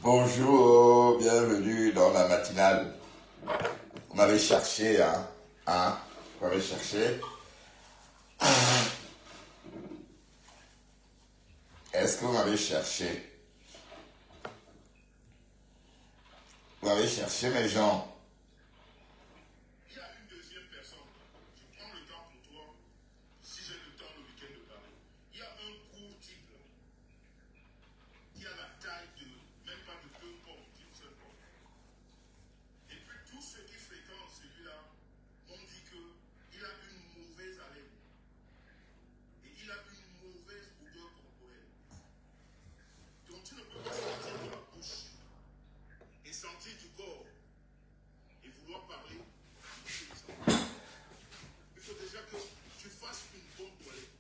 Bonjour, bienvenue dans la matinale. Vous m'avez cherché, hein? Vous m'avez cherché. Est-ce que vous m'avez cherché? Vous m'avez cherché, mes gens. Il y a une deuxième personne. Je prends le temps pour toi, si j'ai le temps le week-end de parler. Il y a un court type là, qui a la taille de, même pas de deux pommes, d'une seule pomme. Et puis tous ceux qui fréquentent celui-là m'ont dit qu'il a une mauvaise haleine. Et il a une mauvaise odeur corporelle. Donc tu ne peux pas sentir de la bouche et sentir du corps et vouloir parler. Il faut déjà que tu fasses une bonne toilette.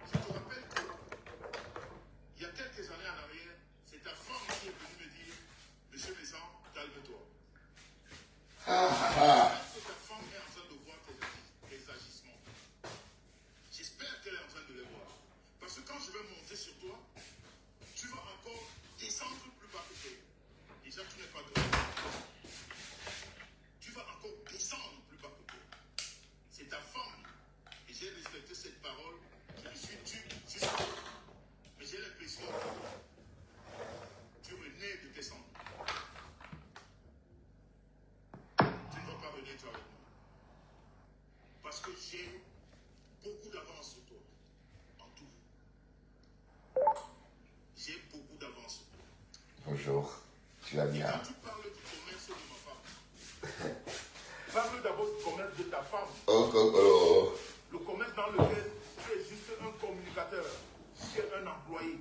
Je te rappelle que il y a quelques années en arrière, c'est ta femme qui est venue me dire, Monsieur Maison, calme-toi. Est-ce que ta femme est en train de voir tes agissements? J'espère qu'elle est en train de les voir. Parce que quand je vais monter sur toi, tu vas encore descendre plus bas que terre. Déjà, tu n'es pas grand. Tu vas encore descendre plus bas que terre. C'est ta femme. Et j'ai respecté cette parole. Je me suis tue jusqu'à là. Mais j'ai l'impression que tu renais de descendre. Tu ne vas pas venir toi avec moi. Parce que j'ai beaucoup d'avance sur toi. En tout. J'ai beaucoup d'avance sur toi. Bonjour, tu vas bien? Quand tu parles du commerce de ma femme, parle d'abord du commerce de ta femme. Oh. Le commerce dans lequel tu es juste un communicateur, tu es un employé.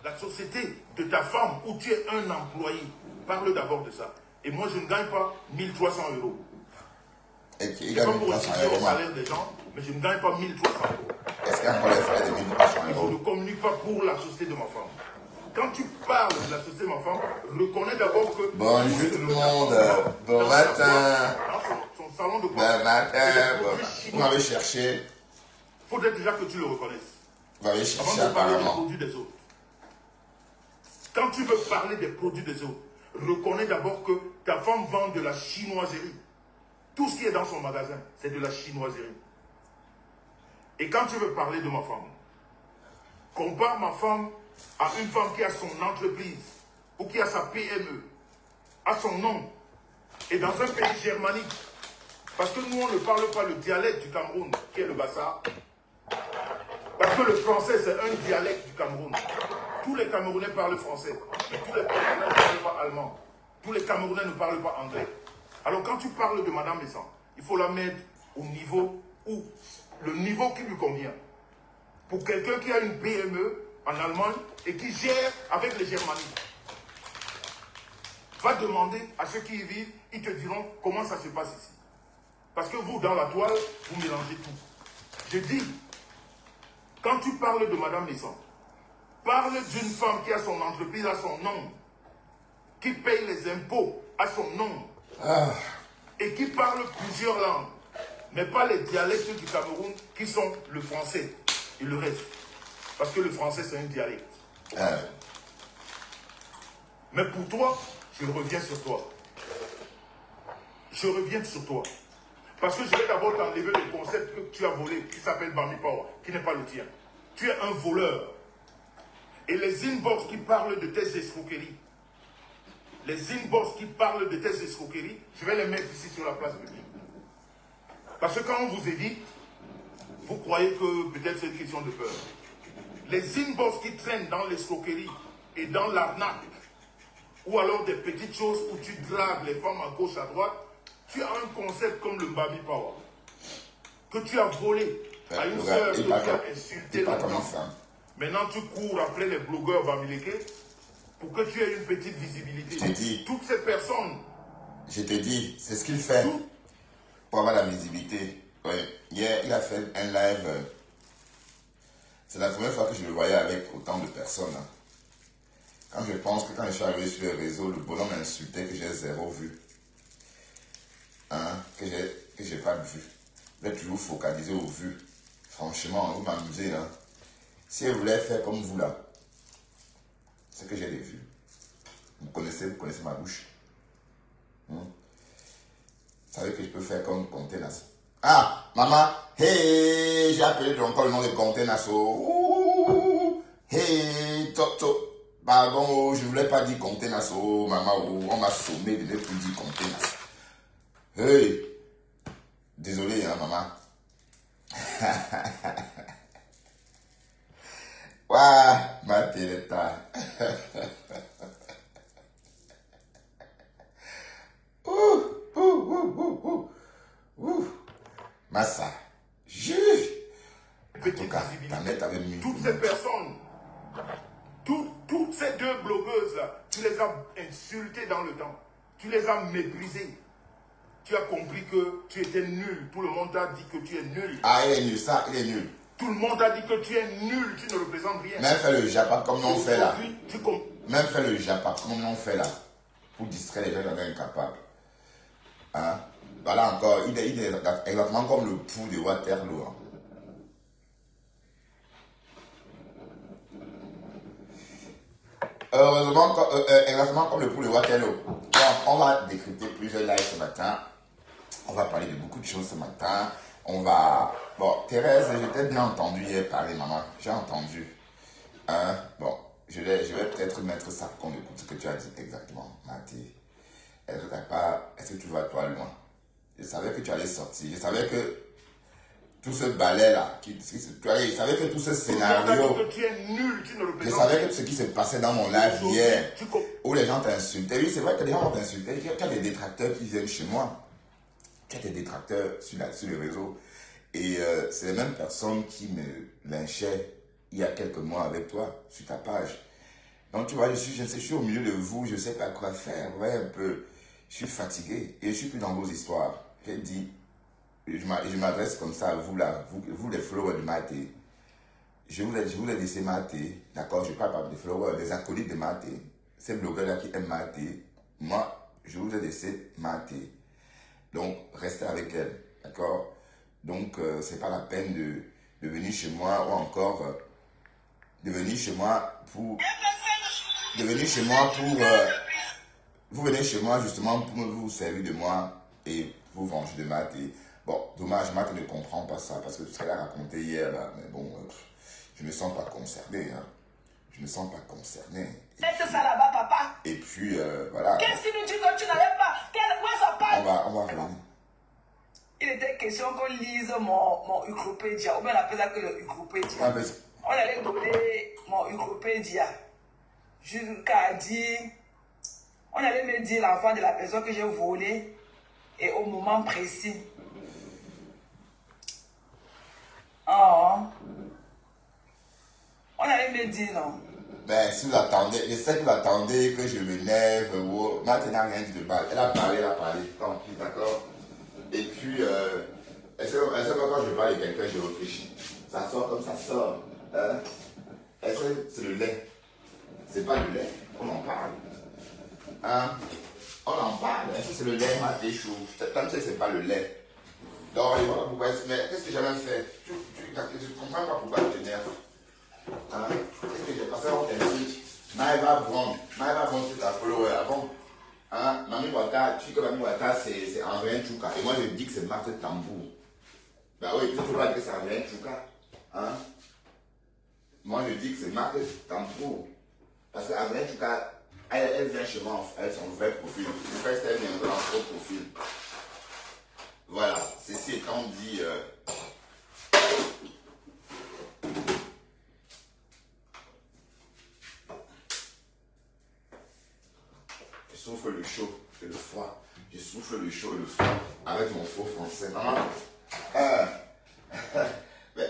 La société de ta femme où tu es un employé, parle d'abord de ça. Et moi, je ne gagne pas 1300 euros. Et il C'est a pas pour 1300 restituer euros. le salaire des gens, mais je ne gagne pas 1300 euros. Est-ce qu'il y a encore les salaires de 1300 Je euros? ne communique pas pour la société de ma femme. Quand tu parles de la société de ma femme, reconnais d'abord que... Bonjour tout le monde. Bon matin. Dans son salon de Bon coiffure, matin. c'est des Bon. produits Vous chinois. m'avez cherché. Il faudrait déjà que tu le reconnaisses. Vous m'avez Avant cherché de parler des apparemment. produits des autres. Quand tu veux parler des produits des autres, reconnais d'abord que ta femme vend de la chinoiserie. Tout ce qui est dans son magasin, c'est de la chinoiserie. Et quand tu veux parler de ma femme, compare ma femme à une femme qui a son entreprise ou qui a sa PME, à son nom, et dans un pays germanique. Parce que nous, on ne parle pas le dialecte du Cameroun, qui est le Bassa. Parce que le français, c'est un dialecte du Cameroun. Tous les Camerounais parlent français, mais tous les Camerounais ne parlent pas allemand. Tous les Camerounais ne parlent pas anglais. Alors quand tu parles de Madame Messan, il faut la mettre au niveau où, le niveau qui lui convient. Pour quelqu'un qui a une PME en Allemagne et qui gère avec les Germaniques. Va demander à ceux qui y vivent, ils te diront comment ça se passe ici. Parce que vous, dans la toile, vous mélangez tout. Je dis, quand tu parles de Madame Messan, parle d'une femme qui a son entreprise à son nom, qui paye les impôts à son nom, et qui parle plusieurs langues, mais pas les dialectes du Cameroun qui sont le français et le reste. Parce que le français, c'est un dialecte. Mais pour toi, je reviens sur toi. Je reviens sur toi. Parce que je vais d'abord t'enlever le concept que tu as volé, qui s'appelle Bami Power, qui n'est pas le tien. Tu es un voleur. Et les inbox qui parlent de tes escroqueries, les inbox qui parlent de tes escroqueries, je vais les mettre ici sur la place publique. Parce que quand on vous évite, vous croyez que peut-être c'est une question de peur. Les inbox qui traînent dans l'escroquerie et dans l'arnaque, ou alors des petites choses où tu dragues les femmes à gauche, à droite, tu as un concept comme le Baby Power, que tu as volé à une sœur que tu as insulté. Maintenant, tu cours après les blogueurs bamileke pour que tu aies une petite visibilité. Je t'ai dit. Toutes ces personnes. Je t'ai dit, c'est ce qu'il fait pour avoir la visibilité. Ouais. Hier, il a fait un live. C'est la première fois que je le voyais avec autant de personnes. Quand je pense que quand je suis arrivé sur les réseaux, le bonhomme insultait que j'ai zéro vu. Que j'ai pas vu. Vous êtes toujours focalisé au vu. Franchement, vous m'amusez. Si elle voulait faire comme vous là, c'est que j'ai des vues. Vous connaissez ma bouche. Vous savez que je peux faire comme Comté Nassau. Ah, maman, hey, j'ai appelé encore le nom de Comté Nassau. Hey, Toto. Pardon, je voulais pas dire Comté Nassau, maman. On m'a sommé de ne plus dire Comté Nassau. Hey, désolé, hein, maman. Ouah, ma télé-ta. Massa, juge. En tout cas, ta net avait mis. Toutes ces personnes, toutes ces deux blogueuses là, tu les as insultées dans le temps. Tu les as méprisées. Tu as compris que tu étais nul. Tout le monde t'a dit que tu es nul. Ah, il est nul, ça, il est nul. Tout le monde t'a dit que tu es nul, tu ne représentes rien. Même fait le japa comme on fait là. Tu Même fait le japa comme on fait là. Pour distraire les gens qui sont incapables. Hein? Voilà encore, il est exactement comme le pouls de Waterloo. Hein. Heureusement, exactement comme le pouls de Waterloo. Bon, on va décrypter plusieurs lives ce matin. On va parler de beaucoup de choses ce matin. On va... Bon, Thérèse, je t'ai bien entendu hier parler, maman. J'ai entendu. Hein? Bon, je vais peut-être mettre ça pour qu'on écoute ce que tu as dit exactement, Mathé. Est-ce que tu vas toi loin? Je savais que tu allais sortir. Je savais que tout ce balai-là, je savais que tout ce scénario... Que tu es nul, tu ne je savais que ce qui se passait dans mon live hier, où les gens t'insultaient. Oui, c'est vrai que les gens vont t'insulter. Tu as des détracteurs qui viennent chez moi. Tu as des détracteurs sur les réseaux. Et c'est les mêmes personnes qui me lynchaient il y a quelques mois avec toi, sur ta page. Donc tu vois, je suis au milieu de vous, je ne sais pas quoi faire. Ouais, un peu. Je suis fatigué et je ne suis plus dans vos histoires. J'ai dit, je m'adresse comme ça à vous là, vous les followers de Mathé. Je vous ai laissé Mathé, d'accord? Je ne parle pas des followers, des acolytes de Mathé. Ces blogueurs-là qui aiment Mathé, moi, je vous ai laissé Mathé. Donc, restez avec elle, d'accord? Donc, ce n'est pas la peine de venir chez moi ou encore de venir chez moi pour... vous venez chez moi justement pour vous servir de moi et vous venger de Mathé. Bon, dommage, Mathé ne comprend pas ça parce que tout ce qu'elle a raconté hier, là, mais bon, je ne me sens pas concerné. Hein. Je ne me sens pas concerné. C'est ça là-bas, papa. Et puis, voilà. Qu'est-ce qu'il nous dit que tu n'avais pas? Où est son père? On va revenir. Il était question qu'on lise mon Ucropédia, ou bien on appelle ça que le Ucropédia. Ah, mais... On allait donner mon Ucropédia jusqu'à dire, on allait me dire l'enfant de la personne que j'ai volé et au moment précis. Oh. On allait me dire non. Ben, si vous attendez, je sais que vous attendez que je m'énerve, Mathé n'a rien dit de mal. Elle a parlé, tant pis, d'accord? Et puis, elle sait pas quand je parle de quelqu'un, je réfléchis. Ça sort comme ça sort. Hein? Est-ce que c'est le lait? C'est pas le lait, on en parle. Hein? On en parle. Est-ce que c'est le lait, Mathé chou? Comme ça, c'est pas le lait. Donc, je vois pas pourquoi. Mais qu'est-ce que j'ai même fait? Je ne comprends pas pourquoi tu t'énerves. Hein? Qu'est-ce que j'ai passé on t'insulte? Maëva Brand, c'est ta follower avant. Hein? Mami Wata, tu dis que Mami Wata c'est André Chouka. Et moi je dis que c'est Marthe Tambour. Ben oui, tu ne peux pas dire que c'est André Chouka. Hein? Moi je dis que c'est Marthe Tambour. Parce qu'André Chouka, elle vient chez moi, elle son vrai profil. Je fais qu'elle vient dans son profil. Voilà, ceci étant dit. Je souffle le chaud et le froid. Je souffle le chaud et le froid avec mon faux français. Maman,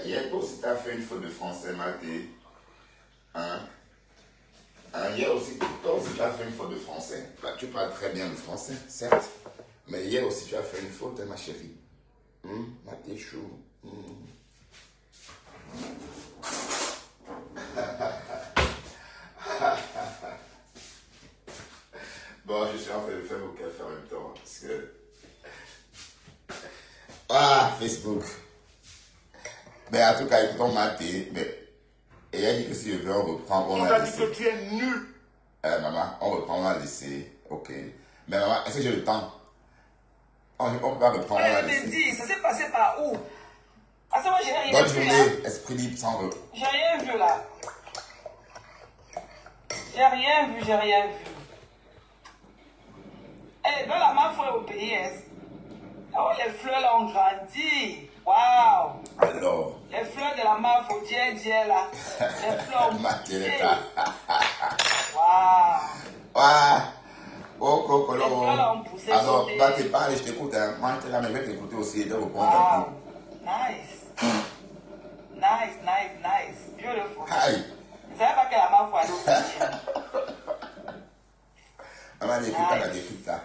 hier aussi, tu as fait une faute de français, Mathé. Hein? Hier aussi, toi aussi, tu as fait une faute de français. Bah, tu parles très bien le français, certes. Mais hier aussi, tu as fait une faute, ma chérie. Mathé chou. Bon, je suis en train de faire mon café en même temps. Parce que... Ah, Facebook. Mais en tout cas, écoutons Mathé. Mais Et elle dit que si je veux, on reprend, On t'a dit que tu es nul. Maman, on reprend, on va laisser. Ok. Mais maman, est-ce que j'ai le temps? On peut pas reprendre, on va Elle me laisser. dit, ça s'est passé par où? Ah, ça, moi, j'ai rien Bonne vu. journée, Là. esprit libre, sans re. J'ai rien vu là. J'ai rien vu, j'ai rien vu. Eh, dans la main, il faut au pays. Oh, les fleurs là ont grandi. Waouh! Alors. Les fleurs de la main, faut dire là. Les fleurs ont poussé. Waouh! Waouh! Oh, Coco, Les fleurs là ont poussé. alors, bah, t'es parlé, je t'écoute. Hein. Moi, je vais t'écouter aussi et te répondre un Wow! Nice! Nice, nice, nice. Beautiful. Aïe! Je ne savais pas que la main faut aller au pays. Maman, écoute, elle a décrit ça.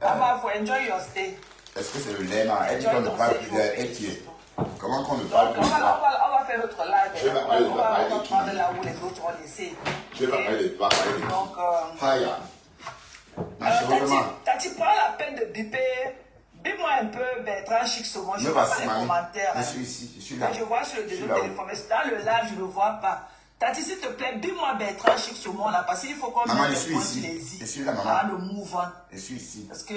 Maman, faut enjoy your stay. Est-ce que c'est le lait, maman? Elle dit qu'on ne parle plus de étier. Comment qu'on ne Donc, parle plus de ça? on va faire notre live. Je vais parler de on papa va et qui? prendre là où les autres ont laissé. Je vais parler de toi, parler de qui? Donc, Aïe! Tati, prends la peine de biper. Bip-moi un peu Bertrand Chic Saumon. Je vois pas les commentaires. Je suis ici, je suis là. Je vois sur le deuxième téléphone, mais dans le live, je ne le vois pas. Tati, s'il te plaît, bip-moi Bertrand Chic Saumon là, parce qu'il faut qu'on maman, mette je suis ici. Je suis là, maman. Dans le mouvement. Je suis ici. Parce que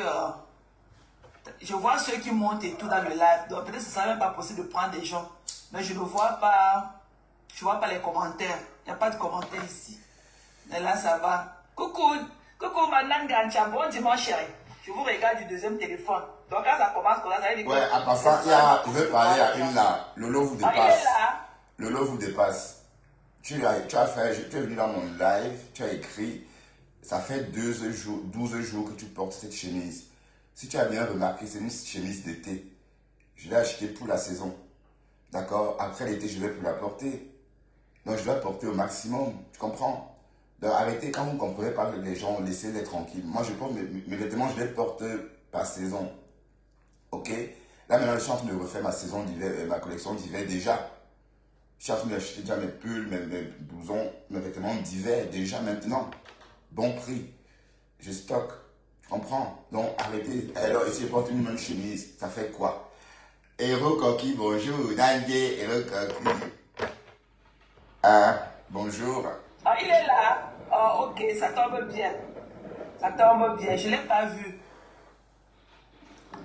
je vois ceux qui montent et tout dans le live. Donc peut-être que ce ne serait même pas possible de prendre des gens. Mais je ne vois pas. Je vois pas les commentaires. Il n'y a pas de commentaires ici. Mais là, ça va. Coucou. Coucou, Manan Gancha. Bon dimanche, chérie. Je vous regarde du deuxième téléphone. Donc quand ça commence, ça va dire que... Ouais, en passant, je veux parler à une là. Lolo vous dépasse. Ah, il est là. Lolo vous dépasse. Tu es venu dans mon live, tu as écrit, ça fait 12 jours que tu portes cette chemise. Si tu as bien remarqué, c'est une chemise d'été. Je l'ai achetée pour la saison. D'accord? Après l'été, je ne vais plus la porter. Donc, je dois porter au maximum. Tu comprends? Donc, arrêtez, quand vous ne comprenez pas les gens, laissez-les tranquilles. Moi, je porte mes vêtements, je les porte par saison. Ok? Là, maintenant, je suis en train de refaire ma saison d'hiver, ma collection d'hiver déjà. Je suis en train d'acheter déjà mes pulls, mes blousons, mes vêtements d'hiver déjà maintenant. Bon prix. Je stocke. Tu comprends? Donc, arrêtez. Alors, si je porte une même chemise, ça fait quoi? Héros Coquille, bonjour. Dandier, Héros Coquille. Bonjour. Ah, il est là. Oh, ok, ça tombe bien. Ça tombe bien. Je ne l'ai pas vu.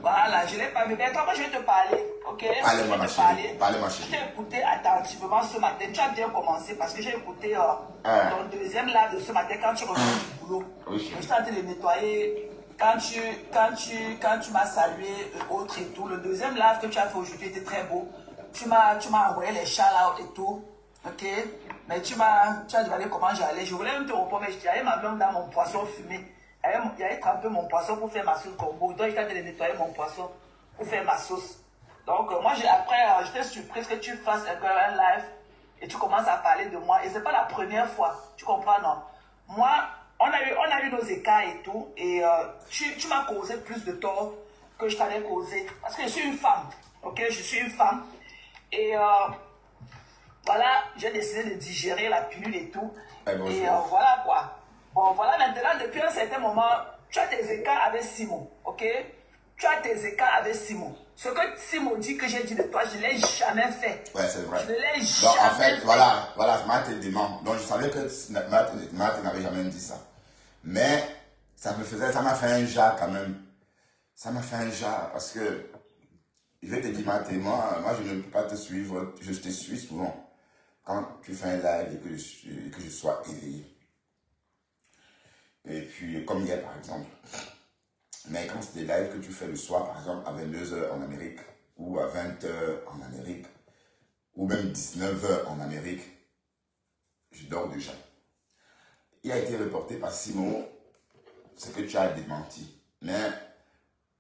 Voilà, je ne l'ai pas vu. Mais attends, moi, je vais te parler. Ok? Parlez-moi, ma chérie. Parlez-moi, chérie. Je t'ai écouté attentivement ce matin. Tu as bien commencé parce que j'ai écouté ton deuxième live de ce matin quand tu reviens du boulot. Oui. Je suis en train de nettoyer. Quand tu m'as salué, autre et tout. Le deuxième live que tu as fait aujourd'hui était très beau. Tu m'as envoyé les shout-outs et tout. Ok? Mais tu as demandé comment j'allais. Je voulais même te répondre, mais j'avais ma main dans mon poisson fumé. J'avais trempé mon poisson pour faire ma sauce combo. Donc, j'étais en train de nettoyer mon poisson pour faire ma sauce. Donc, moi, après, j'étais surprise que tu fasses un live et tu commences à parler de moi. Et ce n'est pas la première fois. Tu comprends, non? Moi, on a eu nos écarts et tout. Et tu m'as causé plus de tort que je t'avais causé. Parce que je suis une femme. Ok? Je suis une femme. Et voilà, j'ai décidé de digérer la pilule et tout. Et voilà quoi. Bon, voilà, maintenant, depuis un certain moment, tu as tes écarts avec Simon, ok? Tu as tes écarts avec Simon. Ce que Simon dit que j'ai dit de toi, je ne l'ai jamais fait. Ouais, c'est vrai. Je ne l'ai jamais Donc, en fait, fait. voilà, Matt est dément. Donc, je savais que Matt n'avait jamais dit ça. Mais, ça m'a fait un jar quand même. Ça m'a fait un jar parce que, je vais te dire, Matt et moi, je ne peux pas te suivre. Je te suis souvent quand tu fais un live et que je sois éveillé. Et puis, comme hier, par exemple. Mais quand c'est des lives que tu fais le soir, par exemple, à 22h en Amérique, ou à 20h en Amérique, ou même 19h en Amérique, je dors déjà. Il a été reporté par Simon, ce que tu as démenti. Mais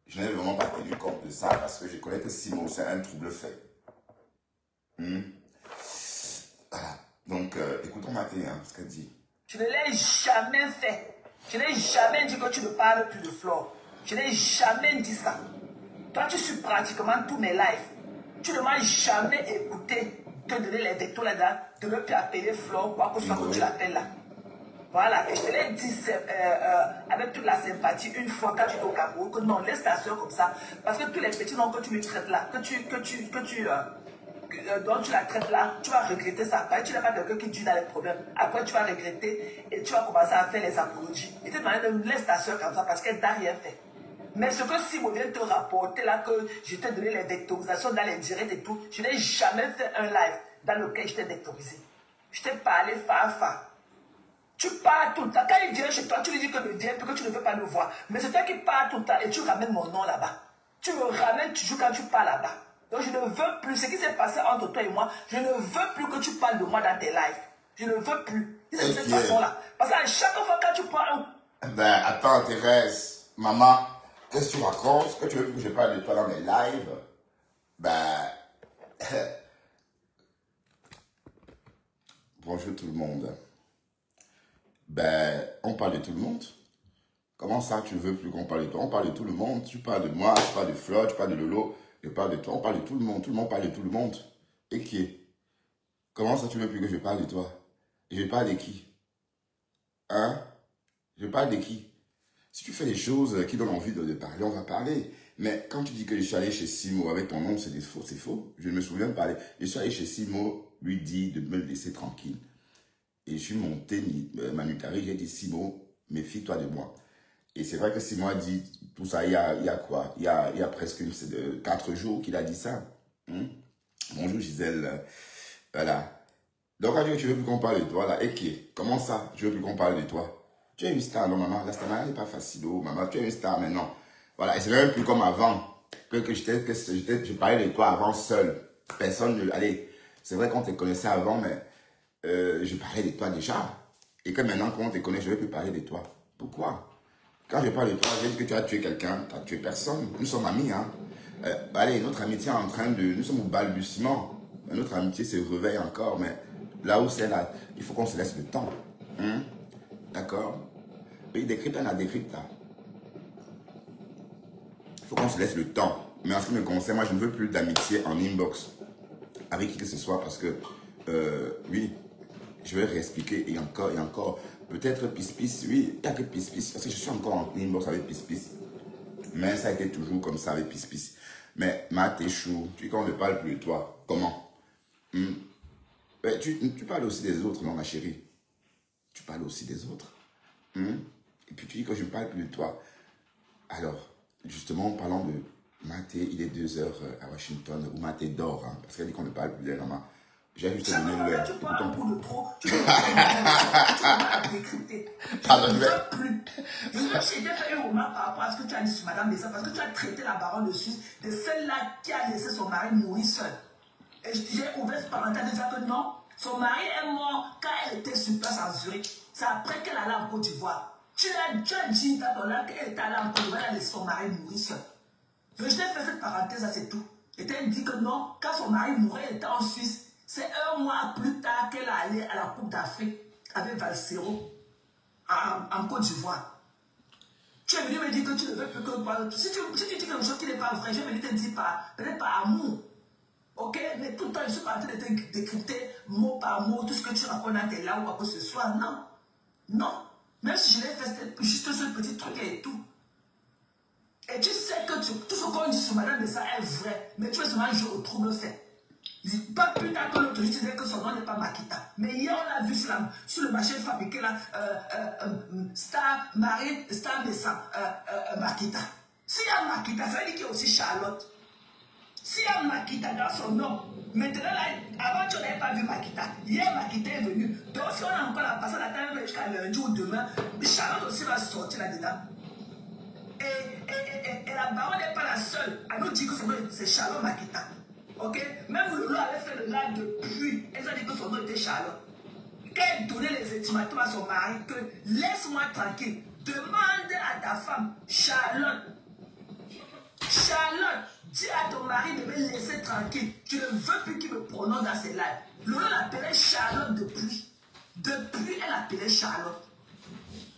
je n'ai vraiment pas tenu compte de ça, parce que je connais que Simon, c'est un trouble fait. Voilà. Donc, écoutons Mathé, ce qu'elle dit. Je ne l'ai jamais fait. Je n'ai jamais dit que tu ne parles plus de Flore. Je n'ai jamais dit ça. Toi, tu suis pratiquement tous mes lives. Tu ne m'as jamais écouté te donner les vecteurs là-dedans, de ne plus appeler Flore, quoi que ce soit que tu l'appelles là. Voilà, et je te l'ai dit avec toute la sympathie une fois quand tu es au Cameroun, que non, laisse ta soeur comme ça. Parce que tous les petits noms que tu lui traites là, que tu dont tu la traites là, tu vas regretter ça. Après, tu n'as pas quelqu'un qui dit dans les problèmes. Après, tu vas regretter et tu vas commencer à faire les apologies. Et tu te demandes de laisse ta soeur comme ça parce qu'elle n'a rien fait. Mais ce que Simo vient te rapporter là, que je t'ai donné les vectorisations dans les directs et tout, je n'ai jamais fait un live dans lequel je t'ai vectorisé. Je t'ai parlé fa. Tu parles tout le temps. Quand il vient chez toi, tu lui dis que le diable, que tu ne veux pas le voir. Mais c'est toi qui parles tout le temps et tu ramènes mon nom là-bas. Tu me ramènes toujours quand tu parles là-bas. Donc je ne veux plus. Ce qui s'est passé entre toi et moi, je ne veux plus que tu parles de moi dans tes lives. Je ne veux plus. C'est de cette façon-là. Parce qu'à chaque fois quand tu parles... Ben, attends, Thérèse. Maman, qu'est-ce que tu racontes? Que tu veux que je parle de toi dans mes lives? Ben... Bonjour tout le monde. Ben, on parle de tout le monde. Comment ça, tu veux plus qu'on parle de toi? On parle de tout le monde. Tu parles de moi, tu parles de Flo, tu parles de Lolo, je parle de toi. On parle de tout le monde. Tout le monde parle de tout le monde. Et qui est? Comment ça, tu veux plus que je parle de toi? Je parle de qui? Hein? Je parle de qui? Si tu fais des choses qui donnent envie de parler, on va parler. Mais quand tu dis que je suis allé chez Simo avec ton nom, c'est faux, c'est faux. Je me souviens de parler. Je suis allé chez Simo, lui dit de me laisser tranquille. Et je suis monté, Manu Carré, j'ai dit, Simo, méfie-toi de moi. Et c'est vrai que Simo a dit tout ça il y a quoi? Il y a presque 4 jours qu'il a dit ça. Bonjour Gisèle. Voilà. Donc, quand tu veux plus qu'on parle de toi, là, et qui? Comment ça, tu veux plus qu'on parle de toi? Tu es une star, non, maman? La star n'est pas facile, oh, maman. Tu es une star maintenant. Voilà. Et c'est même plus comme avant. Je parlais de toi avant seul. Personne ne... Allez, c'est vrai qu'on te connaissait avant, mais je parlais de toi déjà. Et que maintenant, quand on te connaît, je ne vais plus parler de toi. Pourquoi? Quand je parle de toi, je dis que tu as tué quelqu'un, tu n'as tué personne. Nous sommes amis, hein. Allez, notre amitié est en train de... Nous sommes au balbutiement. Notre amitié se réveille encore, mais là où c'est là, il faut qu'on se laisse le temps. D'accord? Il décrypte, on a décrypte là. Il faut qu'on se laisse le temps. Mais en ce qui me concerne, moi, je ne veux plus d'amitié en inbox avec qui que ce soit parce que, oui, je vais réexpliquer et encore. Peut-être Pis-Pis, oui, il n'y a que Pis-Pis. Parce que je suis encore en inbox avec Pis-Pis. Mais ça a été toujours comme ça avec Pis-Pis. Mais Matéchou, quand on ne parle plus de toi, comment? Tu parles aussi des autres, non, ma chérie? Tu parles aussi des autres. Et puis tu dis que je ne parle plus de toi. Alors, justement, en parlant de Maté, il est 2 heures à Washington, où Maté dort, hein, parce qu'elle dit qu'on ne parle plus d'elle, maman. J'ai juste donné l'heure. Tu parles un peu de trop, tu vas décrypter. Je ne veux plus. Je veux que j'ai fait une remarque par rapport à ce que tu as dit sur Madame Bessa, parce que tu as traité la baronne de Suisse de celle-là qui a laissé son mari mourir seul. Et j'ai ouvert cette parenthèse en disant que non, son mari est mort quand elle était sur place en Zurich. C'est après qu'elle allait en Côte d'Ivoire. Tu as dit dans ton âme qu'elle était allée en Côte d'Ivoire, elle a laissé son mari mourir seul. Je t'ai fait cette parenthèse, c'est tout. Et elle dit que non, quand son mari mourait, elle était en Suisse. C'est 1 mois plus tard qu'elle est allée à la Coupe d'Afrique avec Valsero en Côte d'Ivoire. Tu es venu me dire que tu ne veux plus que... Si tu dis quelque chose qui n'est pas vrai, je vais venir te dire peut-être par amour. Ok? Mais tout le temps, je suis pas en train de te décrypter mot par mot tout ce que tu racontes dans tes là ou quoi que ce soit. Non. Non. Même si je l'ai fait juste ce petit truc et tout. Et tu sais que tout ce qu'on dit sur Madame Bessa est vrai. Mais tu veux seulement jouer au trouble fait. Pas plus tard que l'autre, je disais que son nom n'est pas Makita. Mais hier, on a vu sur le marché fabriqué là, Star Bessa, Makita. S'il y a Makita, ça veut dire qu'il y a aussi Charlotte. S'il y a Makita dans son nom, maintenant là, avant tu n'avais pas vu Makita. Hier, Makita est venu. Donc si on a encore la personne attend jusqu'à lundi ou demain, Charlotte aussi va sortir là-dedans. Et la baronne n'est pas la seule à nous dire que son nom c'est Charlotte Makita. Ok? Même Lolo avait fait le live depuis. Elle a dit que son nom était Charlotte. Quand elle donnait les ultimatums à son mari, que laisse-moi tranquille. Demande à ta femme, Charlotte, dis à ton mari de me laisser tranquille. Je ne veux plus qu'il me prononce dans ses lives. Lolo l'appelait Charlotte depuis. Depuis, elle appelait Charlotte.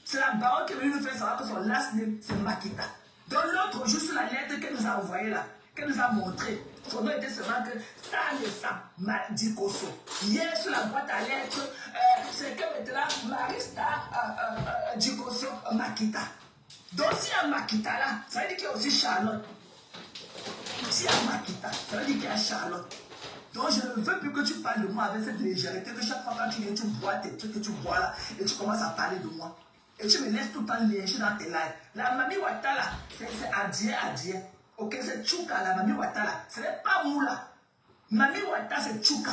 C'est la baronne qui est venue nous faire savoir que son last name, c'est Makita. Donc l'autre jour, sur la lettre qu'elle nous a envoyée là, qu'elle nous a montré, son nom était seulement que Star Dikoso. Hier, sur la boîte à lettres, c'est que maintenant, Marista Dikoso Makita. Donc s'il y a Makita là, ça veut dire qu'il y a aussi Charlotte. S'il y a Makita, ça veut dire qu'il y a Charlotte. Donc je ne veux plus que tu parles de moi avec cette légèreté que chaque fois quand tu viens, tu bois tes trucs que tu bois là et tu commences à parler de moi. Et tu me laisses tout le temps léger dans tes lives. La Mami Wata là, c'est Adie. Ok, c'est Tchouka, la Mami Wata là. Ce n'est pas Moula. Mami Wata, c'est Tchouka.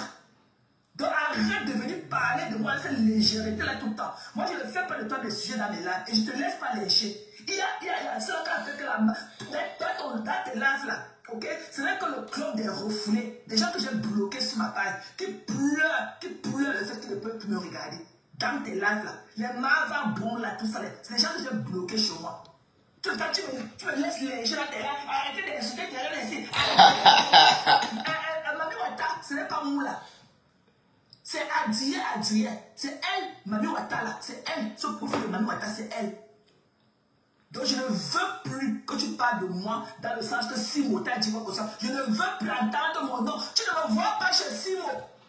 Donc arrête de venir parler de moi avec cette légèreté là tout le temps. Moi je ne fais pas de toi des sujets dans mes lives et je ne te laisse pas lécher. Il y a ça avec la main. Toi, dans tes lives là, ok, ce n'est que le club des refoulés, des gens que j'ai bloqués sur ma page, qui pleurent le fait qu'ils ne peuvent plus me regarder. Dans tes lives là, les marvins bons là, tout ça, c'est des gens que j'ai bloqués chez moi. Tout le temps, tu me laisses léger dans tes lives, arrêtez d'insulter tes lives ici. Mami Wata, ce n'est pas moi là. C'est Adie. C'est elle, Mami Wata là. C'est elle. Ce profil de Mami Wata, c'est elle. Donc je ne veux plus que tu parles de moi dans le sens que Simo t'a dit quoi comme ça. Je ne veux plus entendre mon nom. Tu ne me vois pas chez Simo.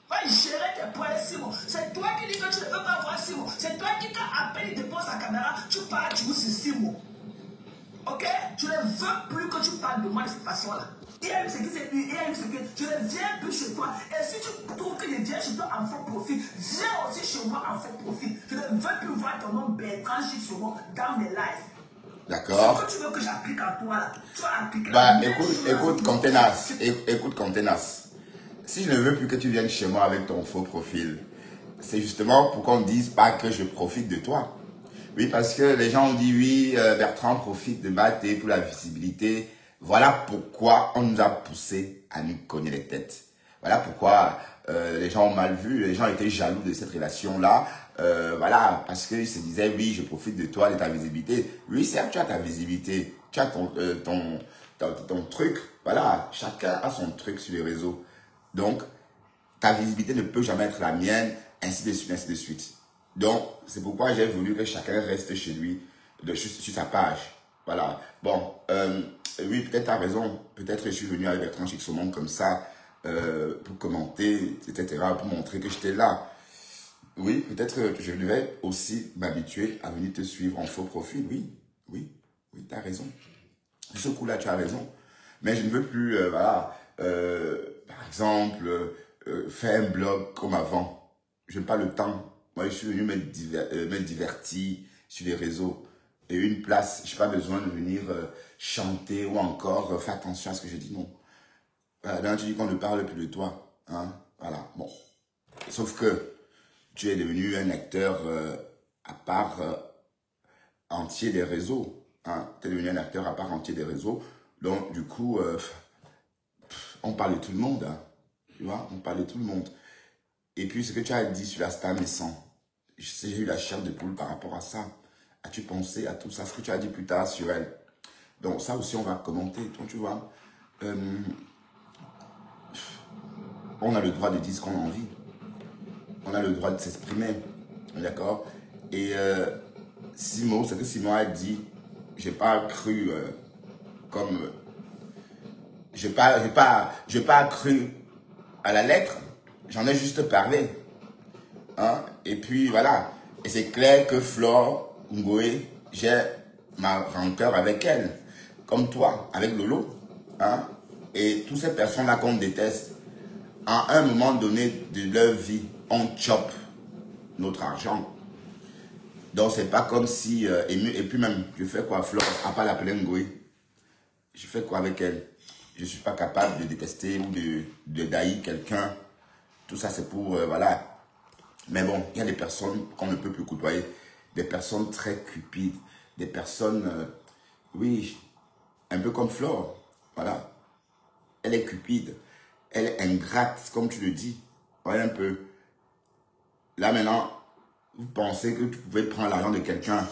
Va gérer tes poils, Simo. C'est toi qui dis que tu ne veux pas voir Simo. C'est toi qui, quand appelle, il dépose sa caméra, tu parles, tu vois sur Simo. Ok? Je ne veux plus que tu parles de moi de cette façon-là. Il y a eu ce qui c'est lui, il y a eu ce que je ne viens plus chez toi. Et si tu trouves que je viens chez toi en faux profil, viens aussi chez moi en faux profil. Je ne veux plus voir ton nom Bertrand Chixomo dans mes lives. D'accord. Ce que tu veux que j'applique en toi là, tu vas appliquer. Bah écoute Contenas, écoute Contenas. Si je ne veux plus que tu viennes chez moi avec ton faux profil, c'est justement pour qu'on ne dise pas que je profite de toi. Oui, parce que les gens ont dit oui, Bertrand profite de Maté pour la visibilité. Voilà pourquoi on nous a poussé à nous cogner les têtes. Voilà pourquoi les gens ont mal vu, les gens étaient jaloux de cette relation-là. Voilà, parce qu'ils se disaient, oui, je profite de toi, de ta visibilité. Oui, certes, tu as ta visibilité, tu as ton truc. Voilà, chacun a son truc sur les réseaux. Donc, ta visibilité ne peut jamais être la mienne, ainsi de suite, ainsi de suite. Donc, c'est pourquoi j'ai voulu que chacun reste chez lui, sur sa page. Voilà. Bon, oui, peut-être tu as raison. Peut-être je suis venu avec Bertrand Chixomo comme ça, pour commenter, etc., pour montrer que j'étais là. Oui, peut-être que je devais aussi m'habituer à venir te suivre en faux profil. Oui, tu as raison. De ce coup-là, tu as raison. Mais je ne veux plus, voilà, par exemple, faire un blog comme avant. Je n'ai pas le temps. Moi, je suis venu me divertir sur les réseaux. Et une place, je n'ai pas besoin de venir chanter ou encore faire attention à ce que je dis. Non. Là, tu dis qu'on ne parle plus de toi. Hein? Voilà, bon. Sauf que tu es devenu un acteur à part entier des réseaux. Hein? Tu es devenu un acteur à part entier des réseaux. Donc, du coup, on parle de tout le monde. Hein? Tu vois, on parle de tout le monde. Et puis, ce que tu as dit sur la star naissant, j'ai eu la chair de poule par rapport à ça. As-tu pensé à tout ça? Ce que tu as dit plus tard sur elle. Donc, ça aussi, on va commenter. Donc, tu vois, on a le droit de dire ce qu'on a envie. On a le droit de s'exprimer. D'accord? Et Simo, ce que Simo a dit, j'ai pas cru comme... j'ai pas cru à la lettre. J'en ai juste parlé. Hein? Et puis, voilà. Et c'est clair que Flore Ngoé, j'ai ma rancœur avec elle. Comme toi, avec Lolo. Hein? Et toutes ces personnes-là qu'on déteste, à un moment donné de leur vie, on chope notre argent. Donc, c'est pas comme si... et puis même, je fais quoi, Flore, à part l'appeler Ngoé? Je fais quoi avec elle? Je ne suis pas capable de détester ou de d'haïr quelqu'un. Tout ça, c'est pour... voilà. Mais bon, il y a des personnes qu'on ne peut plus côtoyer. Des personnes très cupides. Des personnes... oui, un peu comme Flore. Voilà. Elle est cupide. Elle est ingrate, comme tu le dis. Voyez un peu. Là, maintenant, vous pensez que tu pouvez prendre l'argent de quelqu'un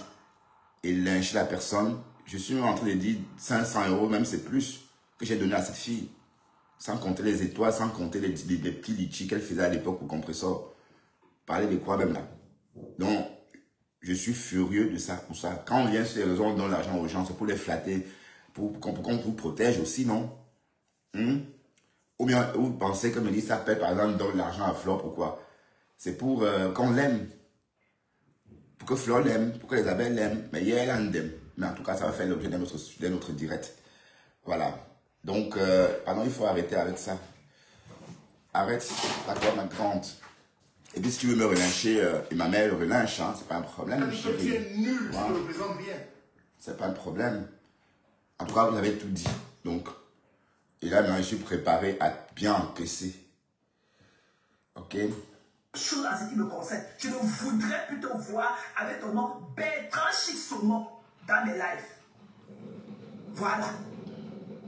et lyncher la personne. Je suis en train de dire 500 €, même c'est plus, que j'ai donné à cette fille. Sans compter les étoiles, sans compter les petits litchis qu'elle faisait à l'époque au compresseur. Parler de quoi même là? Donc, je suis furieux de ça, pour ça. Quand on vient sur les réseaux, on donne l'argent aux gens, c'est pour les flatter, pour qu'on vous protège aussi, non? Ou bien, vous pensez que Mélissa s'appelle, par exemple, donne l'argent à Flore, pourquoi? C'est pour qu'on l'aime. Pour que Flore l'aime, pour que les abeilles l'aiment. Mais hier, elle l'aime. Mais en tout cas, ça va faire l'objet d'un autre direct. Voilà. Donc, pardon, il faut arrêter avec ça. arrête, d'accord, ma grande. Et puis si tu veux me relâcher, et ma mère le relâche, hein, c'est pas un problème. Parce que tu es nul, tu ne représentes rien. C'est pas un problème. En tout cas, vous avez tout dit. Donc, et là, maintenant, je suis préparé à bien encaisser. Ok? Chose à ce qui me concerne. Je ne voudrais plus te voir avec ton nom Bertrand Chic Saumon dans mes lives. Voilà.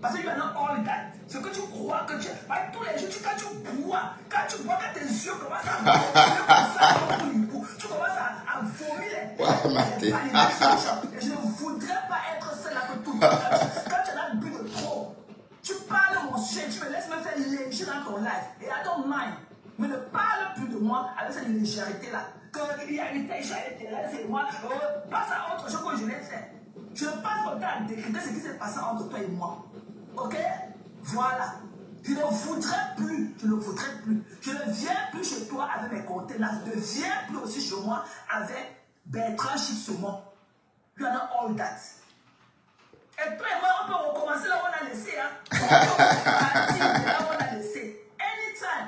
Parce que tu as un all that. Ce que tu crois que tu es. Tous les jours, quand tu bois, quand tes yeux commencent à vomir, tu commences à vomir les et je ne voudrais pas être celle-là que tout le monde. Quand tu as bu de trop, tu parles de mon sujet, tu me laisses me faire léger dans ton live. Et I don't mind. Mais ne parle plus de moi avec cette légèreté-là. Qu'il y a une telle intéressée et moi, passe à autre chose que je l'ai fait. Je passe mon temps à décrypter ce qui s'est passé entre toi et moi. Ok? Voilà. Je ne voudrais plus. Je ne voudrais plus. Je ne viens plus chez toi avec mes conteneurs. Je ne viens plus aussi chez moi avec Bertrand Chic Saumon. You are not all that. Et toi et moi, on peut recommencer là où on a laissé. Hein? On peut repartir là où on a laissé. Anytime.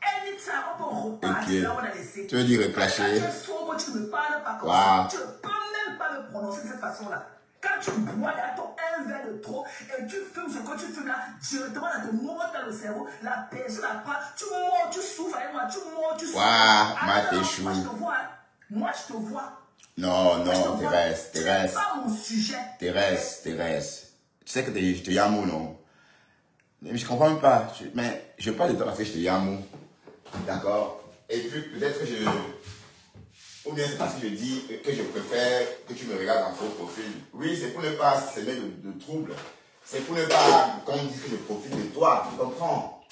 Anytime, on peut repartir là où on a laissé. Tu veux dire reclasher? Quand tu es sourd, tu ne parles pas comme ça. Tu ne peux même pas le prononcer de cette façon-là. Quand tu bois un verre de trop et tu fumes ce que tu fumes là, directement ça te monte dans le cerveau, la personne apprend, tu mords, tu souffres avec moi, tu mords, tu souffres. Moi, je te vois. Moi, je te vois. Non, Thérèse. C'est pas mon sujet. Thérèse. Tu sais que je te yamou, non? Mais je comprends même pas. Mais je parle de toi parce que je te yamou. D'accord? Et puis peut-être que je... Ou bien c'est parce que je dis que je préfère que tu me regardes en faux profil. Oui, c'est pour ne pas s'aimer de troubles. C'est pour ne pas qu'on dise que je profite de toi. Tu comprends?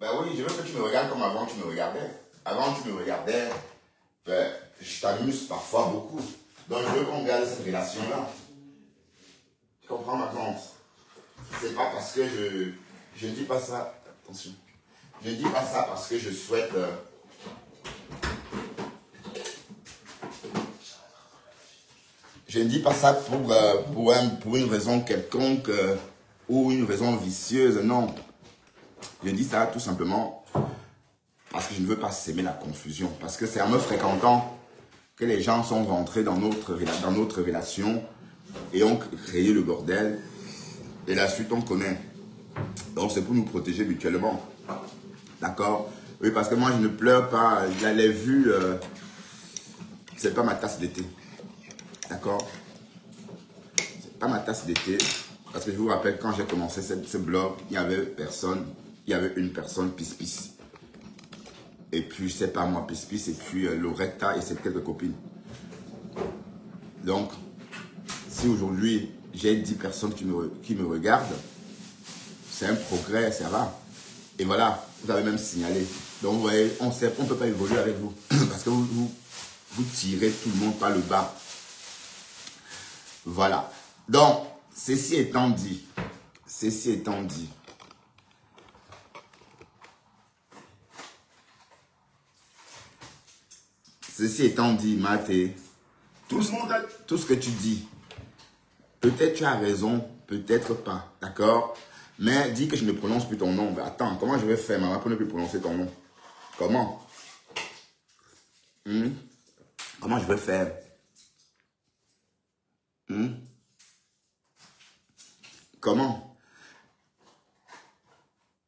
Ben oui, je veux que tu me regardes comme avant tu me regardais. Avant tu me regardais, ben, je t'amuse parfois beaucoup. Donc je veux qu'on garde cette relation-là. Tu comprends ma tante? C'est pas parce que je ne dis pas ça. Attention. Je ne dis pas ça parce que je souhaite... Je ne dis pas ça pour une raison quelconque ou une raison vicieuse, non. Je dis ça tout simplement parce que je ne veux pas s'aimer la confusion. Parce que c'est en me fréquentant que les gens sont rentrés dans notre relation et ont créé le bordel. Et la suite, on connaît. Donc c'est pour nous protéger mutuellement. D'accord? Oui, parce que moi, je ne pleure pas. Les vues, c'est pas ma tasse d'été. D'accord? C'est pas ma tasse d'été. Parce que je vous rappelle, quand j'ai commencé ce blog, il n'y avait personne. Il y avait une personne, Pis. Et puis, c'est pas moi, Pis. Et puis, Loretta et ses quelques copines. Donc, si aujourd'hui, j'ai 10 personnes qui me regardent, c'est un progrès, ça va. Et voilà, vous avez même signalé. Donc, vous voyez, on ne peut pas évoluer avec vous. Parce que vous tirez tout le monde par le bas. Voilà. Donc, ceci étant dit, Maté, tout ce que tu dis, peut-être tu as raison, peut-être pas, d'accord? Mais dis que je ne prononce plus ton nom. Mais attends, comment je vais faire, maman, pour ne plus prononcer ton nom? Comment? Comment je vais faire? Comment?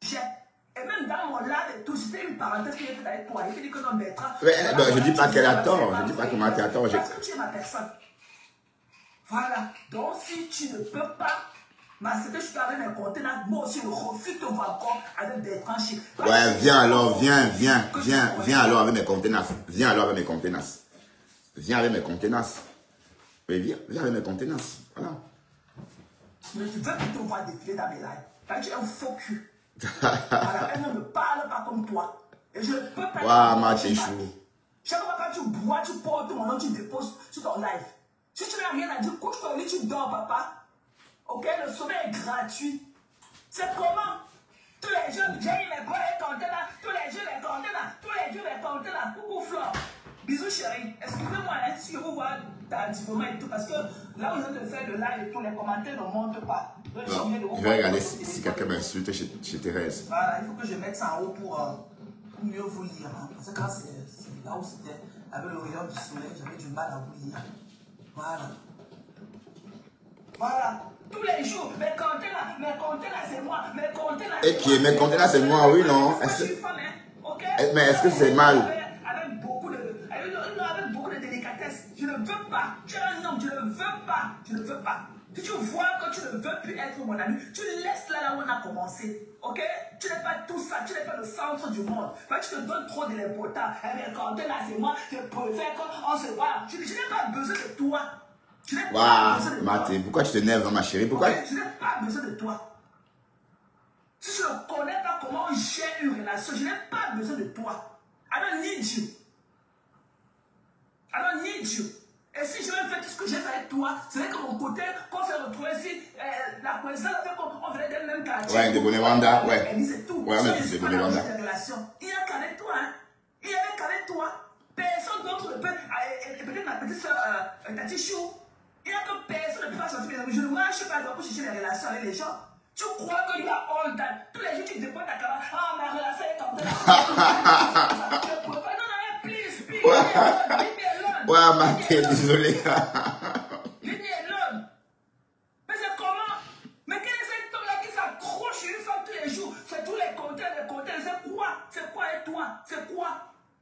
Et même dans mon live et tout, c'était une parenthèse que j'ai faite avec toi. Il dit que non, Bertrand. Je ne dis pas qu'elle a tort. Je ne dis pas comment tu as tort. Parce que tu es ma personne. Voilà. Donc, si tu ne peux pas m'accepter, je suis avec mes contenants. Moi aussi, je refuse de voir encore avec Bertrand Chic. Ouais, viens alors, viens alors avec mes contenants. Viens avec mes contenants. Oui, viens avec mes contenants. Voilà. Mais je veux plus te voir défiler dans mes lives. Parce que tu es un faux cul. Voilà, elle ne me parle pas comme toi. Et je ne peux pas. Waouh, ma chou. Chaque fois que tu bois, tu portes mon nom, tu déposes sur ton live. Si tu n'as rien à dire, couche ton lit, tu dors, papa. Ok, le sommeil est gratuit. C'est comment? Tous les jours, j'ai eu mes bras et comptés là. Tous les jours, les comptés là. Coucou, Flore. Bisous, chérie. Excusez-moi, hein, si je vous vois d'activement et tout. Parce que là où je te fais le live et tout, les commentaires ne montent pas. Donc, je vais regarder si quelqu'un m'insulte chez Thérèse. Voilà, il faut que je mette ça en haut pour mieux vous lire. Hein. Parce que quand c'est là où c'était, avec le rayon du soleil, j'avais du mal à vous lire. Voilà. Voilà. Tous les jours, mes compteurs là, c'est moi. Mes compteurs là, et qui est mes compteurs là, c'est moi, oui, non. Mais est-ce que c'est mal? Avec beaucoup de délicatesse. Je ne veux pas. Tu es un homme, je ne veux pas. Je ne veux pas. Si tu vois que tu ne veux plus être mon ami, tu laisses là où on a commencé. Ok? Tu n'es pas tout ça, tu n'es pas le centre du monde. Mais tu te donnes trop de l'importance. Mais quand là, c'est moi, je préfère qu'on se voit. Je n'ai pas besoin de toi. Je n'ai pas besoin de toi. Maté, pourquoi tu t'énerves, ma chérie? Pourquoi? Okay? Je n'ai pas besoin de toi. Si je ne connais pas comment on gère une relation, je n'ai pas besoin de toi. I don't need you. I don't need you. Et si je vais faire tout ce que j'ai fait avec toi, c'est vrai que mon côté, quand s'est retrouvé ici, la connaissance fait qu'on venait d'un même quartier. Ouais, de Bonewanda, ouais. Elle disait tout. Ouais, mais c'est Bonewanda. Il y a qu'avec toi, hein. Il y avait qu'avec toi. Personne d'autre ne peut. Et peut-être ma petite soeur, Tati Chou. Il n'y a que personne ne peut sortir mes amis. Je ne marche pas pour chercher les relations avec les gens. Tu crois qu'il y a all that. Tous les jours, tu te déposes ta caméra. Ah, ma relation est comme ça. Je ne peux pas. Non, please. Leave me alone. Ouais, Maté, désolé. Leave me alone. Mais c'est comment? Mais quel est cet homme-là qui s'accroche sur une femme tous les jours? C'est tous les compteurs. C'est quoi? C'est quoi et toi? C'est quoi?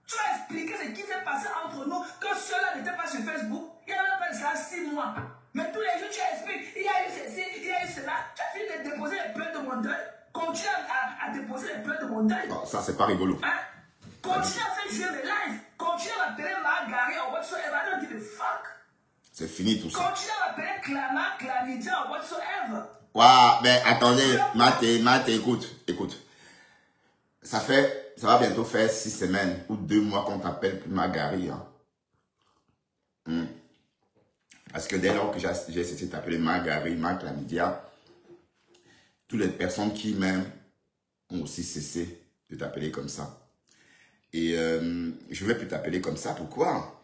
Tu as expliqué ce qui s'est passé entre nous, que cela n'était pas sur Facebook. Il y a même pas ça 6 mois. Mais tous les jours, tu expliques, il y a eu ceci, il y a eu cela. Tu as fini de déposer les pleurs de mon deuil. Continue à déposer les pleurs de mon deuil. Non, ça, c'est pas rigolo. Hein? Continue à faire jouer mes lives. Continue à m'appeler Margaré ou whatsoever. I don't give a fuck. C'est fini tout ça. Continue à m'appeler Clama, Clamidia ou whatsoever. Waouh, mais attendez, Maté, écoute. Ça va bientôt faire 6 semaines ou 2 mois qu'on t'appelle plus Margaré. Hein. Parce que dès lors que j'ai cessé de t'appeler Margaré, Clamidia, toutes les personnes qui m'aiment ont aussi cessé de t'appeler comme ça. Et je ne vais plus t'appeler comme ça. Pourquoi?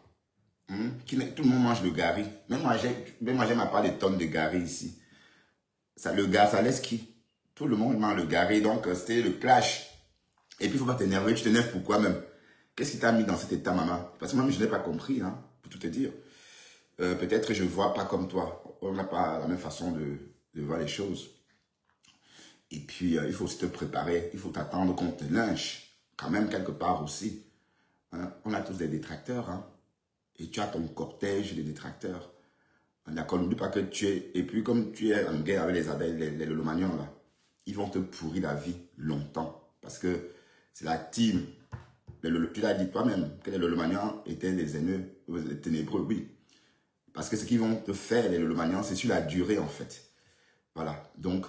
Tout le monde mange le gari. Même moi, j'aime à part des tonnes de gari ici. Le gars, ça laisse qui? Tout le monde mange le gari. Donc, c'était le clash. Et puis, il ne faut pas t'énerver. Tu t'énerves pourquoi même? Qu'est-ce qui t'a mis dans cet état, maman? Parce que moi, je n'ai pas compris, hein, pour tout te dire. Peut-être que je ne vois pas comme toi. On n'a pas la même façon de voir les choses. Et puis, il faut aussi te préparer. Il faut t'attendre qu'on te lynche. Quand même, quelque part aussi. Hein? On a tous des détracteurs. Hein? Et tu as ton cortège de détracteurs. D'accord, n'oublie pas que tu es... Et puis, comme tu es en guerre avec les abeilles, les lolomanions, là, ils vont te pourrir la vie longtemps. Parce que c'est la team. Tu l'as dit toi-même, que les lolomanions étaient des haineux, des ténébreux, oui. Parce que ce qu'ils vont te faire, les lolomanions, c'est sur la durée, en fait. Voilà. Donc,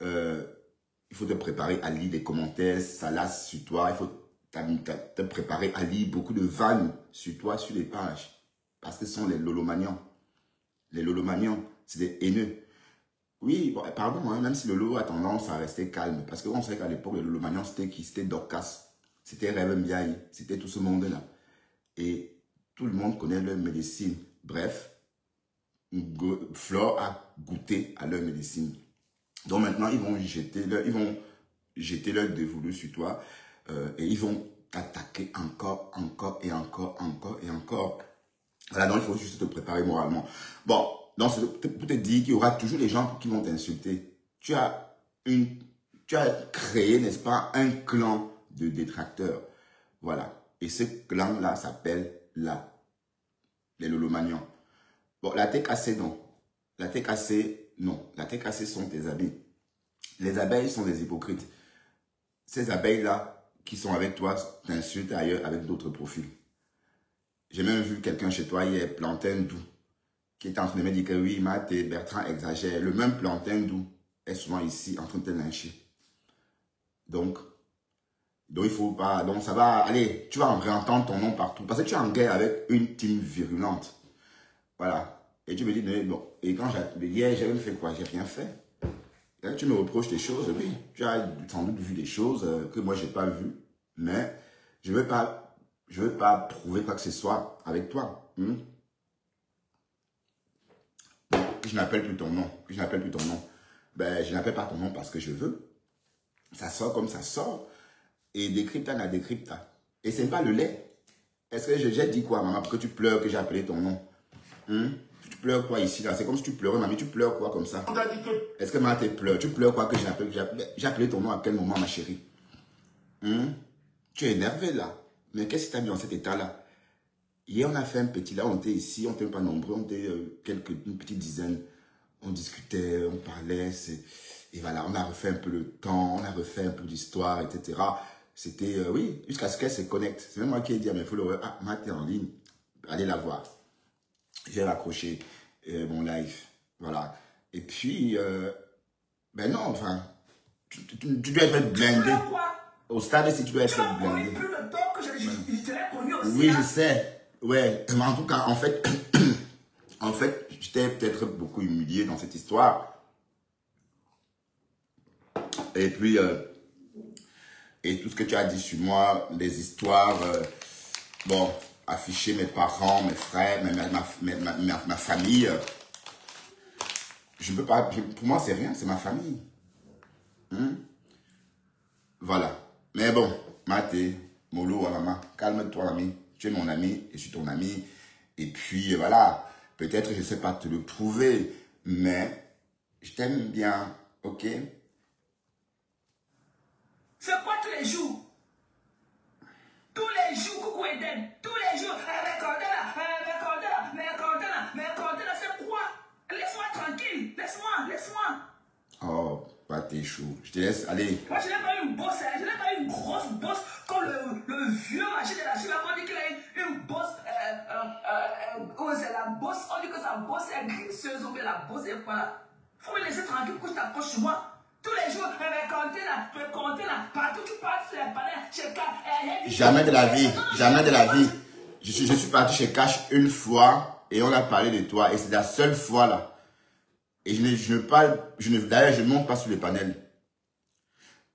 il faut te préparer à lire des commentaires salaces sur toi. Il faut te préparer à lire beaucoup de vannes sur toi, sur les pages. Parce que ce sont les lolomanions. Les lolomanions, c'est des haineux. Oui, bon, pardon, hein, même si le lolo a tendance à rester calme. Parce qu'on sait qu'à l'époque, les lolomanions, c'était qui? C'était Dorcas. C'était Rêve Mbiaye. C'était tout ce monde-là. Et tout le monde connaît leur médecine. Bref, Flore a goûté à leur médecine. Donc maintenant, ils vont jeter leur dévolu sur toi et ils vont t'attaquer encore. Voilà, donc il faut juste te préparer moralement. Bon, donc c'est pour te dire qu'il y aura toujours des gens qui vont t'insulter. Tu as créé, n'est-ce pas, un clan de détracteurs. Voilà. Et ce clan-là s'appelle les lolomanions. Bon, la TKC, non. La TKC, non. La TKC sont tes amis. Les abeilles sont des hypocrites. Ces abeilles-là, qui sont avec toi, t'insultent ailleurs avec d'autres profils. J'ai même vu quelqu'un chez toi hier, Plantain Doux, qui est en train de me dire que oui, Matt et Bertrand exagèrent. Le même Plantain Doux est souvent ici en train de te lyncher. Donc il faut pas... Donc ça va... Allez, tu vas en réentendre ton nom partout. Parce que tu es en guerre avec une team virulente. Voilà. Et tu me dis, bon, et quand hier, j'ai même fait quoi? J'ai rien fait. Là, tu me reproches des choses, oui. Tu as sans doute vu des choses que moi, je n'ai pas vues. Mais je ne veux pas prouver quoi que ce soit avec toi. que je n'appelle plus ton nom, ben, je n'appelle pas ton nom parce que je veux. Ça sort comme ça sort. Et décrypta n'a décrypta. Et c'est pas le lait. Est-ce que j'ai dit quoi, maman, pour que tu pleures que j'ai appelé ton nom? Tu pleures quoi ici, là? C'est comme si tu pleurais, mamie, tu pleures quoi comme ça? Est-ce que maman te pleure? Tu pleures quoi que j'ai appelé ton nom à quel moment, ma chérie? Tu es énervé là. Mais qu'est-ce qui t'a mis dans cet état-là? Hier, on a fait un petit, là, on était ici, on n'était pas nombreux, on était une petite dizaine. On discutait, on parlait, et voilà, on a refait un peu le temps, on a refait un peu d'histoire, etc. C'était, oui, jusqu'à ce qu'elle se connecte. C'est même moi qui ai dit à mes followers, ah, Matt est en ligne, allez la voir. J'ai raccroché mon live, voilà. Et puis, ben non, enfin, tu dois être blindé. Au stade, si tu dois être blindé. Plus de temps que je t'ai connu aussi. Oui, je sais. Ouais, mais en tout cas, en fait, j'étais peut-être beaucoup humilié dans cette histoire. Et puis, et tout ce que tu as dit sur moi, les histoires, bon, afficher mes parents, mes frères, ma famille, je ne peux pas, pour moi, c'est rien, c'est ma famille. Voilà. Mais bon, Maté, Molo, maman, calme-toi, ami. Tu es mon ami, je suis ton ami. Et puis, voilà, peut-être, je ne sais pas te le prouver, mais je t'aime bien, ok? C'est quoi tous les jours? Tous les jours, coucou Eden. Tous les jours, c'est quoi? Laisse-moi tranquille. Laisse-moi. Oh, pas tes choux. Je te laisse aller. Moi, je n'ai pas eu une bosse, je n'ai pas eu une grosse bosse comme le vieux machin de la Suisse. On dit qu'il a eu une bosse. C'est la bosse. On dit que sa bosse est graisseuse. Ou bien la bosse est quoi là? Faut me laisser tranquille quand je t'approche chez moi. Tous les jours, je vais compter là. Partout tu passes sur les panels, chez Cash. Jamais de la vie. Jamais de la vie. Je suis parti chez Cash une fois et on a parlé de toi. Et c'est la seule fois là. Et d'ailleurs, je ne monte pas sur les panels.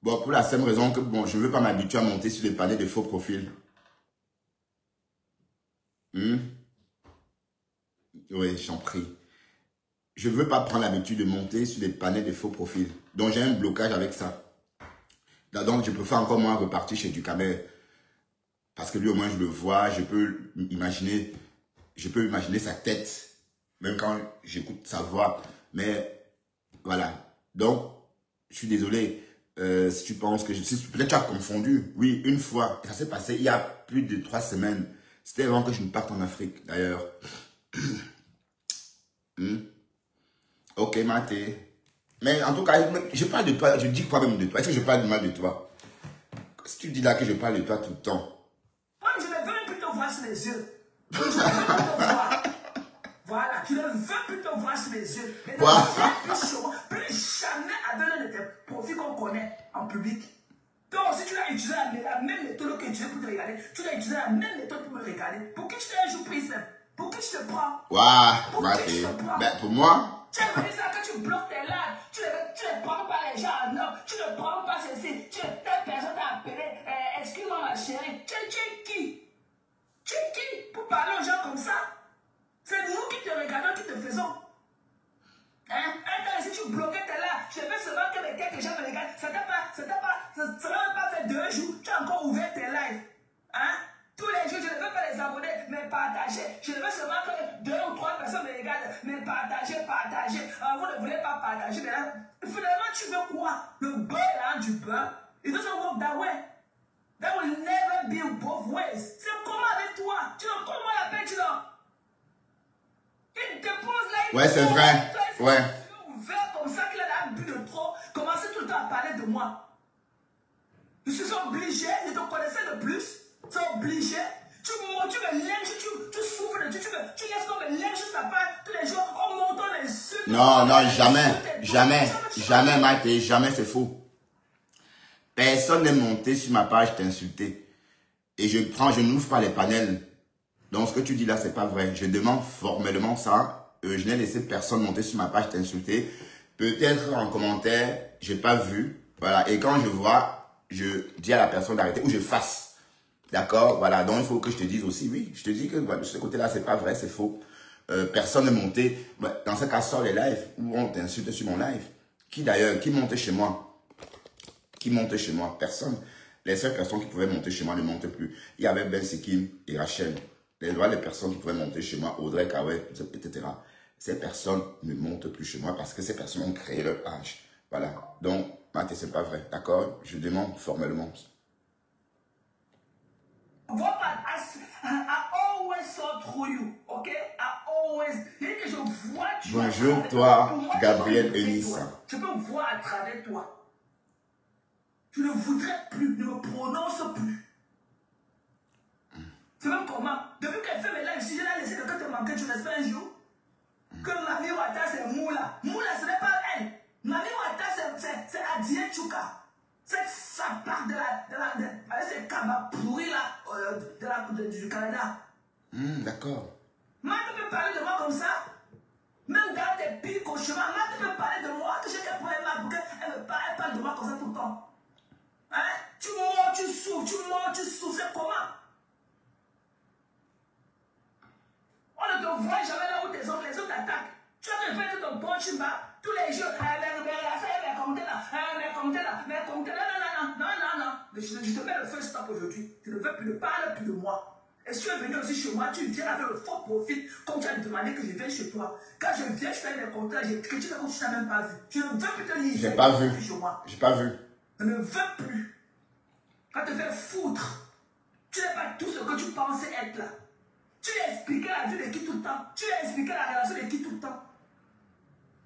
Bon, pour la simple raison que bon, je ne veux pas m'habituer à monter sur les panels de faux profils. Oui, j'en prie. Je ne veux pas prendre l'habitude de monter sur les panels de faux profils. Donc, j'ai un blocage avec ça. Donc, je préfère encore moins repartir chez Ducamer. Parce que lui, au moins, je le vois, je peux imaginer sa tête. Même quand j'écoute sa voix. Mais, voilà. Donc, je suis désolé. Si tu penses que peut-être tu as confondu. Oui, une fois. Ça s'est passé il y a plus de 3 semaines. C'était avant que je ne parte en Afrique, d'ailleurs. Ok, Maté. Mais en tout cas, je parle de toi. Je dis quoi même de toi? Est-ce que je parle mal de toi? Si tu dis là que je parle de toi tout le temps. Moi, je ne veux plus te voir sur les yeux. Je ne veux plus te voir. Voilà, tu ne veux plus te voir sur les yeux. Mais plus jamais avec l'un de tes profils qu'on connaît en public. Donc, si tu as utilisé la même méthode que tu veux pour te regarder, tu as utilisé la même méthode pour me regarder. Pour qui tu t'es un jour pris, pour qui tu te prends? Waouh, Maté. Ben, pour moi. Tu as dit ça que tu bloques tes lives, tu ne prends pas les gens en or, tu ne prends pas ceci, telle personne t'a appelé, excuse-moi ma chérie, tu es qui? Tu es qui pour parler aux gens comme ça? C'est nous qui te regardons, qui te faisons. Hein? Si tu bloquais tes lives, je veux seulement que quelques gens me regardent, ça n'a pas fait 2 jours, tu as encore ouvert tes lives. Hein? Tous les jours, je ne veux pas les abonner, mais partager. Je ne veux seulement que 2 ou 3 personnes me regardent, mais partager. Vous ne voulez pas partager, mais là, finalement, tu veux quoi? Le beurre là, du beurre. It doesn't work that way. That will never be both ways. C'est comment avec toi? Tu l'as comment la paix, tu l'as? Il te pose là. Ouais, c'est vrai. Ouais. Ouvert comme ça qu'il a bu de trop. Commencez tout le temps à parler de moi. Je suis obligé, je te connaissais de plus. C'est obligé. Tu me lynches, tu souffres de tu laisses qu'on me lynche sur ta page tous les jours en montant les sucres. Non, jamais, Maté, jamais, c'est faux. Personne n'est monté sur ma page t'insulter. Et je n'ouvre pas les panels. Donc, ce que tu dis là, c'est pas vrai. Je demande formellement ça. Je n'ai laissé personne monter sur ma page t'insulter. Peut-être en commentaire, j'ai pas vu. Voilà. Et quand je vois, je dis à la personne d'arrêter ou je fasse. D'accord? Voilà. Donc, il faut que je te dise aussi, oui. Je te dis que voilà, de ce côté-là, c'est pas vrai, c'est faux. personne ne montait. Dans ce cas, sort les lives où on t'insulte sur mon live. Qui d'ailleurs, qui monte chez moi? Qui monte chez moi? Personne. Les seules personnes qui pouvaient monter chez moi ne montent plus. Il y avait Ben Sekim et Rachel. Les personnes qui pouvaient monter chez moi, Audrey Kawet, etc. Ces personnes ne montent plus chez moi parce que ces personnes ont créé leur page. Voilà. Donc, Mathé, c'est pas vrai. D'accord? Je demande formellement. I always saw through you, ok? I always. Dès que je vois, tu bonjour toi, Gabriel Enissa. Je peux voir à travers toi. Je ne voudrais plus, ne me prononce plus. C'est même comment? Depuis qu'elle fait mes lives, si je l'ai laissé quelqu'un te manquer, tu laisses pas un jour? Que Mami Wata c'est Moula. Moula ce n'est pas elle. Mami Wata c'est Adien Chouka. Ça part c'est Kaba pourri là, du Canada. D'accord. Maman peut parler de moi comme ça. Même dans des pires cauchemars, maman peut parler de moi. Que j'ai qu'un problème là, elle parle de moi comme ça tout le temps. Hein? Tu mords, tu souffres, c'est comment? On ne te voit jamais là où les autres t'attaquent. Tu as fait ton bon chimba, tous les jours, non. Je te mets le feu stop aujourd'hui. Je ne veux plus, ne parle plus de moi. Et si tu es venu aussi chez moi, tu viens avec le faux profil, comme tu as demandé que je vienne chez toi. Quand je viens, je fais des contrats, que tu fais comme si tu n'as même pas vu. Je ne veux plus te lire. J'ai pas vu. J'ai pas vu. Je ne veux plus. Quand te faire foutre, tu n'es pas tout ce que tu pensais être là. Tu lui as expliqué la vie de qui tout le temps. Tu lui as expliqué la relation de qui tout le temps.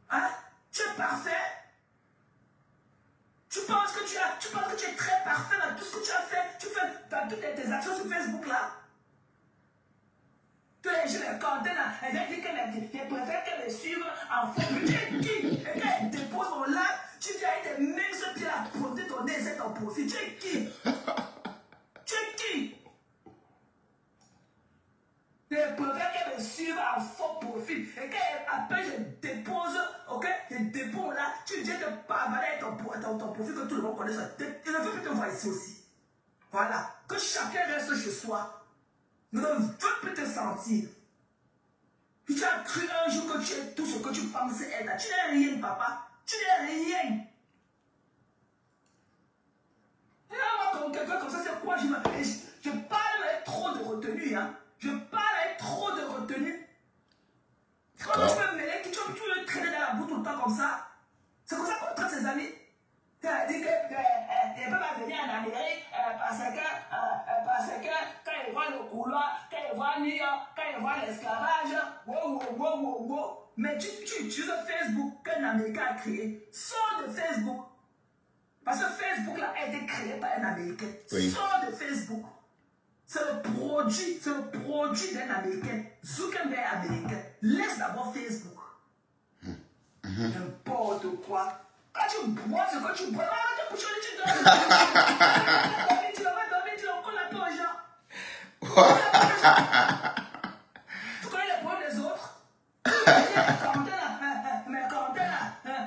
Hein? Tu es parfait. Tu penses que tu es très parfait dans tout ce que tu as fait. Tu fais dans toutes tes actions sur Facebook là. Tous les gens, les cantines là, elles viennent dire qu'elles préfèrent qu'elles les suivent en fond. Mais tu es qui? Et quand elles déposent mon live, tu viens avec tes mains sur pied à pointer ton nez et c'est ton profil. Tu es qui? Tu es qui? Je préfère qu'elle me suive en faux profil. Et après je dépose, ok, je dépose là, tu viens te pavaler avec ton profil que tout le monde connaît ça. Je ne veux plus te voir ici aussi. Voilà. Que chacun reste chez soi. Je ne veux plus te sentir. Tu as cru un jour que tu es tout ce que tu pensais être. Tu n'es rien, papa. Tu n'es rien. Et là, moi, quelqu'un comme ça, c'est quoi? Je parle avec trop de retenue, hein. Je parle avec trop de retenue. Quand tu veux me mêler, tu veux traîner dans la boue tout le temps comme ça. C'est comme ça qu'on traite ses amis. Tu as dit qu'elle ne peut pas venir en Amérique parce que quand ils voient le couloir, quand ils voient New York, quand ils voient l'esclavage, wow. Mais tu utilises Facebook qu'un Américain a créé. Sors de Facebook. Parce que Facebook là, a été créé par un Américain. Oui. Sors de Facebook. C'est le produit d'un Américain. Zuckerberg est américain. Laisse d'abord Facebook. N'importe quoi. Quand tu bois ce que tu bois, tu dors. Tu vas dormir, tu en colles un peu aux gens. Tu connais les problèmes des autres. Mes comptes là,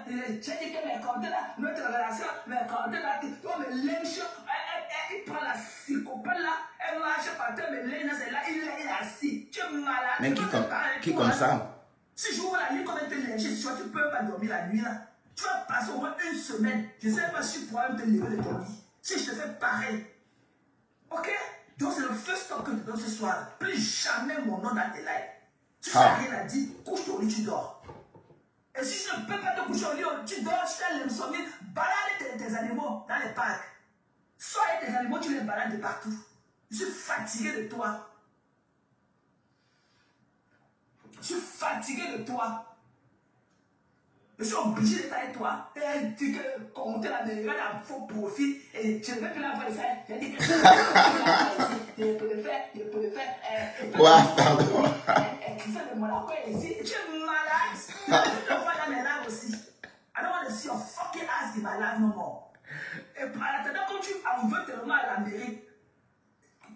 j'ai dit que mes comptes là, notre relation, mes comptes là, on me lynche, il prend la psychopathe là, elle marche par terre, mais là, c'est là, il est assis. Tu es malade. Mais qui comme ça? Si je vois la nuit, comment te lyncher, si tu ne peux pas dormir la nuit là, tu vas passer au moins une semaine. Je ne sais pas si tu pourras te lever de ton lit. Si je te fais pareil. Ok? Donc c'est le first talk que je te donne ce soir. Plus jamais mon nom dans tes lives. Si tu n'as rien à dire, couche ton lit, tu dors. Et si je ne peux pas te coucher au lit, tu dors, tu as l'insomnie, balade tes animaux dans les parcs. Soit avec tes animaux, tu les balades de partout. Je suis fatigué de toi. Je suis fatigué de toi. Je suis obligé d'être avec toi. Et elle dit que compter la délégation a un faux profit. Et je ne vais plus la voir ça. Elle dit que je peux le faire. Quoi? Pardon. Elle crie ça de Monaco ici. Tu es malade. Tu te vois dans mes lives aussi. I don't want to see your fucking ass in my life no more. Et en attendant, quand tu en veux tellement à l'Amérique,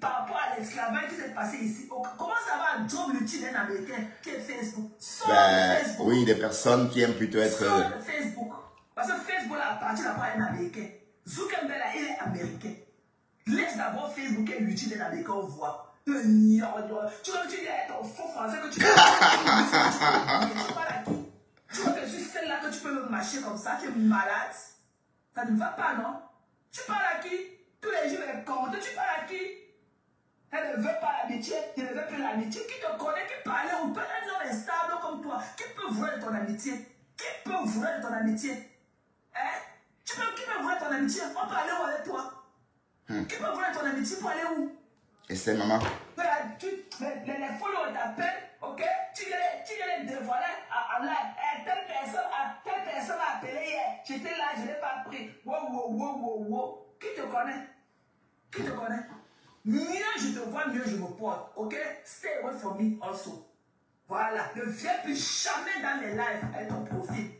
par rapport à l'esclavage qui s'est passé ici, comment ça va un job utile d'un Américain qui est Facebook? Facebook. Oui, des personnes qui aiment plutôt être... Sors de Facebook. Parce que Facebook appartient d'abord à un Américain. Zuckerberg, il est américain. Laisse d'abord Facebook et l'utile d'un Américain, on voit. Tu dis ton faux français que tu parles à qui? Tu vois que je suis celle-là que tu peux me mâcher comme ça, tu es malade. Ça ne va pas, non? Tu parles à qui? Tous les jours, les comptes, tu parles à qui? Elle ne veut pas l'amitié, elle ne veut plus l'amitié. Qui te connaît, qui parle, ou peut un homme instable comme toi, qui peut vouloir de ton amitié? Qui peut vouloir de ton amitié? Hein? Qui peut vouloir de ton amitié? On peut aller où avec toi? Qui peut vouloir de ton amitié pour aller où? Et c'est maman. Les follow t'appellent, ok? Tu les dévoiler en live. Telle personne m'a appelé hier. J'étais là, je ne l'ai pas pris. Wow. Qui te connaît? Qui te connaît? Mieux je te vois, mieux je me porte, ok? Stay away from me also. Voilà. Ne viens plus jamais dans les lives avec ton profil.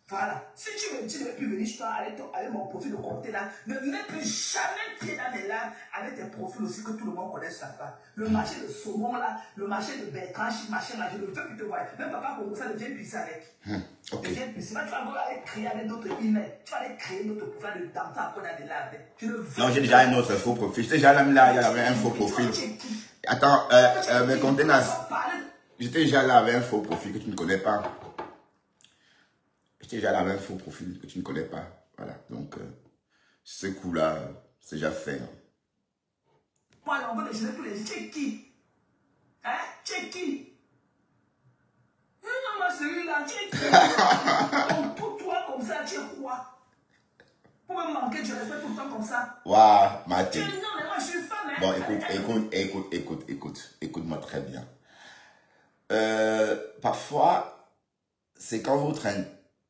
Voilà. Si tu ne veux plus venir chez toi avec mon profil de compte là, ne mets plus jamais pied dans mes lives avec tes profils aussi que tout le monde connaît ça pas. Le marché de saumon là, le marché de Bertrand, machin là, je ne veux plus te voir. Même papa pour ça devient puissant avec. Ok. Devient puissant. Tu vas aller créer avec d'autres emails. Tu vas aller créer d'autres profils de danser encore dans des lives. Je ne veux Non, j'ai déjà un autre faux profil. J'étais déjà là, il y avait un faux profil. Attends, mais Contenas, j'étais déjà là avec un faux profil que tu ne connais pas. J'étais déjà là avec un faux profil que tu ne connais pas. Voilà, donc ce coup-là, c'est déjà fait. Moi, on veut déjeuner tous les jours. Check qui? Hein? Check qui? Non, moi, celui-là, check qui? Donc, pour toi, comme ça, tu es quoi? Pour me manquer, tu restes tout le temps comme ça. Waouh, Mathé. Non, mais moi, je suis femme. Hein? Bon, écoute-moi très bien. Parfois, c'est quand votre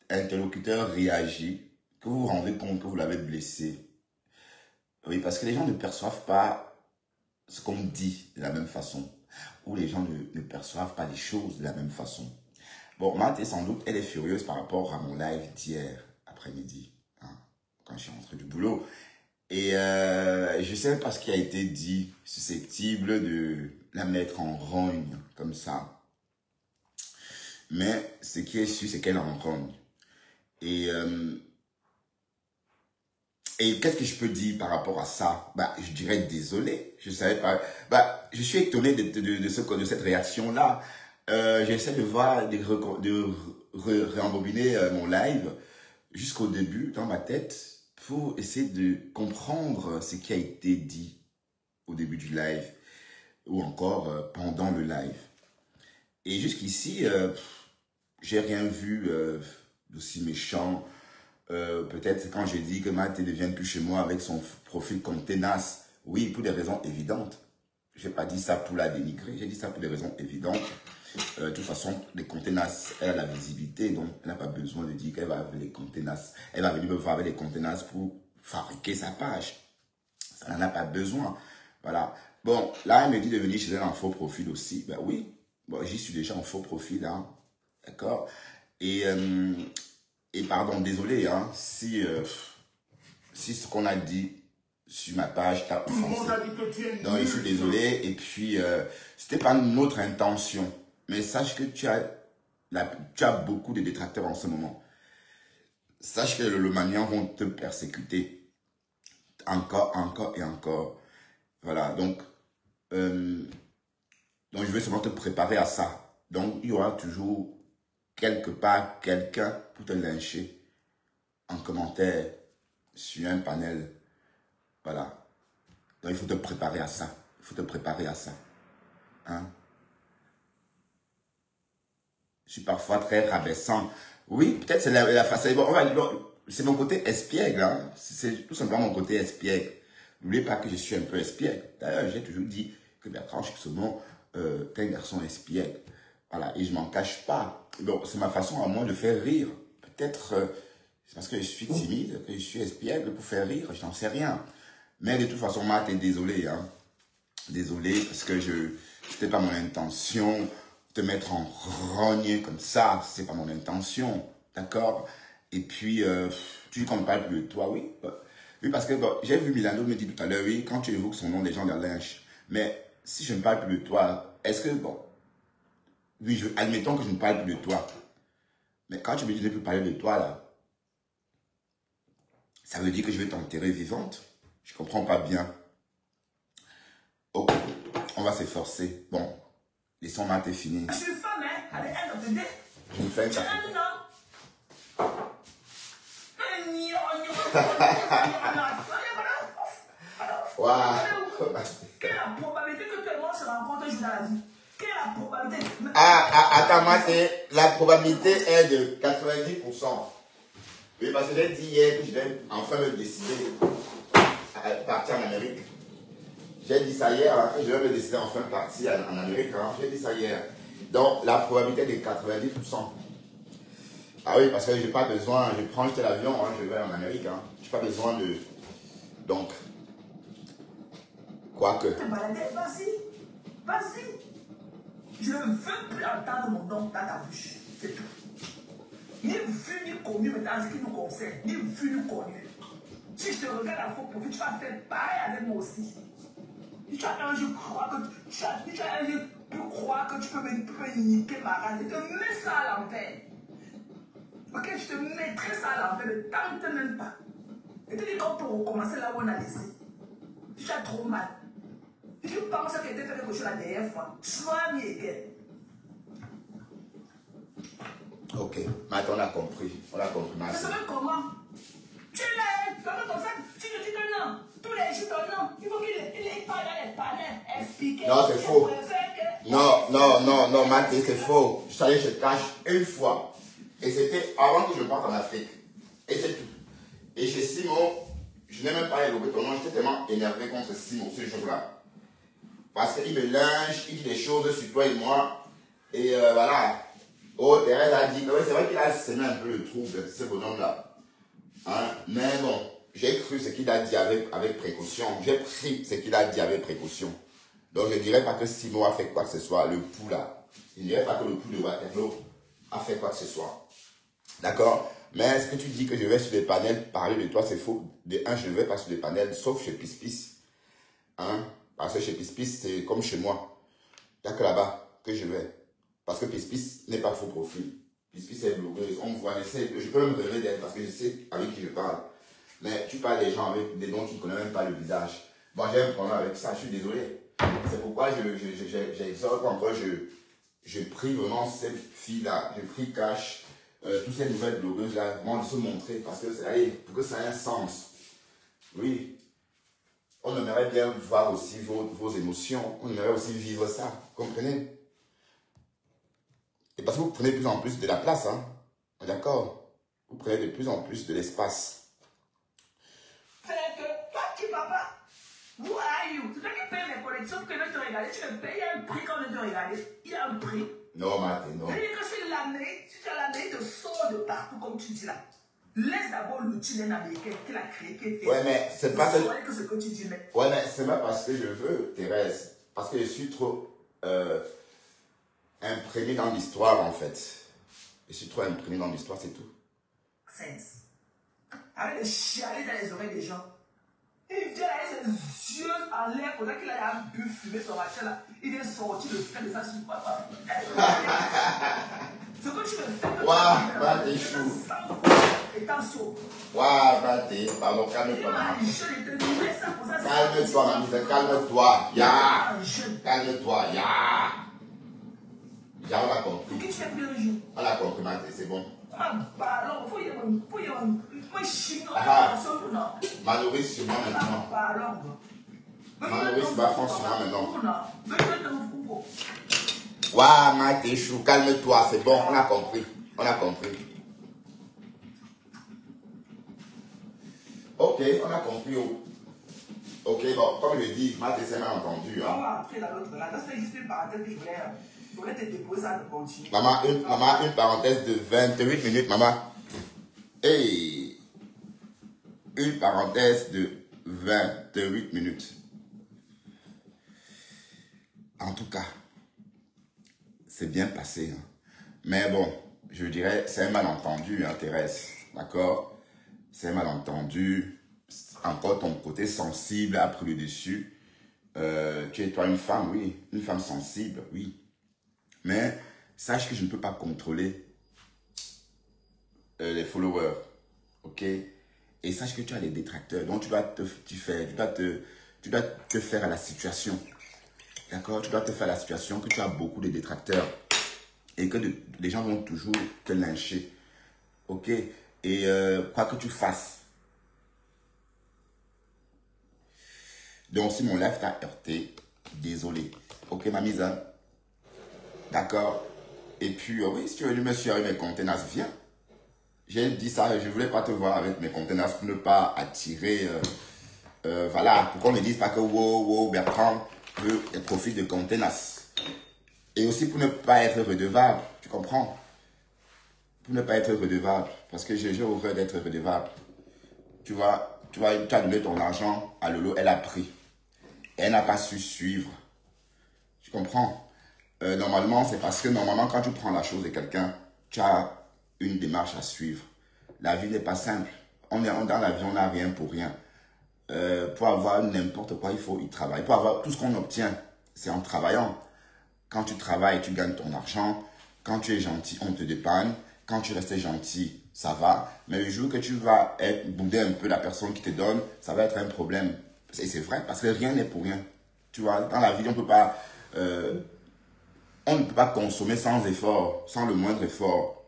interlocuteur réagit que vous vous rendez compte que vous l'avez blessé. Oui, parce que les gens ne perçoivent pas ce qu'on dit de la même façon. Ou les gens ne perçoivent pas les choses de la même façon. Bon, Mathé, sans doute, elle est furieuse par rapport à mon live d'hier après-midi, hein, quand je suis rentré du boulot. Et je sais pas ce qui a été dit, susceptible de la mettre en rogne, comme ça. Mais ce qui est sûr, c'est qu'elle est en rogne. Et qu'est-ce que je peux dire par rapport à ça? Bah, je dirais désolé. Je savais pas. Bah, je suis étonné de cette réaction-là. J'essaie de voir, de réembobiner mon live jusqu'au début dans ma tête pour essayer de comprendre ce qui a été dit au début du live ou encore pendant le live. Et jusqu'ici, j'ai rien vu d'aussi méchant. Peut-être c'est quand j'ai dit que Mathé ne vient plus chez moi avec son profil Contenas. Oui, pour des raisons évidentes. Je n'ai pas dit ça pour la dénigrer, j'ai dit ça pour des raisons évidentes. De toute façon, les Contenas, elle a la visibilité, donc elle n'a pas besoin de dire qu'elle va avec les Contenas. Elle va venir me voir avec les Contenas pour fabriquer sa page. Ça n'en a pas besoin. Voilà. Bon, là, elle me dit de venir chez elle en faux profil aussi. Ben oui, bon, j'y suis déjà en faux profil, hein. D'accord. Et pardon, désolé, hein, si ce qu'on a dit sur ma page t'a offensé. Non, je suis désolé. Et puis, c'était pas notre intention. Mais sache que tu as beaucoup de détracteurs en ce moment. Sache que le maniant vont te persécuter. Encore et encore. Voilà, donc je veux seulement te préparer à ça. Donc, il y aura toujours quelque part quelqu'un pour te lyncher en commentaire sur un panel. Voilà. Donc, il faut te préparer à ça. Il faut te préparer à ça. Hein? Je suis parfois très rabaissant. Oui, peut-être c'est la façon. Bon, c'est mon côté espiègle. Hein? C'est tout simplement mon côté espiègle. N'oubliez pas que je suis un peu espiègle. D'ailleurs, j'ai toujours dit que Bertrand Chixomon est un garçon espiègle. Voilà, et je m'en cache pas. Bon, c'est ma façon à moi de faire rire. Peut-être c'est parce que je suis timide, que je suis espiègle pour faire rire, je n'en sais rien. Mais de toute façon, Matt, désolé. Hein? Désolé, parce que c'était pas mon intention. Te mettre en rogne comme ça, c'est pas mon intention. D'accord? Et puis, tu dis qu'on ne parle plus de toi, oui. Oui, parce que bon, j'ai vu Milano me dire tout à l'heure, oui, quand tu évoques son nom, les gens de lynche. Mais si je ne parle plus de toi, est-ce que, bon, oui, admettons que je ne parle plus de toi. Mais quand tu me dis de ne plus parler de toi, là, ça veut dire que je vais t'enterrer vivante. Je comprends pas bien. Ok. On va s'efforcer. Bon, les sons maths est fini. Je suis une femme, hein. Allez, elle te dit. Une femme, ça fait. Waouh. Quelle est la probabilité que tout le monde se rencontre un jour dans la vie? Quelle est la probabilité? Attends, moi, la probabilité est de 90%. Oui, parce que j'ai dit hier que je vais enfin me décider à partir en Amérique. J'ai dit ça hier, hein, que je vais me décider enfin de partir en Amérique. Hein. J'ai dit ça hier. Donc, la probabilité est de 90%. Ah oui, parce que je n'ai pas besoin, je prends juste l'avion, hein, je vais en Amérique. Hein. Je n'ai pas besoin de... Donc, quoique... Vas-y, vas-y. Je ne veux plus entendre mon nom dans ta bouche. C'est tout. Ni vu ni connu maintenant ce qui nous concerne. Ni vu ni connu. Si je te regarde à faux profil, tu vas faire pareil avec moi aussi. Si tu as un jour croire que tu as un jour pour croire que tu peux me niquer ma race, je te mets ça à l'envers. Ok, je te mettrai ça à l'envers, ne tente même pas. Et tu dis qu'on peut recommencer là où on a laissé. Si tu as trop mal. Si tu penses que tu as fait quelque chose la dernière fois, sois mieux again. Ok, maintenant on a compris. On a compris, Mais merci. ça va comment? Tu l'as, dans ton sac, tu te dis que non. Tous les jours, non. Il faut qu'il parle dans les panels, expliquer. Non, c'est faux. Non, Mathé, c'est faux. Je savais, je cache une fois. Et c'était avant que je parte en Afrique. Et c'est tout. Et chez Simon, je n'ai même pas évoqué ton nom. J'étais tellement énervé contre Simon ce jour-là. Parce qu'il me lynche, il dit des choses sur toi et moi. Et voilà. Oh, Thérèse a dit, c'est vrai qu'il a semé un peu le trouble, ce bonhomme-là. Hein? Mais bon, j'ai cru ce qu'il a dit avec précaution. J'ai pris ce qu'il a dit avec précaution. Donc je ne dirais pas que Simon a fait quoi que ce soit, le pouls là. Je ne dirais pas que le pouls de Waterloo a fait quoi que ce soit. D'accord? Mais est-ce que tu dis que je vais sur les panels parler de toi, c'est faux. De un, je ne vais pas sur les panels, sauf chez Pispis. Hein? Parce que chez Pispis, c'est comme chez moi. Il n'y a que là-bas que je vais. Parce que Pispis n'est pas faux profil. Pispis est blogueuse. On me voit, je peux me révéler d'elle parce que je sais avec qui je parle. Mais tu parles des gens avec des noms qui ne connaissent même pas le visage. Moi, j'ai un problème avec ça, je suis désolé. C'est pourquoi j'exhorte encore, je prie vraiment cette fille-là, je prie cash, toutes ces nouvelles blogueuses-là, vraiment de se montrer, parce que pour que ça ait un sens. Oui. On aimerait bien voir aussi vos émotions, on aimerait aussi vivre ça, comprenez? Et parce que vous prenez de plus en plus de la place, hein? D'accord? Vous prenez de plus en plus de l'espace. C'est que toi qui vas pas. Who are you? C'est toi qui payes les collections que je te regarder. Tu le payes, il y a un prix quand je te regarder. Il y a un prix. Non, Mathé, non. C'est-à-dire que si l'Amérique te sort de partout, comme tu dis là, laisse d'abord l'outil d'un Américain qu'il a créé, qui est fait. Ouais, mais c'est pas que ce que tu dis, mais. Ouais, mais c'est pas parce que je veux, Thérèse. Parce que je suis trop imprégné dans l'histoire, en fait. Je suis trop imprégné dans l'histoire, c'est tout. Sense. Arrête de chialer dans les oreilles des gens. Il vient avec ses yeux en l'air, pendant qu'il a un bu fumé son machin là. Il vient sortir le frère de sa sur papa. Ce que tu me fais. Waouh, bah t'es chou. Étant sourd. Waouh, bah t'es. Pardon, calme-toi, maman. Calme-toi, mamie, calme-toi. Ya. Calme-toi, ya. Ya, on a compris. Pour qui tu fais plus un jour? On a compris, Mathé, c'est bon. Ma nourrice sur moi maintenant. Ma nourrice va fond sur moi maintenant. Waouh, Mathé, chou, calme-toi, c'est bon, on a compris. On a compris. Ok, on a compris. Ok, bon, comme je dis, Mathé s'est mal entendu. Hein. Maman, une parenthèse de 28 minutes, maman. Hey, une parenthèse de 28 minutes. En tout cas, c'est bien passé. Hein. Mais bon, je dirais, c'est un malentendu, hein, Thérèse. D'accord? C'est un malentendu. Encore ton côté sensible a pris le dessus. Tu es toi une femme, oui. Une femme sensible, oui. Mais sache que je ne peux pas contrôler les followers. Ok? Et sache que tu as les détracteurs. Donc tu dois te faire à la situation. D'accord? Tu dois te faire la situation que tu as beaucoup de détracteurs et que les gens vont toujours te lyncher. Ok? Et quoi que tu fasses. Donc, si mon live t'a heurté, désolé. Ok, ma mise, hein? D'accord? Et puis, oui, si tu veux me suivre avec mes conteneurs, viens. J'ai dit ça, je ne voulais pas te voir avec mes conteneurs pour ne pas attirer. Voilà, pour qu'on ne dise pas que wow, Bertrand profite de conteneurs. Et aussi pour ne pas être redevable, tu comprends? Pour ne pas être redevable, parce que j'ai horreur d'être redevable. Tu vois, tu as donné ton argent à Lolo, elle a pris. Elle n'a pas su suivre. Tu comprends? Normalement, c'est parce que normalement, quand tu prends la chose de quelqu'un, tu as une démarche à suivre. La vie n'est pas simple. Dans la vie, on n'a rien pour rien. Pour avoir n'importe quoi, il faut y travailler. Pour avoir tout ce qu'on obtient, c'est en travaillant. Quand tu travailles, tu gagnes ton argent. Quand tu es gentil, on te dépanne. Quand tu restes gentil, ça va. Mais le jour que tu vas bouder un peu la personne qui te donne, ça va être un problème. Et c'est vrai, parce que rien n'est pour rien. Tu vois, dans la vie, on ne peut pas consommer sans effort, sans le moindre effort.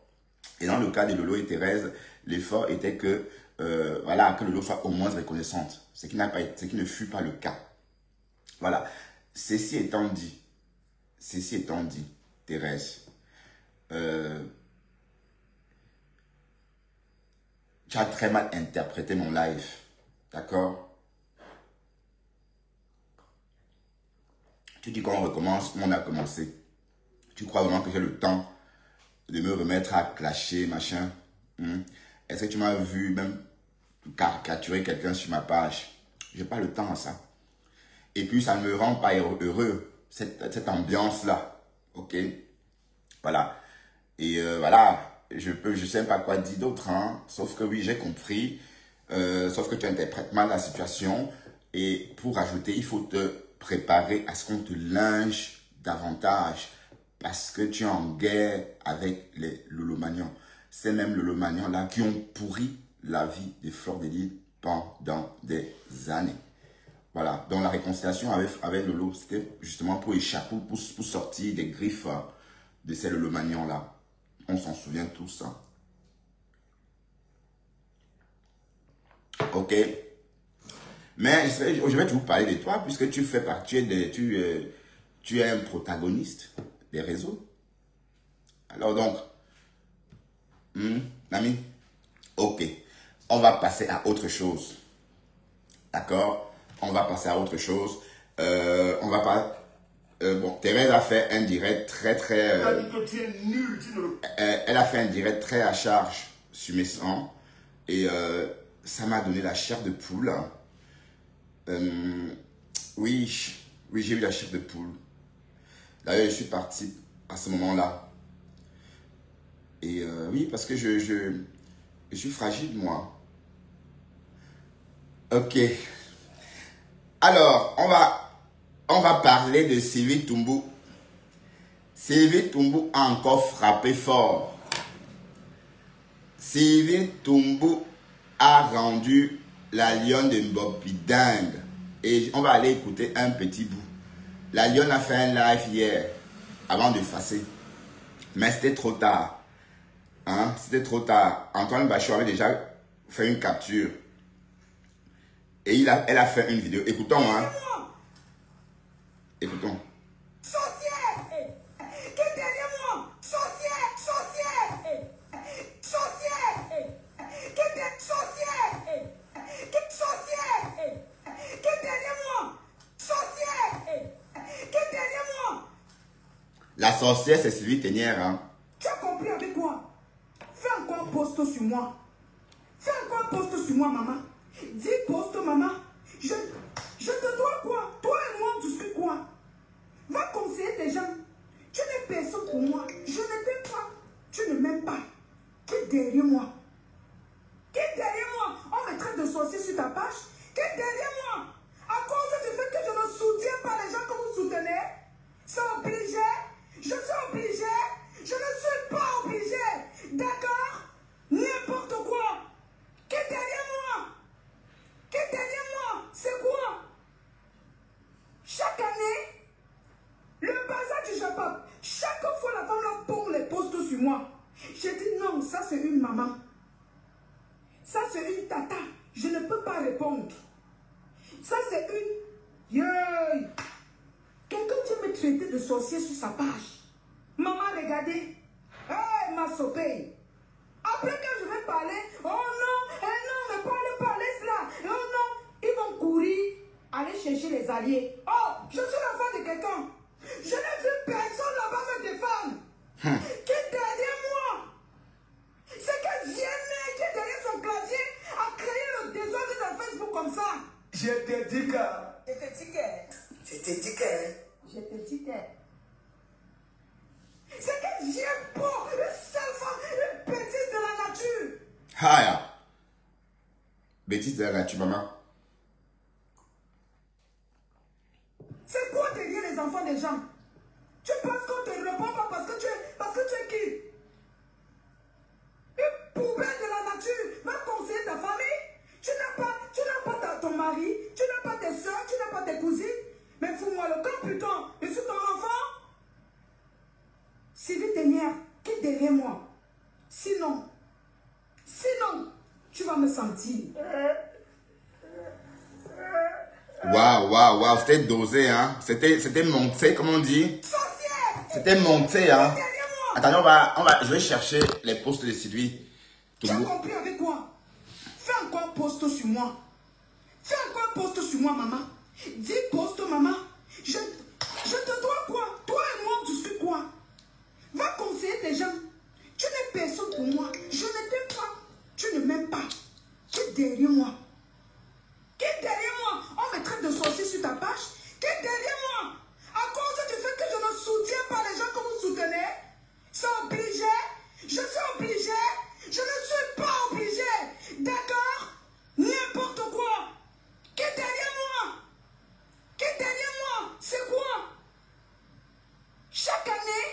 Et dans le cas de Lolo et Thérèse, l'effort était que, que Lolo soit au moins reconnaissante. Ce qui ne fut pas le cas. Voilà. Ceci étant dit, Thérèse, tu as très mal interprété mon live. D'accord? Tu dis qu'on recommence, on a commencé. Tu crois vraiment que j'ai le temps de me remettre à clasher, machin? Est-ce que tu m'as vu même caricaturer quelqu'un sur ma page? J'ai pas le temps à ça. Et puis, ça ne me rend pas heureux, cette ambiance-là. Ok? Voilà. Et voilà, je sais pas quoi dire d'autre, hein? Sauf que oui, j'ai compris. Sauf que tu interprètes mal la situation. Et pour ajouter, il faut te préparer à ce qu'on te linge davantage. Parce que tu es en guerre avec les Lolomanians. C'est même Lolomanians-là qui ont pourri la vie des Fleurs de Lys pendant des années. Voilà. Donc la réconciliation avec Lolo, c'était justement pour échapper, pour sortir des griffes de ces Lolomanians-là. On s'en souvient tous. Hein. Ok. Mais je vais vous parler de toi, puisque tu fais partie tu es un protagoniste des réseaux. Alors donc, ami, ok, on va passer à autre chose. D'accord? On va passer à autre chose. On va pas... bon, Thérèse a fait un direct très... tu es nul, tu ne le... elle a fait un direct très à charge sur mes sangs. Et ça m'a donné la chair de poule. Oui, j'ai eu la chair de poule. D'ailleurs, je suis parti à ce moment-là. Et oui, parce que je suis fragile, moi. Ok. Alors, on va parler de Sylvie Toumbo. Sylvie Toumbo a encore frappé fort. Sylvie Toumbo a rendu la lionne de Mbopi dingue. Et on va aller écouter un petit bout. La lionne a fait un live hier, avant d'effacer. Mais c'était trop tard. Hein? C'était trop tard. Antoine Bachot avait déjà fait une capture. Et elle a fait une vidéo. Écoutons, hein. Écoutons. Sorcière! Qui est derrière moi? Sorcière! Sorcière! Sorcière! Qui est derrière sorcière? Qui sorcière? Qui est derrière moi? Sorcière! Qui est derrière moi? La sorcière, c'est Sylvie Ténière, hein. Tu as compris avec quoi? Fais encore un post sur moi. Fais encore un post sur moi, maman. Dis post, maman. Je te dois quoi? Toi et moi, tu suis quoi? Va conseiller des gens. Tu n'es personne pour moi. Je ne t'aime pas. Tu ne m'aimes pas. Qui est derrière moi? Qui est derrière moi? On me traite de sorcier sur ta page. Qui est derrière moi? À cause du fait que je ne soutiens pas les gens que vous soutenez. C'est obligé. Je suis obligé. Je ne suis pas obligé. D'accord? N'importe quoi. Qui est derrière moi? Qui est derrière moi? C'est quoi? Chaque année, pas. Chaque fois, la femme là pond les postes sur moi. J'ai dit non, ça c'est une maman. Ça c'est une tata. Je ne peux pas répondre. Ça c'est une... Yeah. Quelqu'un vient me traiter de sorcier sur sa page. Maman, regardez. Hey, ma sopée. Après quand je vais parler, oh non, eh non, ne pas aller cela. Oh non, ils vont courir, aller chercher les alliés. Oh, je suis l'enfant de quelqu'un. Je n'ai vu personne là-bas me défendre. Qui est derrière moi? C'est que Vienne qui est derrière son clavier a créé le désordre dans Facebook comme ça. Je te dis que... Je te dis que... Je te dis que... Je te dis que... C'est que Vienne pour une seule femme, une bêtise de la nature. Haya. Bêtise de la nature, maman. C'est quoi derrière les enfants des gens? Tu penses qu'on te répond pas parce que tu es qui? Une poubelle de la nature. Va conseiller ta famille. Tu n'as pas ton mari, tu n'as pas tes soeurs, tu n'as pas tes cousines. Mais fous-moi le camp, putain. Je suis ton enfant. Sylvie Ténière, qui est derrière moi? Sinon, tu vas me sentir. Waouh, c'était dosé, hein. C'était monté, comment on dit? Sorcière! C'était monté, hein. Derrière moi! Attendez, je vais chercher les postes de Sylvie. Tu as compris avec quoi? Fais encore un post sur moi. Fais encore un post sur moi, maman. Dis post, maman. Je te dois quoi? Toi et moi, tu suis quoi? Va conseiller tes gens. Tu n'es personne pour moi. Je ne t'aime pas. Tu ne m'aimes pas. Qui est derrière moi? Qui est derrière moi? On me traite de sorcier sur ta page. Qui est derrière moi? À cause du fait que je ne soutiens pas les gens que vous soutenez. C'est obligé. Je suis obligé. Je ne suis pas obligé. D'accord? N'importe quoi. Qui est derrière moi? Qui est derrière moi? C'est quoi? Chaque année,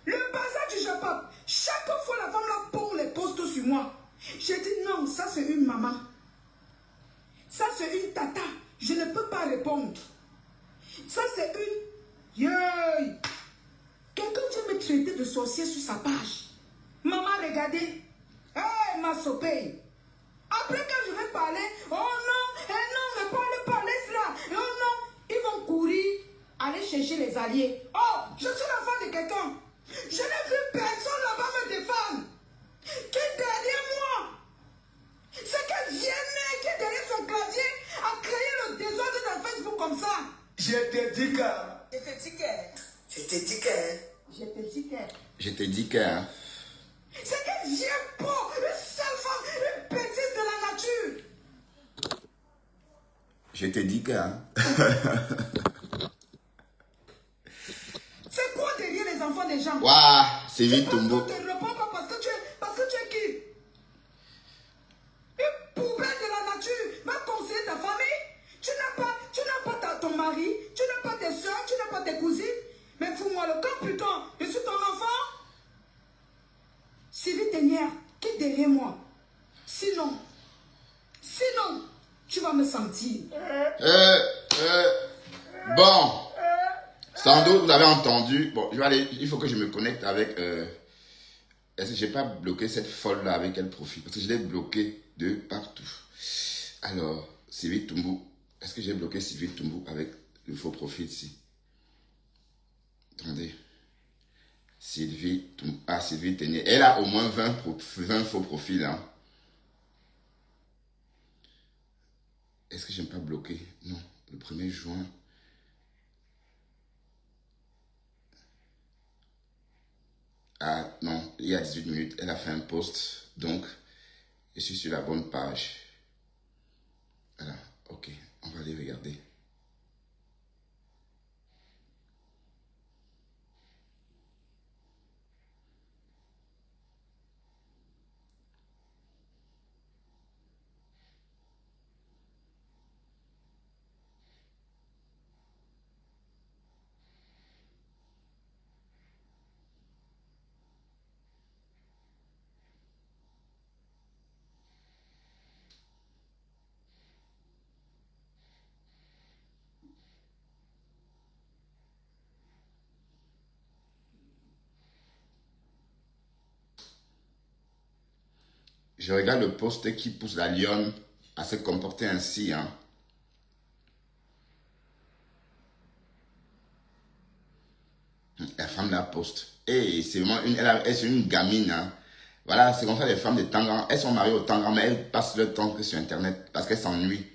le bazar du Japon, chaque fois la femme là pond les postes sur moi. J'ai dit non, ça c'est une maman. Ça c'est une tata. Je ne peux pas répondre. Ça c'est une... Yeah. Quelqu'un vient me traiter de sorcier sur sa page. Maman, regardez. Hey, ma sopée. Après quand je vais parler, oh non, eh non, ne pas aller parler cela. Oh non, ils vont courir, aller chercher les alliés. Oh, je suis l'enfant de quelqu'un. Je n'ai vu personne là-bas me défendre. Qui est derrière moi? C'est que Vienne qui est derrière son clavier a créé le désordre dans Facebook comme ça. Je te dis que... Je te dis que... Je te dis que... Je te dis que... Je te dis que... Hein. C'est que Vienne pour une seule femme, une bêtise de la nature. Je te dis que... Hein. C'est quoi derrière les enfants des gens? Waouh, c'est vite On Tombo. ne te répond pas parce que tu es qui? Une poubelle de la nature. Va conseiller ta famille. Tu n'as pas ton mari, tu n'as pas tes soeurs, tu n'as pas tes cousines. Mais fous-moi le camp, putain. Je suis ton enfant. Sylvie Ténière, qui est derrière moi? Sinon, tu vas me sentir. Bon. Sans doute, vous avez entendu. Bon, je vais aller, il faut que je me connecte avec... Est-ce que je n'ai pas bloqué cette folle-là avec quel profil? Parce que je l'ai bloqué de partout. Alors, Sylvie Toumbo. Est-ce que j'ai bloqué Sylvie Toumbo avec le faux profil ici? Attendez. Sylvie Toumbo. Ah, Sylvie Ténier. Elle a au moins 20 faux profils. Hein. Est-ce que je n'ai pas bloqué? Non. Le 1er juin. Ah non, il y a 18 minutes, elle a fait un post, donc je suis sur la bonne page. Voilà, ok, on va aller regarder. Je regarde le poste qui pousse la lionne à se comporter ainsi. Hein. La femme de la poste. Et c'est vraiment une gamine. Hein. Voilà, c'est comme ça les femmes de Tangan. Elles sont mariées au Tangan, mais elles passent leur temps que sur Internet parce qu'elles s'ennuient.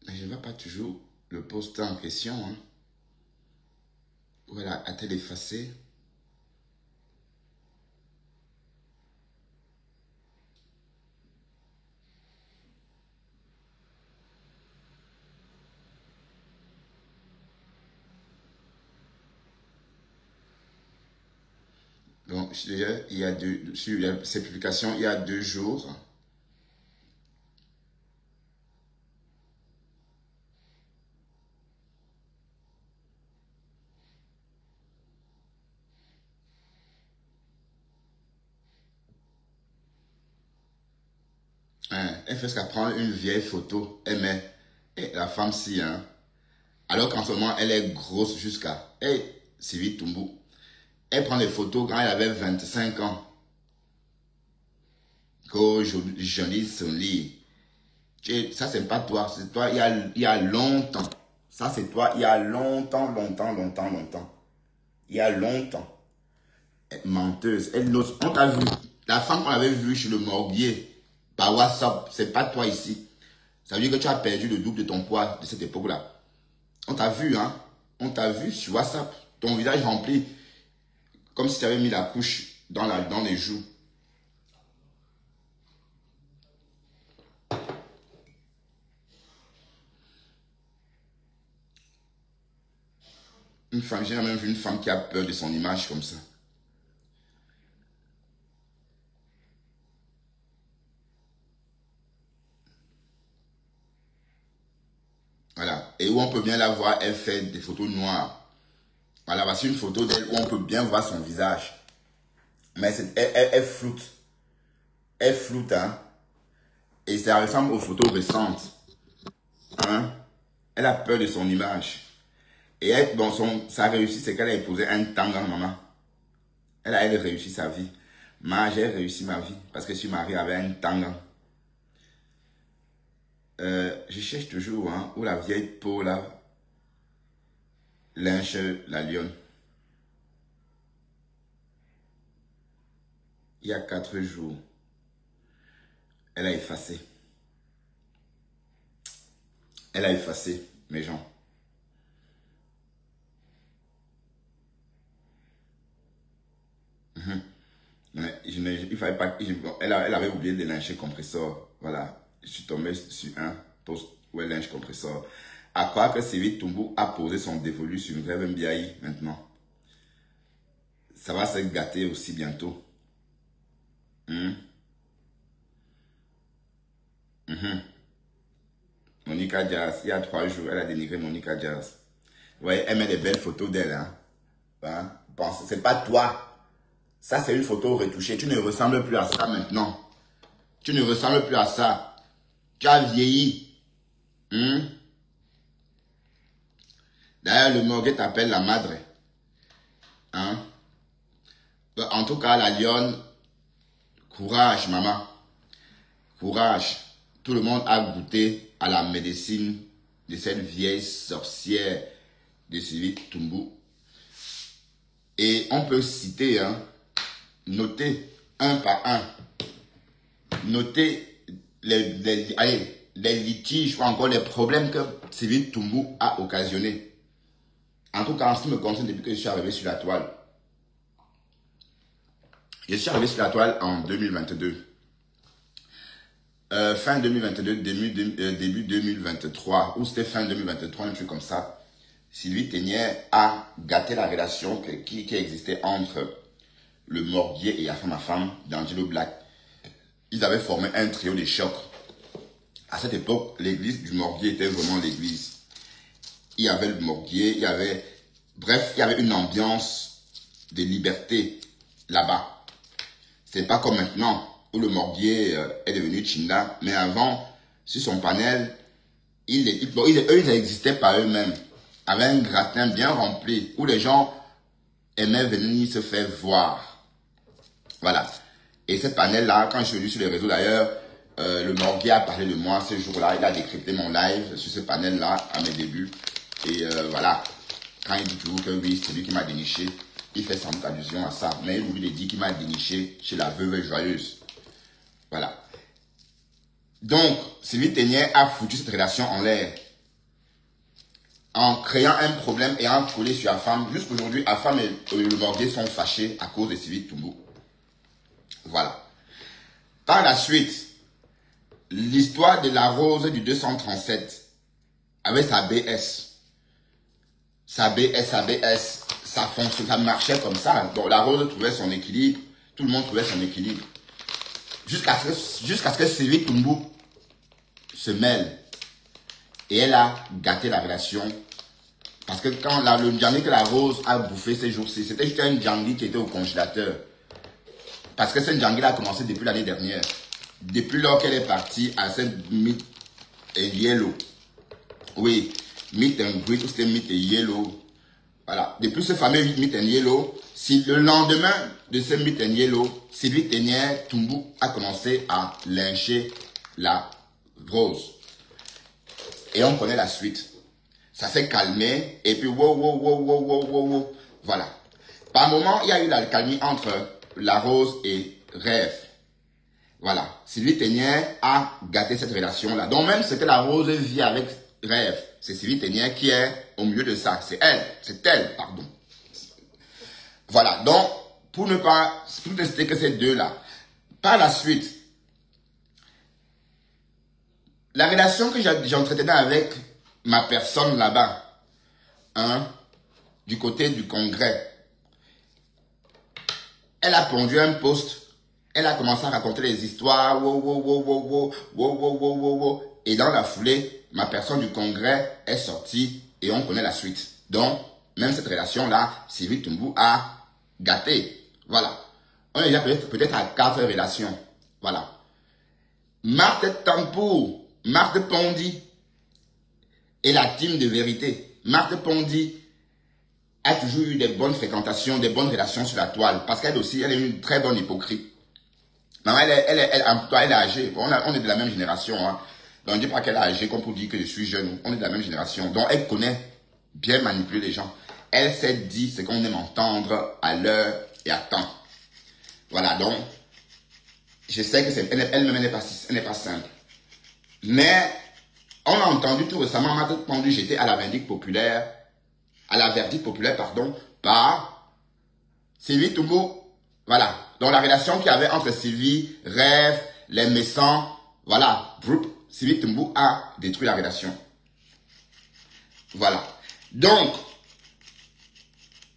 Mais je ne vois pas toujours le poste en question. Hein. Voilà, a-t-elle effacé? Donc, il y a sur ces publications, il y a 2 jours. Hein, elle fait ce qu'à prendre une vieille photo, elle met, et la femme si, hein, alors qu'en ce moment, elle est grosse jusqu'à, Sylvie Tombou, elle prend des photos quand elle avait 25 ans. Go, jolie, son lit. Ça, c'est pas toi, c'est toi il y a longtemps. Ça, c'est toi il y a longtemps. Il y a longtemps. Menteuse, elle n'ose. On t'a vu. La femme qu'on avait vue chez le morguier, par WhatsApp, c'est pas toi ici. Ça veut dire que tu as perdu le double de ton poids de cette époque-là. On t'a vu, hein. On t'a vu sur WhatsApp. Ton visage rempli. Comme si tu avais mis la couche dans les joues. Une femme, j'ai même vu une femme qui a peur de son image comme ça. Voilà. Et où on peut bien la voir, elle fait des photos noires. Voilà, voici une photo d'elle où on peut bien voir son visage. Mais elle floute. Elle floute, hein. Et ça ressemble aux photos récentes. Hein. Elle a peur de son image. Et elle, bon, sa réussite, c'est qu'elle a épousé un Tangan, maman. Elle a réussi sa vie. Moi, j'ai réussi ma vie parce que je suis marié avec un Tangan. Je cherche toujours, hein, où la vieille peau, là, lynche la lionne. Il y a 4 jours, elle a effacé. Elle a effacé, mes gens. Mais il fallait pas. Elle avait oublié de lyncher compresseur. Voilà. Je suis tombé sur un post où elle lynche compresseur. À croire que Sylvie Tombou a posé son dévolu sur une rêve MBI maintenant. Ça va se gâter aussi bientôt. Monica Jazz, il y a 3 jours, elle a dénigré Monica Jazz. Vous voyez, elle met des belles photos d'elle. Hein? C'est pas toi. Ça, c'est une photo retouchée. Tu ne ressembles plus à ça maintenant. Tu ne ressembles plus à ça. Tu as vieilli. D'ailleurs, le morgue t'appelle la madre. Hein? En tout cas, la lionne, courage, maman. Courage. Tout le monde a goûté à la médecine de cette vieille sorcière de Sylvie Tombou. Et on peut citer, hein, noter un par un. Noter les litiges ou encore les problèmes que Sylvie Tombou a occasionnés. En tout cas, en ce qui me concerne, depuis que je suis arrivé sur la toile. Je suis arrivé sur la toile en 2022. Fin 2022, début 2023, ou c'était fin 2023, un truc comme ça. Sylvie Ténière a gâté la relation qui existait entre le morguier et la femme à femme d'Angelo Black. Ils avaient formé un trio de choc. À cette époque, l'église du morguier était vraiment l'église. il y avait le morguier, il y avait... Bref, il y avait une ambiance de liberté là-bas. C'est pas comme maintenant où le morguier est devenu Chinda. Mais avant, sur son panel, eux, ils existaient par eux-mêmes. Avec un gratin bien rempli où les gens aimaient venir se faire voir. Voilà. Et cette panel-là, quand je suis venu sur les réseaux d'ailleurs, le morguier a parlé de moi ce jour-là. Il a décrypté mon live sur ce panel-là à mes débuts. Et voilà. Quand il dit toujours que oui, c'est lui qui m'a déniché, il fait sans doute allusion à ça. Mais il oublie de dire qu'il m'a déniché chez la veuve joyeuse. Voilà. Donc, Sylvie Ténière a foutu cette relation en l'air. En créant un problème et en collé sur Afam. Jusqu'aujourd'hui, Afam et le morguier sont fâchés à cause de Sylvie Toumbo. Voilà. Par la suite, l'histoire de la rose du 237 avec sa BS. Sa BS, ça fonctionnait, ça marchait comme ça. Donc la rose trouvait son équilibre, tout le monde trouvait son équilibre. Jusqu'à ce que Sylvie Toumbo se mêle. Et elle a gâté la relation. Parce que quand le Djangui que la rose a bouffé ces jours-ci, c'était juste un Djangui qui était au congélateur. Parce que ce Djangui a commencé depuis l'année dernière. Depuis lors qu'elle est partie à cette Meet and Yellow. Oui. Meet and Greet, ou c'était Meet and Yellow. Voilà. Depuis ce fameux Meet and Yellow, si le lendemain de ce Meet and Yellow, Sylvie Ténière Toumbo a commencé à lyncher la rose. Et on connaît la suite. Ça s'est calmé, et puis wow. Voilà. Par moment, il y a eu la calmie entre la rose et Rêve. Voilà. Sylvie Ténière a gâté cette relation-là. Donc même ce que la rose vit avec Rêve, c'est Sylvie Ténière qui est au milieu de ça. C'est elle, pardon. Voilà, donc, pour ne citer que ces deux-là. Par la suite, la relation que j'entretenais avec ma personne là-bas, hein, du côté du Congrès, elle a pondu un post, elle a commencé à raconter des histoires, et dans la foulée, ma personne du Congrès est sortie et on connaît la suite. Donc, même cette relation-là, Sylvie Toumbo a gâté. Voilà. On est déjà peut-être à 4 relations. Voilà. Marthe Tampour, Marthe Pondy et la team de vérité. Marthe Pondy a toujours eu des bonnes fréquentations, des bonnes relations sur la toile. Parce qu'elle aussi, elle est une très bonne hypocrite. Non, elle est âgée. On est de la même génération. Hein. Donc, je ne dis pas qu'elle est âgée comme pour dire que je suis jeune. On est de la même génération. Donc, elle connaît bien manipuler les gens. Elle s'est dit ce qu'on aime entendre à l'heure et à temps. Voilà, donc, je sais que elle-même n'est pas simple. Mais, on a entendu tout récemment, Marthe Pondy, j'étais à la verdict populaire, par Sylvie Toumbo. Voilà. Donc, la relation qu'il y avait entre Sylvie, Rêve, les Messants, voilà, groupe, Sylvie Toumbo a détruit la relation. Voilà. Donc,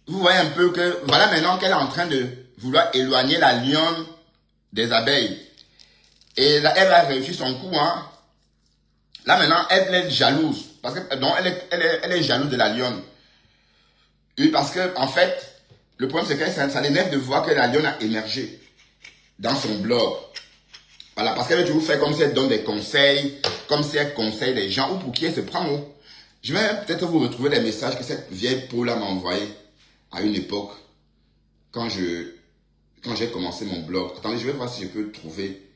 vous voyez un peu que, voilà maintenant qu'elle est en train de vouloir éloigner la lionne des abeilles. Et là, elle a réussi son coup, hein. Là maintenant, elle est jalouse. Parce que, donc, elle est jalouse de la lionne. Oui, parce que, en fait, le problème c'est que ça l'énerve de voir que la lionne a émergé dans son blog. Voilà, parce qu'elle veut toujours faire comme si elle donne des conseils, comme si elle conseille les gens, ou pour qui elle se prend. Je vais peut-être vous retrouver les messages que cette vieille Paula m'a envoyés à une époque, quand j'ai commencé mon blog. Attendez, je vais voir si je peux trouver,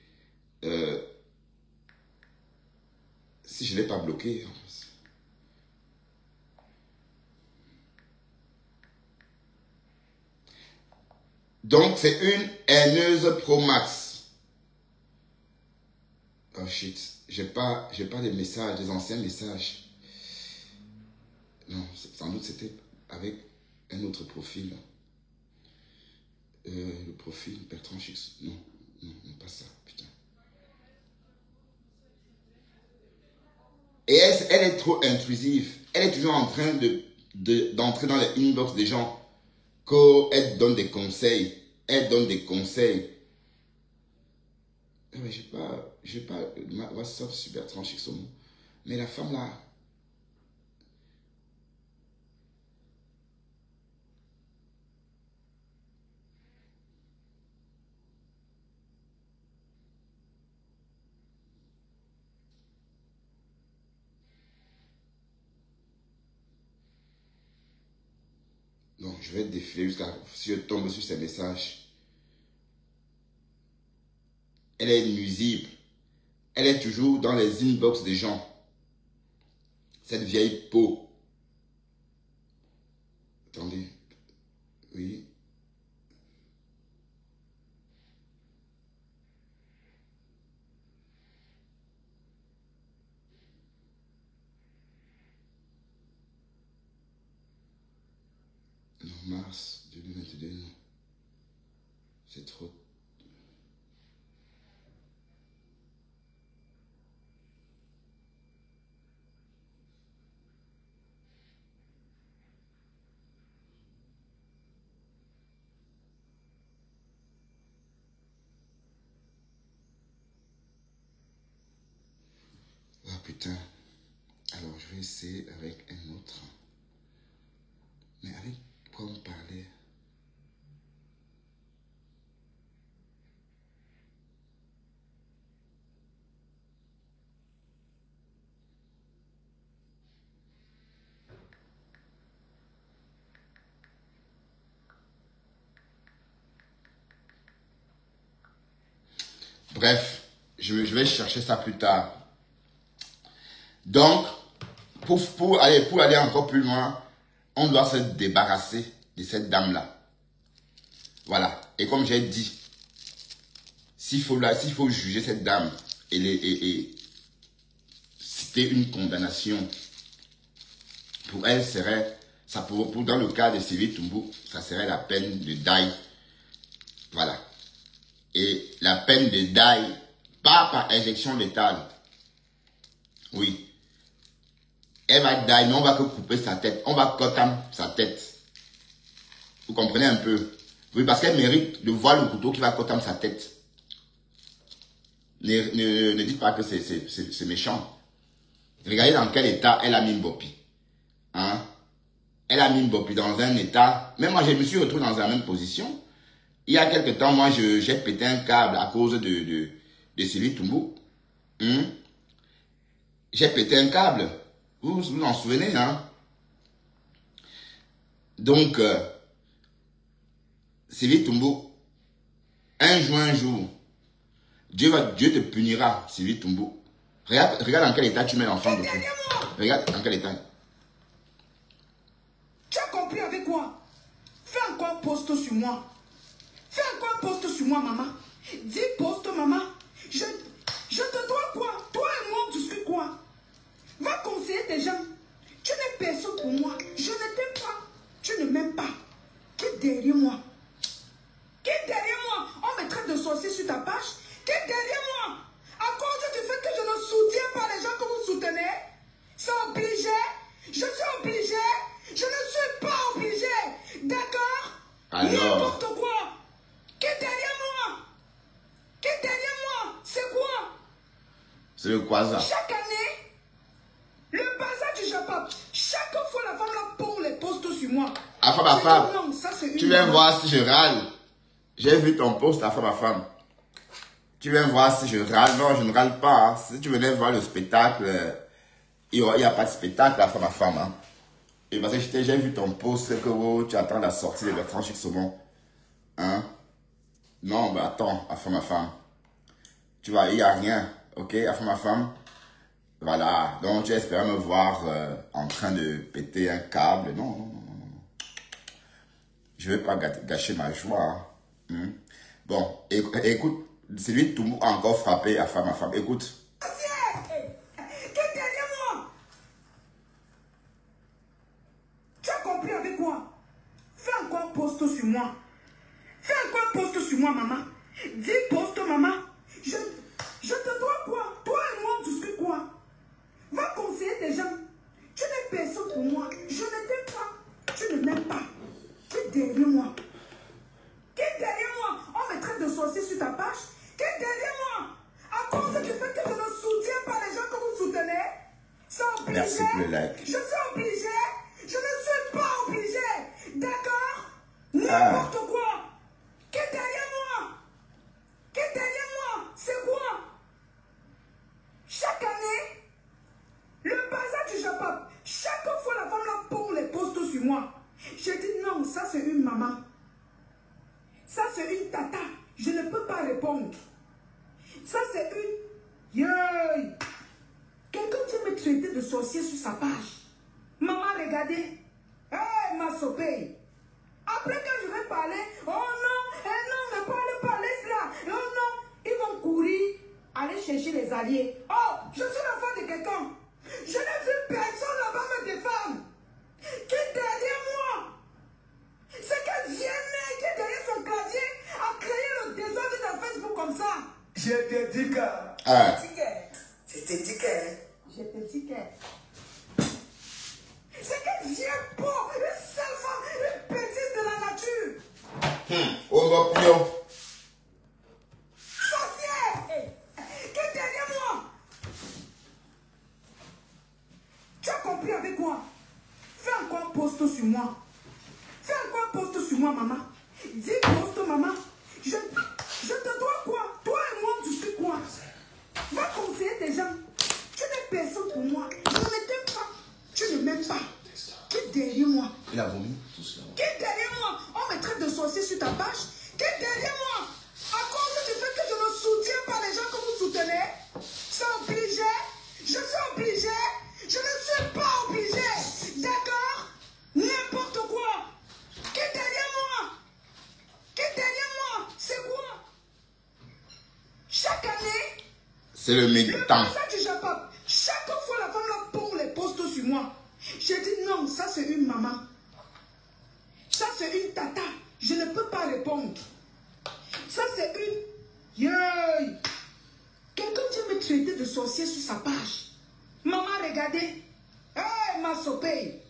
si je ne l'ai pas bloqué. Donc, c'est une haineuse Pro Max. Oh shit, j'ai pas des messages, des anciens messages. Non, sans doute c'était avec un autre profil. Le profil Bertrand Chix. Non, pas ça, putain. Et elle est trop intrusive. Elle est toujours en train d'entrer dans les inbox des gens. Elle donne des conseils. Elle donne des conseils. Mais j'ai pas WhatsApp sur Bertrand Chix. Mais la femme là, je vais défiler jusqu'à si je tombe sur ces messages. Elle est nuisible. Elle est toujours dans les inbox des gens. Cette vieille peau. Attendez. Oui. Non, mars 2022, non. C'est trop. Ah putain. Alors je vais essayer avec un autre. Mais avec quoi on parlait? Bref, je vais chercher ça plus tard. Donc, pour aller encore plus loin, on doit se débarrasser de cette dame-là. Voilà. Et comme j'ai dit, s'il faut juger cette dame et citer une condamnation, pour elle serait, dans le cas de Sylvie Toumbo, ça serait la peine de deuil. Voilà. Et la peine de deuil, pas par injection létale. Oui. Elle va deuil, mais on va que couper sa tête. On va coter sa tête. Vous comprenez un peu? Oui, parce qu'elle mérite de voir le couteau qui va coter sa tête. Ne dites pas que c'est méchant. Regardez dans quel état elle a mis Mbopi. Hein? Elle a mis Mbopi dans un état... Même moi, je me suis retrouvé dans la même position. Il y a quelque temps, moi, j'ai pété un câble à cause de Sylvie Toumbo. J'ai pété un câble. Vous vous en souvenez, hein? Donc, Sylvie Toumbo, un jour, Dieu te punira, Sylvie Toumbo. Regarde dans quel état tu mets l'enfant de toi. Regarde dans quel état. Tu as compris avec quoi? Fais encore un post sur moi. Fais encore un post sur moi, maman. Dis post, maman. Je te dois quoi? Toi et moi, tu suis quoi? Va conseiller des gens. Tu n'es personne pour moi. Je ne t'aime pas. Tu ne m'aimes pas. Qui est derrière moi? Qui est derrière moi? On me traite de sorcier sur ta page. Qui est derrière moi? À cause du fait que je ne soutiens pas les gens que vous soutenez. C'est obligé. Je suis obligé. Je ne suis pas obligé. D'accord? Alors. N'importe quoi. Qui est derrière moi? Qui est derrière moi? C'est quoi? C'est le Kwaza. Chaque année, le bazar du Japon, chaque fois la femme là pond les posts sur moi. Afin ma femme, Non, ça, tu viens voir si je râle. J'ai vu ton post, Afin ma femme. Tu viens voir si je râle. Non, je ne râle pas. Hein. Si tu venais voir le spectacle, il n'y a pas de spectacle, Afin ma femme. Hein. Et parce que j'ai vu ton post que tu attends la sortie de Bertrand Chic Saumon. Hein? Non, mais attends, Afin ma femme. Tu vois, il n'y a rien. Ok, Afin ma femme. Voilà. Donc, tu espères me voir en train de péter un câble. Non, non, non, non. Je ne vais pas gâcher ma joie. Hein. Bon, écoute, c'est lui tout a encore frappé Afin ma femme. Écoute. Qui est derrière moi? Tu as compris avec quoi? Fais encore un post sur moi. Fais encore un post sur moi, maman. Dis post, maman. Je te dois quoi? Toi et moi, tu suis quoi? Va conseiller des gens. Tu n'es personne pour moi. Je ne t'aime pas. Tu ne m'aimes pas. Qui est derrière moi? Qui est derrière moi? On me traite de sorcier sur ta page. Qui est derrière moi? À cause du fait que je ne soutiens pas les gens que vous soutenez. C'est obligé. Merci pour le like. Je suis obligé. Je ne suis pas obligé. D'accord? N'importe quoi. Qui est derrière moi? Qui est derrière moi? C'est quoi? Chaque année, le bazar du Japon, chaque fois la femme là pond les posts sur moi. J'ai dit non, non, ça c'est une maman. Ça c'est une tata. Je ne peux pas répondre. Ça c'est une... Yoy. Quelqu'un vient me traiter de sorcier sur sa page. Maman, regardez. Hey, ma sopée. Après quand je vais parler, oh non, non, ne parlez cela. Oh non, ils vont courir, aller chercher les alliés. Oh, je suis l'enfant de quelqu'un. Je n'ai vu personne là-bas me défendre. Qui est derrière moi? C'est qu'elle vient, qui est derrière son clavier, a créé le désordre dans Facebook comme ça. Je te dis que... Ah. Je te dis que... Je te dis que... C'est qu'elle vient pour une seule femme, une bêtise de la nature. On va plus haut. Sorcière! Qui est derrière moi? Tu as compris avec quoi? Fais encore un post sur moi. Fais encore un post sur moi, maman. Dis post, maman. Je te dois quoi? Toi et moi, tu sais quoi? Va conseiller des gens. Tu n'es personne pour moi. Je ne t'aime pas. Tu ne m'aimes pas. Qui est derrière moi? Il a vomi tout cela. Qui est derrière moi? On me traite de sorcier sur ta page. Qui est derrière moi? À cause du fait que je ne soutiens pas les gens que vous soutenez. C'est obligé. Je suis obligé. Je ne suis pas obligé. D'accord? N'importe quoi. Qui est derrière moi? Qui est derrière moi? C'est quoi? Chaque année, C'est le le militant. message du Japon, chaque fois la femme là pond les posts sur moi. J'ai dit non, ça c'est une maman. Ça c'est une tata. Je ne peux pas répondre. Ça c'est une... Yoy. Quelqu'un vient me traiter de sorcier sur sa page. Maman, regardez. Hey, ma sopée.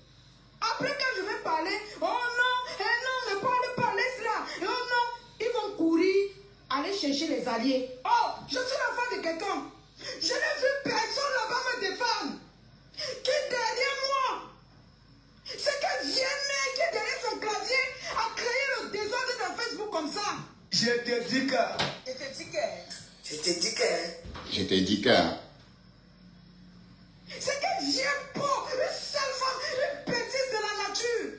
Après quand je vais parler, oh non, non, ne parlez cela. Oh non, ils vont courir, aller chercher les alliés. Oh, je suis l'enfant de quelqu'un. Je n'ai vu personne là-bas me défendre. Qui est derrière moi? C'est qu'elle vient, qui est derrière son clavier, a créé le désordre dans Facebook comme ça. Je te dis que... Je te dis que... Je te dis que... Je t'ai dit que... C'est qu'elle vient pour une seule femme, une bêtise de la nature.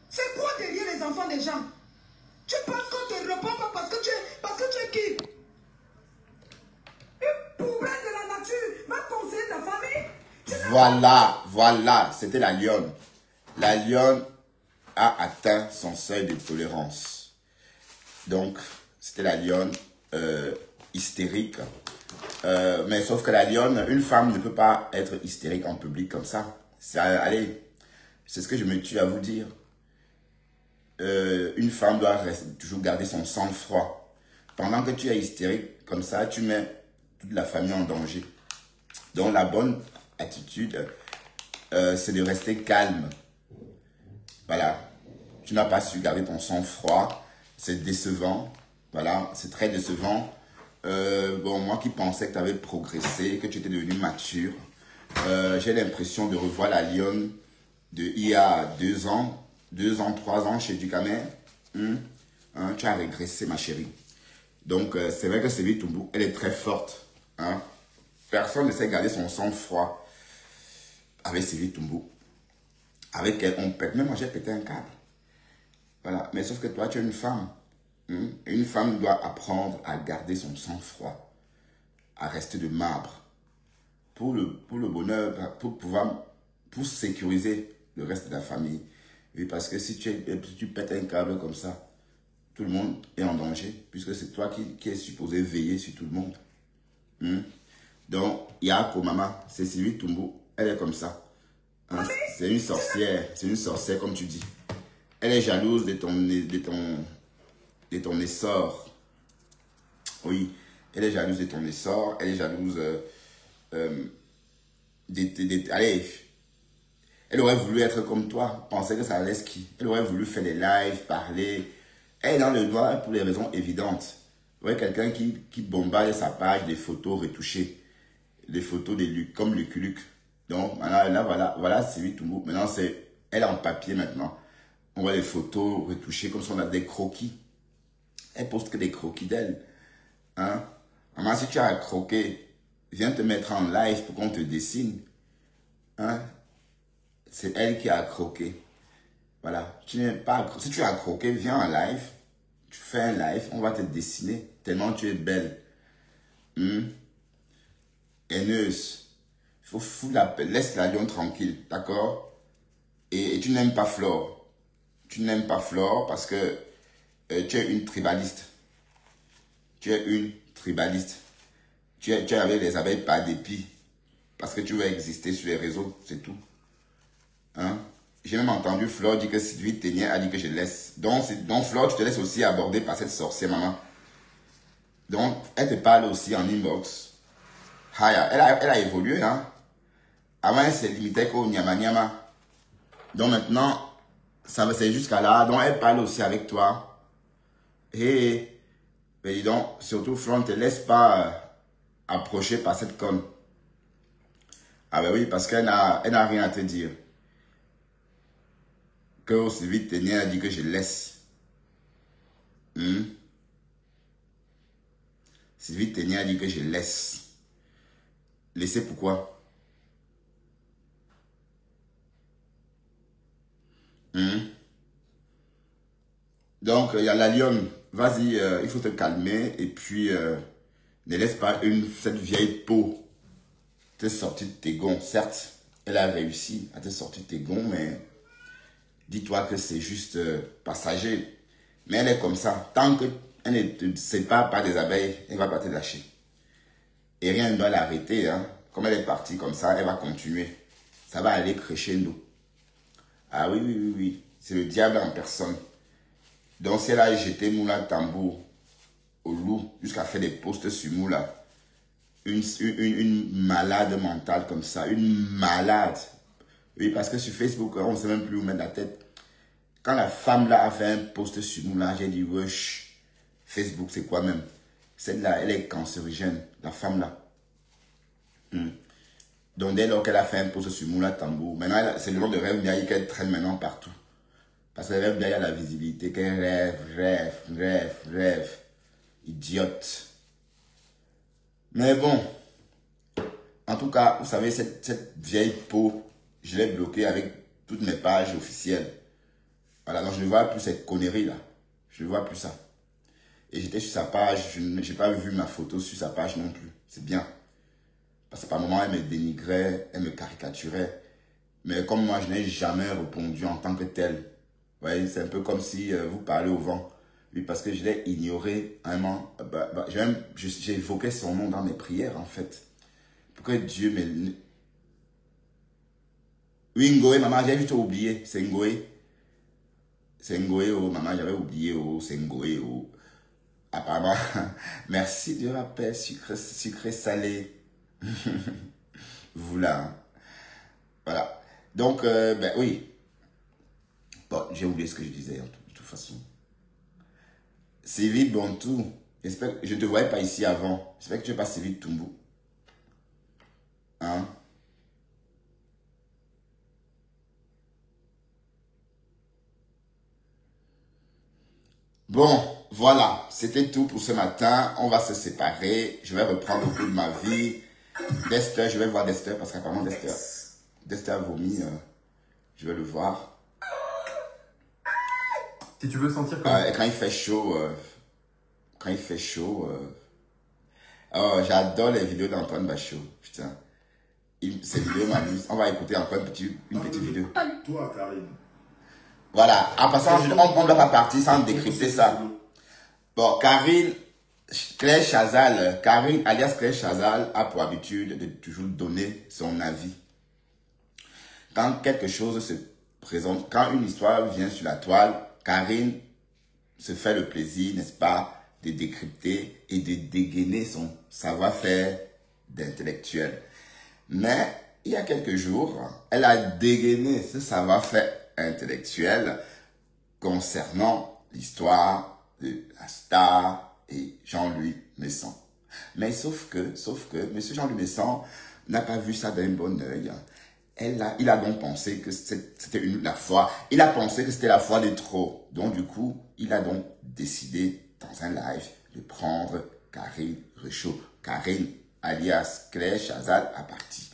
C'est quoi derrière les enfants des gens? Tu penses qu'on te répond pas parce que tu es qui? Une poubelle de la nature va conseiller ta famille? Voilà, c'était la lionne. La lionne a atteint son seuil de tolérance. Donc, c'était la lionne hystérique. Mais sauf que la lionne, une femme ne peut pas être hystérique en public comme ça. Allez, c'est ce que je me tue à vous dire. Une femme doit toujours garder son sang-froid. Pendant que tu es hystérique, comme ça, tu mets toute la famille en danger. Donc, la bonne attitude, c'est de rester calme. Voilà. Tu n'as pas su garder ton sang-froid. C'est décevant. Voilà, c'est très décevant. Bon, moi qui pensais que tu avais progressé, que tu étais devenu mature, j'ai l'impression de revoir la lionne d'il y a 2 ans, 3 ans chez Ducamer. Tu as régressé, ma chérie. Donc, c'est vrai que Sylvie Toumbo, elle est très forte. Hein. Personne ne sait garder son sang-froid avec Sylvie Toumbo. Avec elle, on pète. Même moi, j'ai pété un câble. Voilà. Mais sauf que toi, tu es une femme. Une femme doit apprendre à garder son sang-froid, à rester de marbre. Pour le bonheur, pour sécuriser le reste de la famille. Oui, parce que si tu pètes un câble comme ça, tout le monde est en danger, puisque c'est toi qui es supposé veiller sur tout le monde. Donc, Yako, maman, c'est Sylvie Toumbo, elle est comme ça. Hein? C'est une sorcière comme tu dis. Elle est jalouse de ton essor. Oui, elle est jalouse de ton essor, elle est jalouse allez, elle aurait voulu être comme toi, penser que ça allait ski. Elle aurait voulu faire des lives, parler. Elle est dans le noir pour les raisons évidentes. Vous voyez quelqu'un qui bombarde sa page des photos retouchées. Des photos comme Lucky Luke. Donc, là, voilà, c'est lui tout le monde. Maintenant, elle est en papier maintenant. On voit les photos retouchées comme si on a des croquis. Elle poste que des croquis d'elle. Hein? Maman, si tu as un croquet viens te mettre en live pour qu'on te dessine. Hein? C'est elle qui a croqué. Voilà. Tu n'es pas, si tu as croqué, viens en live. Tu fais un live, on va te dessiner. Tellement tu es belle. Haineuse. Il faut foutre la paix. Laisse la lion tranquille. D'accord? Et tu n'aimes pas Flore. Tu n'aimes pas Flore parce que tu es une tribaliste. Tu es une tribaliste. Tu es avec les abeilles par dépit. Parce que tu veux exister sur les réseaux. C'est tout. Hein? J'ai même entendu Flore dire que Sylvie Ténier a dit que je laisse. Donc Flore, tu te laisses aussi aborder par cette sorcière, maman. Donc, elle te parle aussi en inbox. Haya, elle a évolué, hein. Avant, elle se limitait qu'au nyama nyama. Donc maintenant, ça va, c'est jusqu'à là. Donc, elle parle aussi avec toi. Et, mais dis donc, surtout, Flore, ne te laisse pas approcher par cette conne. Ah ben oui, parce qu'elle n'a rien à te dire. Que aussi vite Ténier a dit que je laisse. Sylvie Ténier a dit que je laisse. Laisser pourquoi? Donc, il y a la lionne. Vas-y, il faut te calmer. Et puis, ne laisse pas cette vieille peau te sortir de tes gonds. Certes, elle a réussi à te sortir de tes gonds, mais dis-toi que c'est juste passager. Mais elle est comme ça. Tant qu'elle ne te sépare pas des abeilles, elle ne va pas te lâcher. Et rien ne doit l'arrêter. Hein. Comme elle est partie comme ça, elle va continuer. Ça va aller crescendo. Ah oui, oui, oui, oui. C'est le diable en personne. Donc si elle a jeté Moula Tambour au loup, jusqu'à faire des posts sur Moula, une malade mentale comme ça, une malade. Oui, parce que sur Facebook, on ne sait même plus où mettre la tête. Quand la femme là a fait un post sur Moula, j'ai dit, wesh, Facebook, c'est quoi même? Celle-là, elle est cancérigène, la femme là. Donc dès lors qu'elle a fait un post sur Moula Tambour, maintenant c'est le nom de Rêve Ndiaye qu'elle traîne maintenant partout. Parce que Rêve Ndiaye a la visibilité, qu'elle rêve. Idiote. Mais bon, en tout cas, vous savez, cette vieille peau, je l'ai bloquée avec toutes mes pages officielles. Voilà, donc je ne vois plus cette connerie là. Je ne vois plus ça. Et j'étais sur sa page, je n'ai pas vu ma photo sur sa page non plus. C'est bien. Parce que par moments, elle me dénigrait, elle me caricaturait. Mais comme moi, je n'ai jamais répondu en tant que tel. Vous voyez, c'est un peu comme si vous parlez au vent. Oui, parce que je l'ai ignoré. Vraiment, j'ai évoqué son nom dans mes prières, en fait. Pour que Dieu me... Oui, Ngoé, maman, j'ai juste oublié. C'est Ngoé. C'est Ngoé, oh, maman, j'avais oublié, oh, c'est Ngoé, oh. Apparemment, merci du rappel, sucré salé. Voilà. Hein. Voilà. Donc, ben oui. Bon, j'ai oublié ce que je disais, de toute façon. Sylvie Bantou. J'espère que je ne te voyais pas ici avant. J'espère que tu n'es pas Sylvie Toumbo. Hein? Bon, voilà. C'était tout pour ce matin. On va se séparer. Je vais reprendre le cours de ma vie. Dexter, je vais voir Dexter parce qu'apparemment Dexter a vomi. Je vais le voir. Si tu veux sentir comme... Quand il fait chaud, oh, j'adore les vidéos d'Antoine Bachot. Putain. Ces vidéos m'amusent. On va écouter encore une petite vidéo. Toi, Karine. Voilà. En passant, on ne doit pas partir sans décrypter ça. Bon, Karine, Karine alias Claire Chazal a pour habitude de toujours donner son avis. Quand quelque chose se présente, quand une histoire vient sur la toile, Karine se fait le plaisir, n'est-ce pas, de décrypter et de dégainer son savoir-faire d'intellectuel. Mais, il y a quelques jours, elle a dégainé ce savoir-faire intellectuel concernant l'histoire de la star et Jean-Louis Messon. Mais sauf que M. Jean-Louis Messon n'a pas vu ça d'un bon œil. Il a donc pensé que c'était la foi. Il a pensé que c'était la foi de trop. Donc du coup, il a donc décidé dans un live de prendre Karine Rechaud. Karine, alias Claire Chazal, a parti.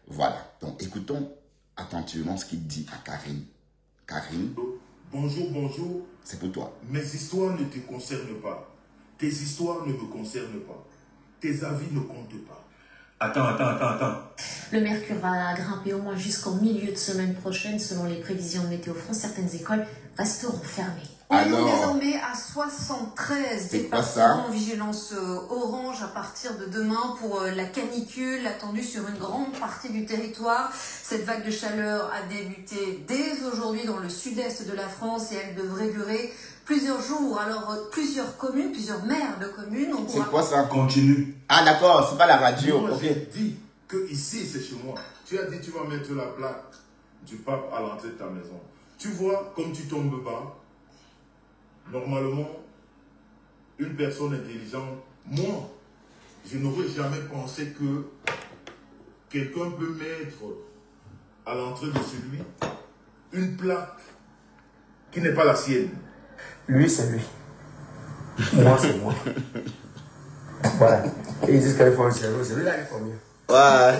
Voilà. Donc, écoutons attentivement ce qu'il dit à Karine. Karine. Bonjour, bonjour. C'est pour toi. Mes histoires ne te concernent pas. Tes histoires ne me concernent pas. Tes avis ne comptent pas. Attends. Le mercure va grimper au moins jusqu'au milieu de semaine prochaine. Selon les prévisions de Météo France, certaines écoles resteront fermées. On est Alors, désormais à 73 c'est quoi ça? départements en vigilance orange à partir de demain pour la canicule attendue sur une grande partie du territoire. Cette vague de chaleur a débuté dès aujourd'hui dans le sud-est de la France et elle devrait durer plusieurs jours. Alors, plusieurs communes, plusieurs maires de communes... c'est quoi ça? Continue. Ah d'accord, c'est pas la radio. Moi, Ok. j'ai dit que ici, c'est chez moi. Tu as dit tu vas mettre la plaque du pape à l'entrée de ta maison. Tu vois, comme tu tombes bas, normalement, une personne intelligente, moi, je n'aurais jamais pensé que quelqu'un peut mettre à l'entrée de chez lui une plaque qui n'est pas la sienne. Lui, c'est lui. Moi, c'est moi. Voilà. Et ils disent qu'il faut un cerveau, c'est lui là qui est mieux. Ouais.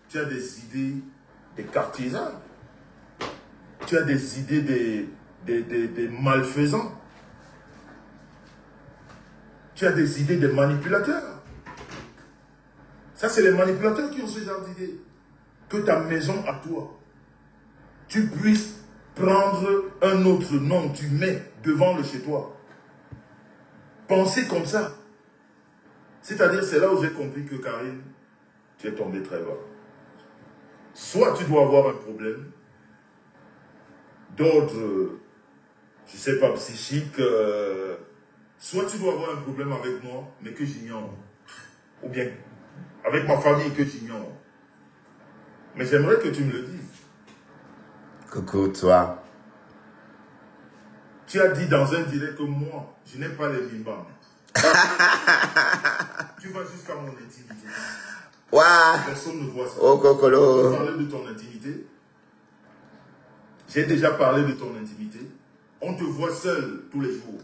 Tu as des idées des cartisans. Tu as des idées des malfaisants. Tu as des idées des manipulateurs. Ça, c'est les manipulateurs qui ont ce genre d'idées. Que ta maison à toi, tu puisses prendre un autre nom, tu mets devant le chez toi. Pensez comme ça. C'est-à-dire, c'est là où j'ai compris que Karine, tu es tombée très bas. Soit tu dois avoir un problème d'ordre, je ne sais pas, psychique, soit tu dois avoir un problème avec moi, mais que j'ignore. Ou bien avec ma famille que j'ignore. Mais j'aimerais que tu me le dises. Coucou, toi. Tu as dit dans un direct que moi, je n'ai pas les mimbams. Tu vas jusqu'à mon intimité. Ouah. Personne ne voit ça. Oh, Tu Cocolo. parlais de ton intimité. J'ai déjà parlé de ton intimité. On te voit seul tous les jours.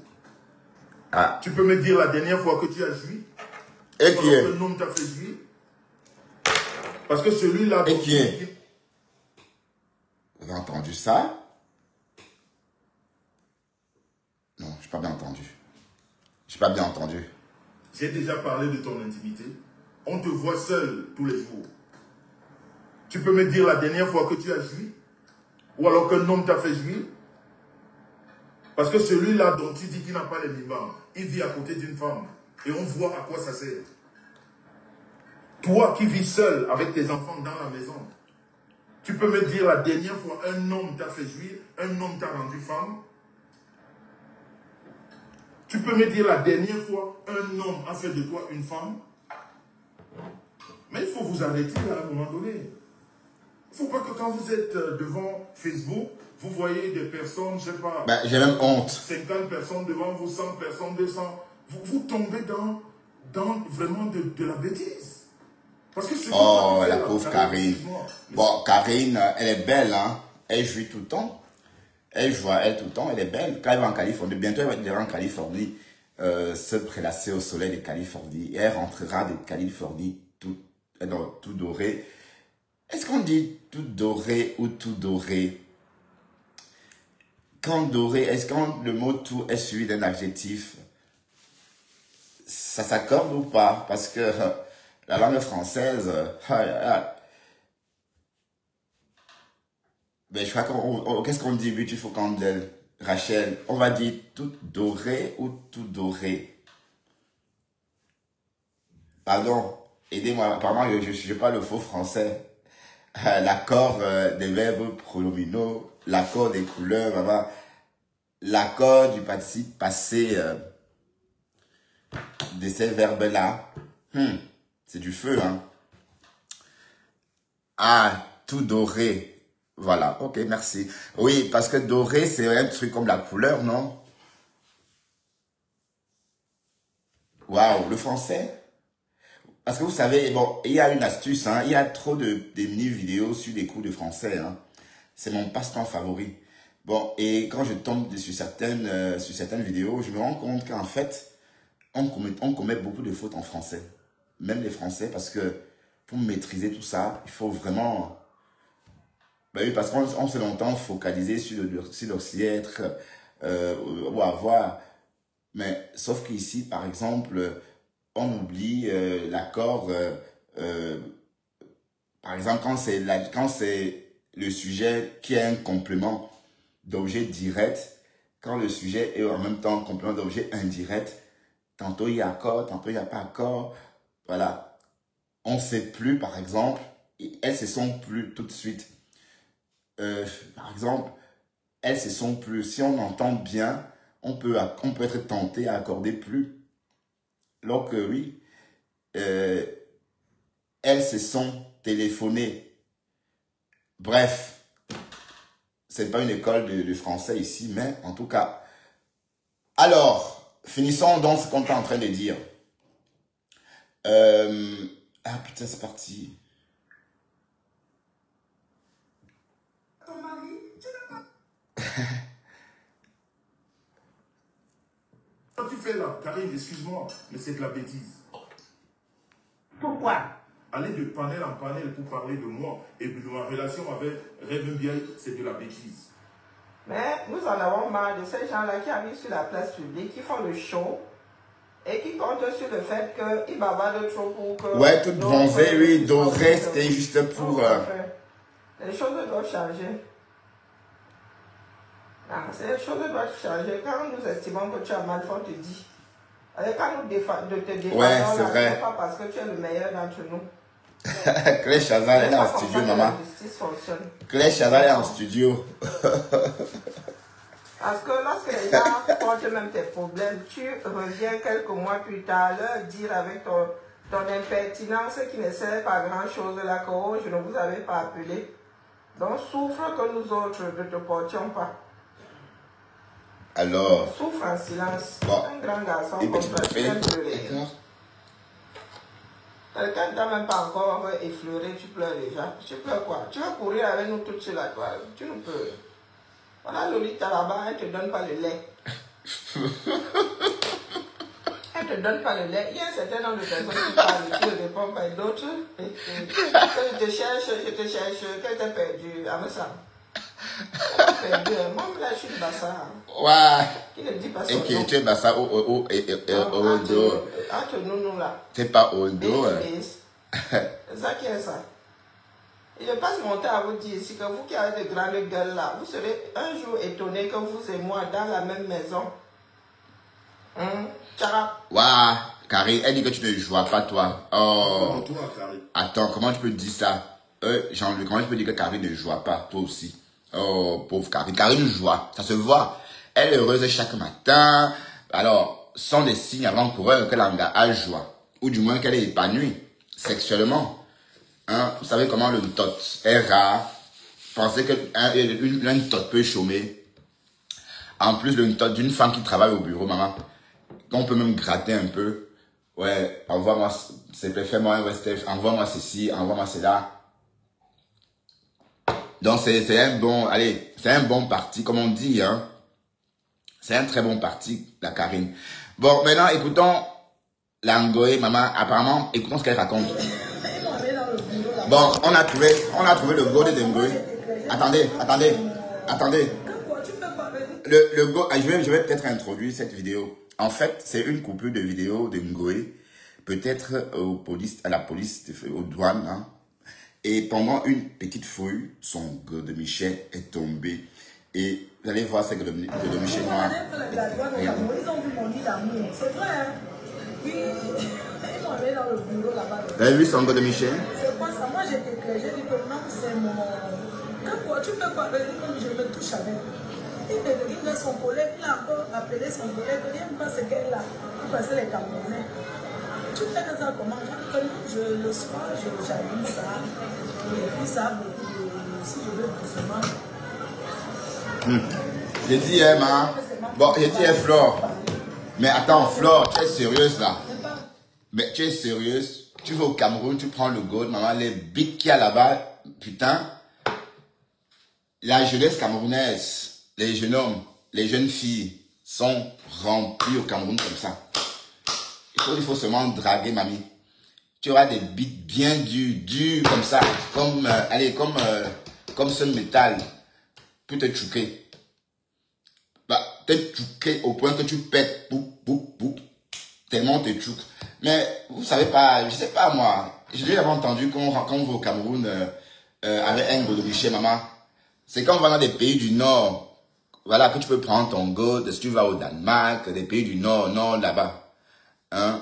Ah. Tu peux me dire la dernière fois que tu as joui? Et qui est? Un homme t'a fait jouir? Parce que celui-là... Et qui est? Vous avez entendu ça? Non, je n'ai pas bien entendu. Je n'ai pas bien entendu. J'ai déjà parlé de ton intimité. On te voit seul tous les jours. Tu peux me dire la dernière fois que tu as joui? Ou alors qu'un homme t'a fait jouir? Parce que celui-là dont tu dis qu'il n'a pas les mimbams, il vit à côté d'une femme. Et on voit à quoi ça sert. Toi qui vis seul avec tes enfants dans la maison, tu peux me dire la dernière fois un homme t'a fait jouir, un homme t'a rendu femme? Tu peux me dire la dernière fois un homme a fait de toi une femme? Mais il faut vous arrêter à un moment donné. Il ne faut pas que quand vous êtes devant Facebook, vous voyez des personnes, je ne sais pas, Ben, j'ai même honte. 50 personnes devant vous, 100 personnes, 200. Vous tombez dans vraiment de la bêtise. Parce que Oh, la pauvre Karine. Bon, Karine, elle est belle, hein. Elle jouit tout le temps. Elle joue à elle tout le temps, elle est belle. Quand elle va en Californie, bientôt elle va être en Californie, se prélasser au soleil de Californie. Et elle rentrera de Californie tout doré. Est-ce qu'on dit tout doré ou tout doré? Quand doré, est-ce que le mot tout est suivi d'un adjectif? Ça s'accorde ou pas? Parce que la langue française, ben, je crois qu'est-ce qu'on dit, Beautiful Candle, Rachel? On va dire tout doré ou tout doré? Pardon, aidez-moi, apparemment je parle le faux français. L'accord des verbes pronominaux, l'accord des couleurs, l'accord du participe passé de ces verbes-là. C'est du feu, hein. Ah, tout doré. Voilà, ok, merci. Oui, parce que doré, c'est un truc comme la couleur, non? Waouh, le français? Parce que vous savez, bon, il y a une astuce, hein, il y a trop de mini-vidéos sur des cours de français, hein. C'est mon passe-temps favori. Bon, et quand je tombe sur certaines vidéos, je me rends compte qu'en fait, on commet beaucoup de fautes en français. Même les Français, parce que pour maîtriser tout ça, il faut vraiment... Ben oui, parce qu'on s'est longtemps focalisé sur le siècle, ou avoir... Mais sauf qu'ici, par exemple, on oublie l'accord... par exemple, quand c'est le sujet qui est un complément d'objet direct, quand le sujet est en même temps un complément d'objet indirect, tantôt il y a accord, tantôt il n'y a pas accord. Voilà. On ne sait plus, par exemple, elles se sont plus tout de suite. Par exemple, elles se sont plus. Si on entend bien, on peut être tenté à accorder plus. Donc, oui, elles se sont téléphonées. Bref, c'est pas une école de français ici, mais en tout cas. Alors, finissons donc ce qu'on est en train de dire. Ah putain, c'est parti. Ton mari, tu n'as pas... Quand tu fais là, Karine, excuse-moi, mais c'est de la bêtise. Pourquoi? Aller de panel en panel pour parler de moi et de ma relation avec Revenbiel, c'est de la bêtise. Mais nous en avons marre de ces gens-là qui arrivent sur la place publique, qui font le show et qui comptent sur le fait qu'ils bavardent trop pour que... Ouais, toute bronzée, oui, dorée, c'était juste pour... Les choses doivent changer. Les choses doivent changer. Quand nous estimons que tu as mal, on te dit. Quand nous te défendons, ouais, c'est vrai. C'est pas parce que tu es le meilleur d'entre nous. Claire Chazal est en studio, maman. Claire Chazal est en studio. Parce que lorsque les gens portent même tes problèmes, tu reviens quelques mois plus tard leur dire avec ton impertinence qui ne sert pas à grand chose là que oh, je ne vous avais pas appelé. Donc souffre que nous autres ne te portions pas. Alors. Souffre en silence. Bon. Un grand garçon Et comme petit toi, tu viens café. pleurer. Quelqu'un ne t'a même pas encore effleuré, tu pleures déjà. Tu pleures quoi? Tu vas courir avec nous toutes sur la toile. Tu nous peux. Voilà Lolita là-bas, elle ne te donne pas le lait. Elle ne te donne pas le lait. Il y a un certain nombre de personnes qui parlent, qui ne répondent pas, et d'autres. Je te cherche, qu'elle t'a perdu. Avec ça. Perdu. Moi, là, je suis le Bassa. Ouais. Qui ne dit pas ça. Et tu es Bassa au dos. Entre nous, là. T'es pas au dos. C'est ça qui est ça. Et je passe mon temps à vous dire ici que vous qui avez de grandes gueules là, vous serez un jour étonnés que vous et moi dans la même maison. Tchara. Waouh, Karine, elle dit que tu ne joues pas toi. Oh. Toi, Karine. Attends, comment tu peux dire ça? Jean-Luc, comment tu peux dire que Karine ne joue pas, toi aussi? Oh, pauvre Karine. Karine joue, ça se voit. Elle est heureuse chaque matin. Alors, sont des signes avant-coureurs qu'elle a joie. Ou du moins qu'elle est épanouie sexuellement. Hein, vous savez comment le tot est rare. Pensez qu'une tot peut chômer. En plus, le tot d'une femme qui travaille au bureau, maman. On peut même gratter un peu. Ouais, envoie-moi, s'il te plaît, fais-moi un Westef, envoie-moi ceci, envoie-moi cela. Donc, c'est un bon, allez, c'est un bon parti, comme on dit, hein. C'est un très bon parti, la Karine. Bon, maintenant, écoutons la Ngoé, maman. Apparemment, écoutons ce qu'elle raconte. Bon, on a trouvé le go de Ngoé. Attendez. Le go, je vais peut-être introduire cette vidéo. En fait, c'est une coupure de vidéo de Ngoé. Peut-être à la police, aux douanes, hein. Et pendant une petite fouille, son go de Michel est tombé. Et vous allez voir, c'est que le Michel noir. Ils ont vu mon lit d'amour. C'est vrai, hein? Oui. Ils m'ont amené dans le bureau là-bas. Vous avez vu son go de Michel? C'est quoi ça? Moi, j'étais claire. J'ai dit que non, c'est mon... Quand tu fais quoi? Comme je me touche avec. Il met son collègue. Il a encore appelé son collègue. Il n'aime pas ce qu'elle a. Il passait les Camerounais. Tu fais ça comment? Le soir, j'allume ça. Et puis ça, si je veux doucement. J'ai dit, ma. Bon, j'ai dit, Flore. Mais attends, Flore, tu es sérieuse là? Mais tu es sérieuse? Tu vas au Cameroun, tu prends le gold, maman, les bites qu'il y a là-bas, putain. La jeunesse camerounaise, les jeunes hommes, les jeunes filles sont remplis au Cameroun comme ça. Il faut seulement draguer, mamie. Tu auras des bites bien durs comme ça, comme, comme ce métal, pour te chouquer. Bah, te chouquer au point que tu pètes, tellement te chouques. Mais, vous savez pas, je sais pas moi, j'ai entendu quand on va au Cameroun, avec un godoriché, maman. C'est quand on va dans des pays du Nord, voilà, que tu peux prendre ton god, si tu vas au Danemark, des pays du Nord, là-bas. Hein?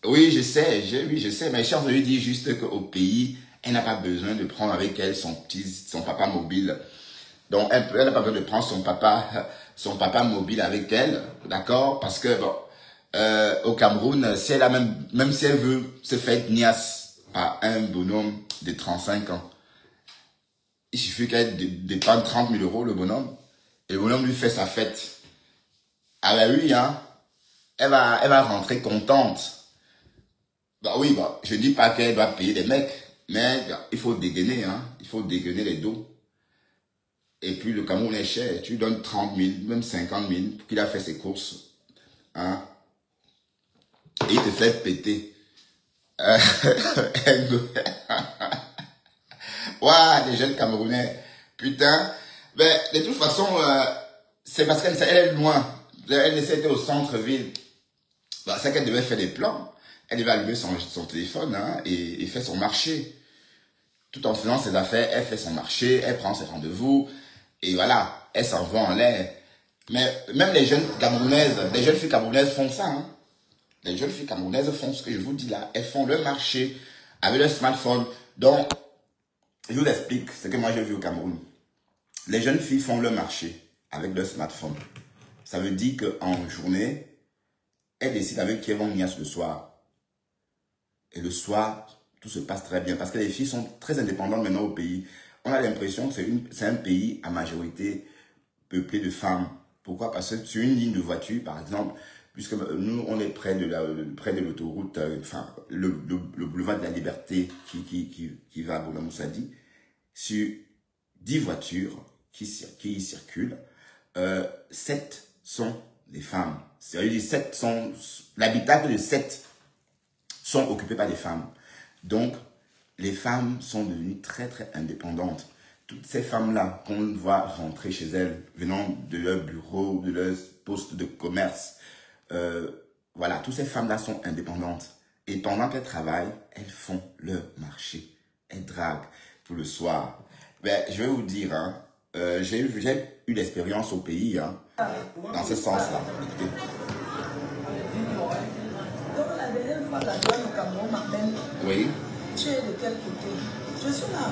Oui, je sais, mais je suis en train de lui dire juste qu'au pays, elle n'a pas besoin de prendre avec elle son papa mobile. Donc, elle n'a pas besoin de prendre son papa mobile avec elle, d'accord? Parce que, bon, au Cameroun, si elle a même si elle veut se faire niasse à un bonhomme de 35 ans, il suffit qu'elle dépense 30 000 euros, le bonhomme, et le bonhomme lui fait sa fête. Ah ben oui, hein, elle va rentrer contente. Bah oui, bah, je dis pas qu'elle doit payer des mecs, mais bah, il faut dégainer, hein, il faut dégainer les dos. Et puis le Cameroun est cher, tu lui donnes 30 000, même 50 000 pour qu'il a fait ses courses, hein, et il te fait péter. Waouh, les jeunes Camerounais, putain. Ben, de toute façon, c'est parce qu'elle est loin. Elle était au centre-ville. Ben, c'est qu'elle devait faire des plans. Elle devait allumer son téléphone, hein, et faire son marché. Tout en faisant ses affaires, elle fait son marché, elle prend ses rendez-vous, et voilà, elle s'en va en l'air. Mais même les jeunes Camerounaises, les jeunes filles camerounaises font ça, hein. Les jeunes filles camerounaises font ce que je vous dis là. Elles font le marché avec leur smartphone. Donc, je vous explique ce que moi j'ai vu au Cameroun. Les jeunes filles font le marché avec leur smartphone. Ça veut dire qu'en journée, elles décident avec qui elles vont venir le soir. Et le soir, tout se passe très bien. Parce que les filles sont très indépendantes maintenant au pays. On a l'impression que c'est un pays à majorité peuplé de femmes. Pourquoi? Parce que sur une ligne de voiture, par exemple, puisque nous, on est près de l'autoroute, enfin, le boulevard de la Liberté qui va à Boula-Moussadi, sur 10 voitures qui circulent, 7 sont des femmes. C'est-à-dire l'habitacle de 7 sont occupés par des femmes. Donc, les femmes sont devenues très, très indépendantes. Toutes ces femmes-là, qu'on voit rentrer chez elles, venant de leur bureau, de leur poste de commerce, voilà, toutes ces femmes-là sont indépendantes. Et pendant qu'elles travaillent, elles font leur marché. Elles draguent pour le soir. Ben, je vais vous dire, hein, j'ai eu l'expérience au pays, hein, dans ce sens-là. Écoutez. Donc la dernière fois, la douane au Cameroun m'appelle. Oui. Tu es de quel côté? Je suis là.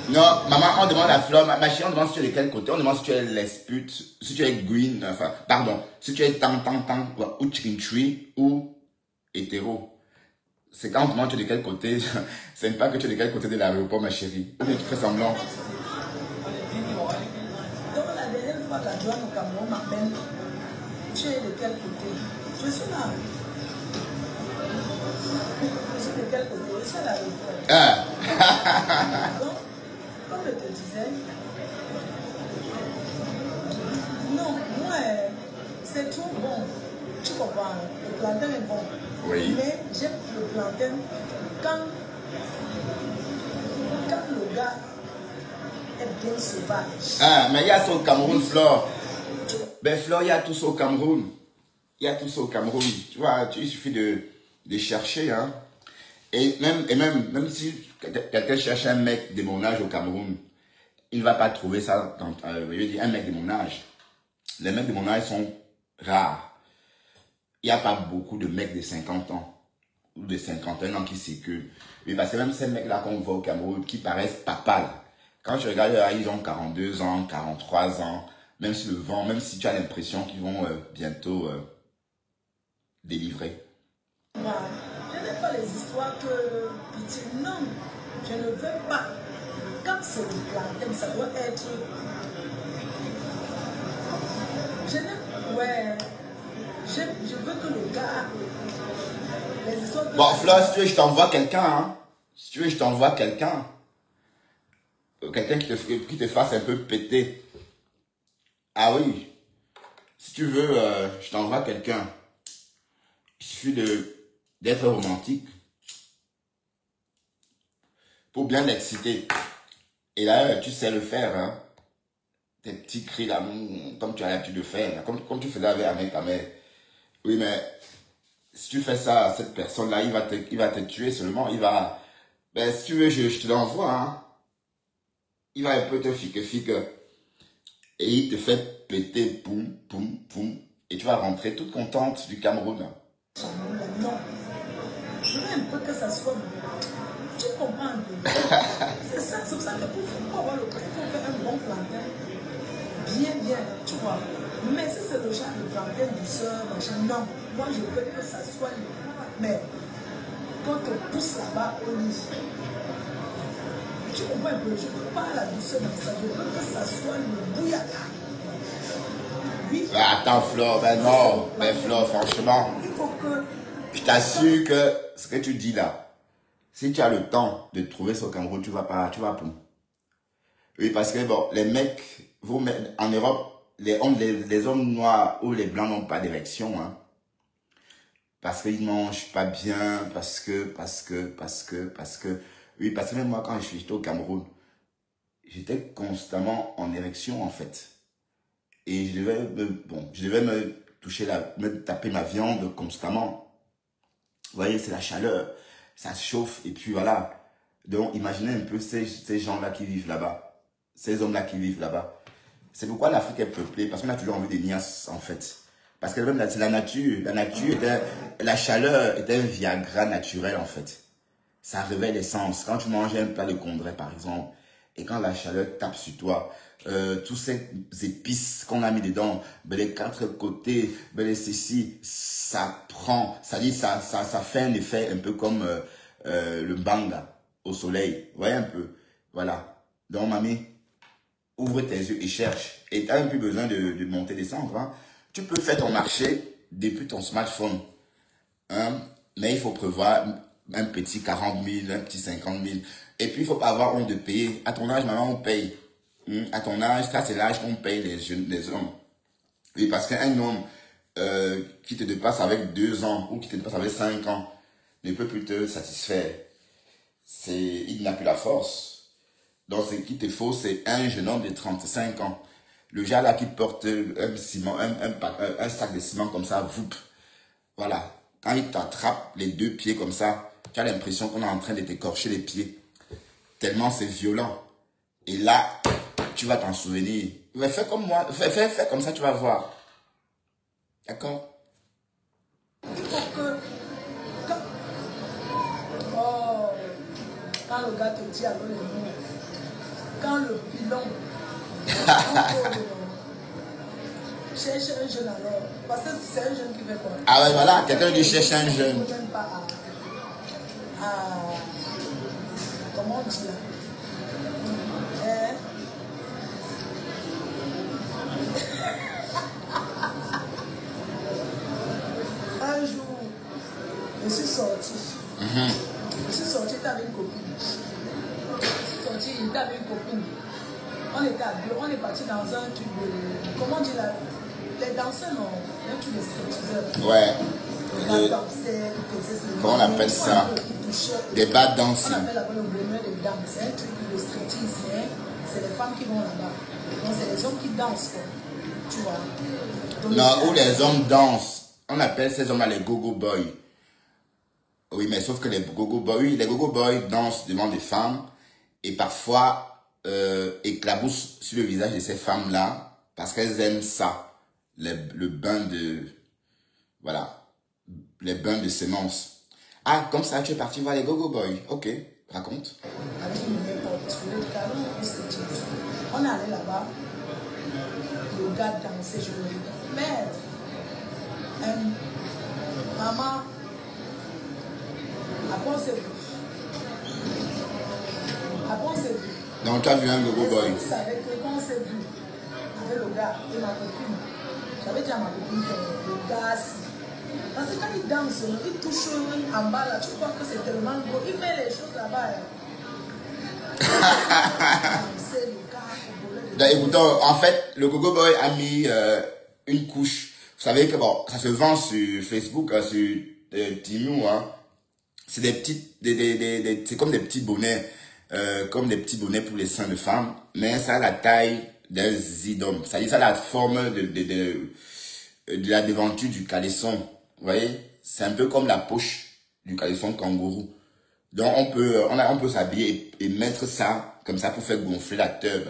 Non, maman, on demande à Flore, ma chérie, on demande si tu es de quel côté, on demande si tu es lesbute, si tu es green, enfin, pardon, si tu es tang, ou chintri, ou hétéro. C'est quand on demande tu es de quel côté, c'est pas que tu es de quel côté de l'aéroport, ma chérie. Ou bien tu fais semblant. Donc la dernière fois, la douane au Cameroun m'appelle. Tu es de quel côté? Je suis là. Je suis de quel côté? Je suis à l'aéroport. Ah. Donc, comme je te disais, non, moi, c'est trop bon. Tu comprends, le plantain est bon. Oui. Mais j'aime le plantain quand le gars est bien sauvage. Ah, mais il y a ça au Cameroun, Flore. Ben, Flore, il y a tout ça au Cameroun. Il y a tout ça au Cameroun. Tu vois, il suffit de chercher, hein. Et même si quelqu'un cherche un mec de mon âge au Cameroun, il ne va pas trouver ça dans, je veux dire, un mec de mon âge. Les mecs de mon âge sont rares. Il n'y a pas beaucoup de mecs de 50 ans ou de 51 ans qui circulent. Mais parce que même ces mecs-là qu'on voit au Cameroun, qui paraissent papas, quand tu regardes, ils ont 42 ans, 43 ans, même si le vent, même si tu as l'impression qu'ils vont bientôt délivrer. Moi, je n'aime pas les histoires que pitié. Non, je ne veux pas. Quand c'est le plantain, ça doit être. Je n'aime. Ouais. Je veux que le gars. Les histoires que. Bon, Flore, si tu veux, je t'envoie quelqu'un. Hein. Si tu veux, je t'envoie quelqu'un. Quelqu'un qui te fasse un peu péter. Ah oui. Si tu veux, je t'envoie quelqu'un. Il suffit d'être romantique pour bien l'exciter. Et là, tu sais le faire, hein. Tes petits cris d'amour, comme tu as l'habitude de faire, comme tu faisais avec ta mère. Oui, mais si tu fais ça à cette personne-là, il va te tuer seulement. Il va... Ben, si tu veux, je te l'envoie, hein. Il va un peu te fique. Et il te fait péter, poum, poum, poum. Et tu vas rentrer toute contente du Cameroun. Non. Je veux un peu que ça soit... Tu comprends un peu. C'est ça, c'est pour ça que pour avoir le prix, il faut faire un bon plantain. Bien, tu vois. Mais si c'est le genre de plantain douceur, machin, non. Moi, je veux que ça soit... Mais quand on pousse là-bas au lit, tu comprends un peu, je ne veux pas la douceur dans ça, je veux que ça soit le bouillaka. Oui. Attends, Flore, ben non. Ben Flore, franchement, Il faut que... je t'assure que ce que tu dis là, si tu as le temps de trouver ce Cameroun, tu vas pour. Oui, parce que bon, les mecs, en Europe, les hommes noirs ou les blancs n'ont pas d'érection, hein. Parce qu'ils mangent pas bien, parce que, oui, parce que même moi, quand j'étais au Cameroun, j'étais constamment en érection, en fait. Et je devais me toucher me taper ma viande constamment. Vous voyez, c'est la chaleur. Ça chauffe, et puis voilà. Donc, imaginez un peu ces gens-là qui vivent là-bas. Ces hommes-là qui vivent là-bas. C'est pourquoi l'Afrique est peuplée, parce qu'on a toujours envie des niasses, en fait. Parce que même c'est la nature. La chaleur est un Viagra naturel, en fait. Ça réveille l'essence. Quand tu manges un plat de Condré, par exemple, et quand la chaleur tape sur toi, tous ces épices qu'on a mis dedans, ben les quatre côtés, ben les ceci, ça prend, ça fait un effet un peu comme le banga au soleil. Vous voyez un peu? Voilà. Donc, mamie, ouvre tes yeux et cherche. Et tu n'as même plus besoin de monter, descendre. Hein. Tu peux faire ton marché depuis ton smartphone. Hein? Mais il faut prévoir un petit 40 000, un petit 50 000. Et puis, il ne faut pas avoir honte de payer. À ton âge, maman, on paye. À ton âge, ça, c'est l'âge qu'on paye les hommes. Oui, parce qu'un homme qui te dépasse avec 2 ans ou qui te dépasse avec 5 ans ne peut plus te satisfaire. Il n'a plus la force. Donc, ce qu'il te faut, c'est un jeune homme de 35 ans. Le gars là qui porte un sac de ciment comme ça, voup. Voilà. Quand il t'attrape les 2 pieds comme ça, tu as l'impression qu'on est en train de t'écorcher les pieds. Tellement c'est violent. Et là, tu vas t'en souvenir. Mais fais comme moi. Fais comme ça, tu vas voir. D'accord? Il faut que... Quand le gars te dit alors les mots, quand le pilon, cherche un jeune alors, parce que c'est un jeune qui fait quoi? Ah ouais, voilà, quelqu'un dit cherche un jeune. Comment on dit là? Un jour, je suis sortie. Je suis sortie avec une copine. Il était avec une copine. On était à 2, on est parti dans un truc de... Comment on dit là? Les danseurs, non? Un truc de stripteaseurs. Ouais. Comment on appelle ça? Des bas dancing. On appelle là-bas le bonheur des dames. C'est un truc de striptease. C'est les femmes qui vont là-bas. Donc c'est les hommes qui dansent, quoi. Tu vois? Donc, non, où les hommes dansent. On appelle ces hommes-là les go-go boys. Oui, mais sauf que les go-go boys dansent devant des femmes et parfois éclaboussent sur le visage de ces femmes-là parce qu'elles aiment ça. Le bain de... Voilà. Les bains de sémence. Ah, comme ça, tu es parti voir les go-go boys. Ok, raconte. Avec une pote, on est allé là-bas. Le gars dansait, je me dis, merde. Maman, après on s'est vu. Donc tu as vu un go-go boy. Vous savez que quand on s'est vu avec le gars et ma copine, j'avais dit à ma copine que le gars assis. Parce que quand il danse, il touche en bas là, tu crois que c'est tellement gros. Il met les choses là-bas. Écoutons, en fait, le go-go boy a mis une couche. Vous savez que bon, ça se vend sur Facebook, sur Temu, hein. C'est des petites, c'est comme des petits bonnets, pour les seins de femmes, mais ça a la taille d'un zidom. Ça a la forme de la devanture du caleçon. Vous voyez, c'est un peu comme la poche du caleçon kangourou. Donc on peut s'habiller et mettre ça comme ça pour faire gonfler la teub.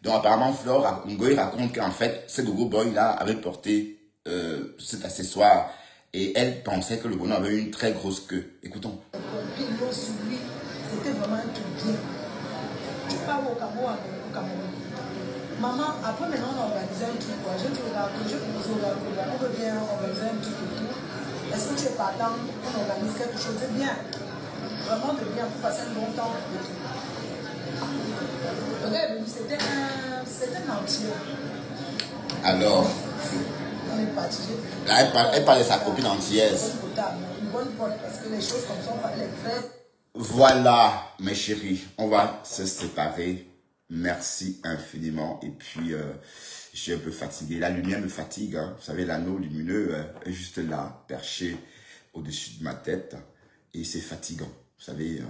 Donc apparemment Flore Ngoï raconte qu'en fait ce gogo boy là avait porté cet accessoire et elle pensait que le bonhomme avait une très grosse queue. Écoutons. C'était vraiment un truc bien. Tu pars au Cameroun. Maman, après maintenant on a organisé un truc. Je te regarde, je propose au gars, on veut bien organiser un truc et tout. Est-ce que tu es partant? On organise quelque chose de bien. Vraiment de bien pour passer un bon temps. C'était un entier. Alors, on est parti. Là, elle parle de sa copine antillaise. Une bonne pote, parce que les choses comme ça, on va les faire. Voilà, mes chéris, on va se séparer. Merci infiniment. Et puis, je suis un peu fatigué. La lumière me fatigue. Hein. Vous savez, l'anneau lumineux est juste là, perché au-dessus de ma tête. Et c'est fatigant. Vous savez,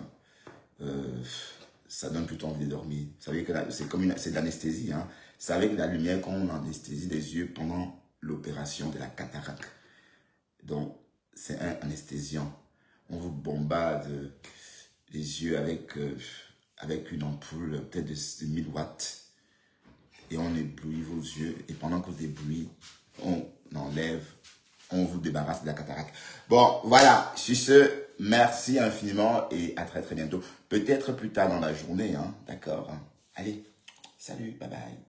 ça donne plutôt envie de dormir. Vous savez que c'est de l'anesthésie. Hein. Vous savez que la lumière, quand on anesthésie des yeux pendant l'opération de la cataracte. Donc, c'est un anesthésiant. On vous bombarde les yeux avec une ampoule peut-être de 1000 watts. Et on éblouit vos yeux. Et pendant qu'on éblouit, on enlève, on vous débarrasse de la cataracte. Bon, voilà. Sur ce, merci infiniment et à très très bientôt. Peut-être plus tard dans la journée, hein, d'accord. Allez, salut, bye bye.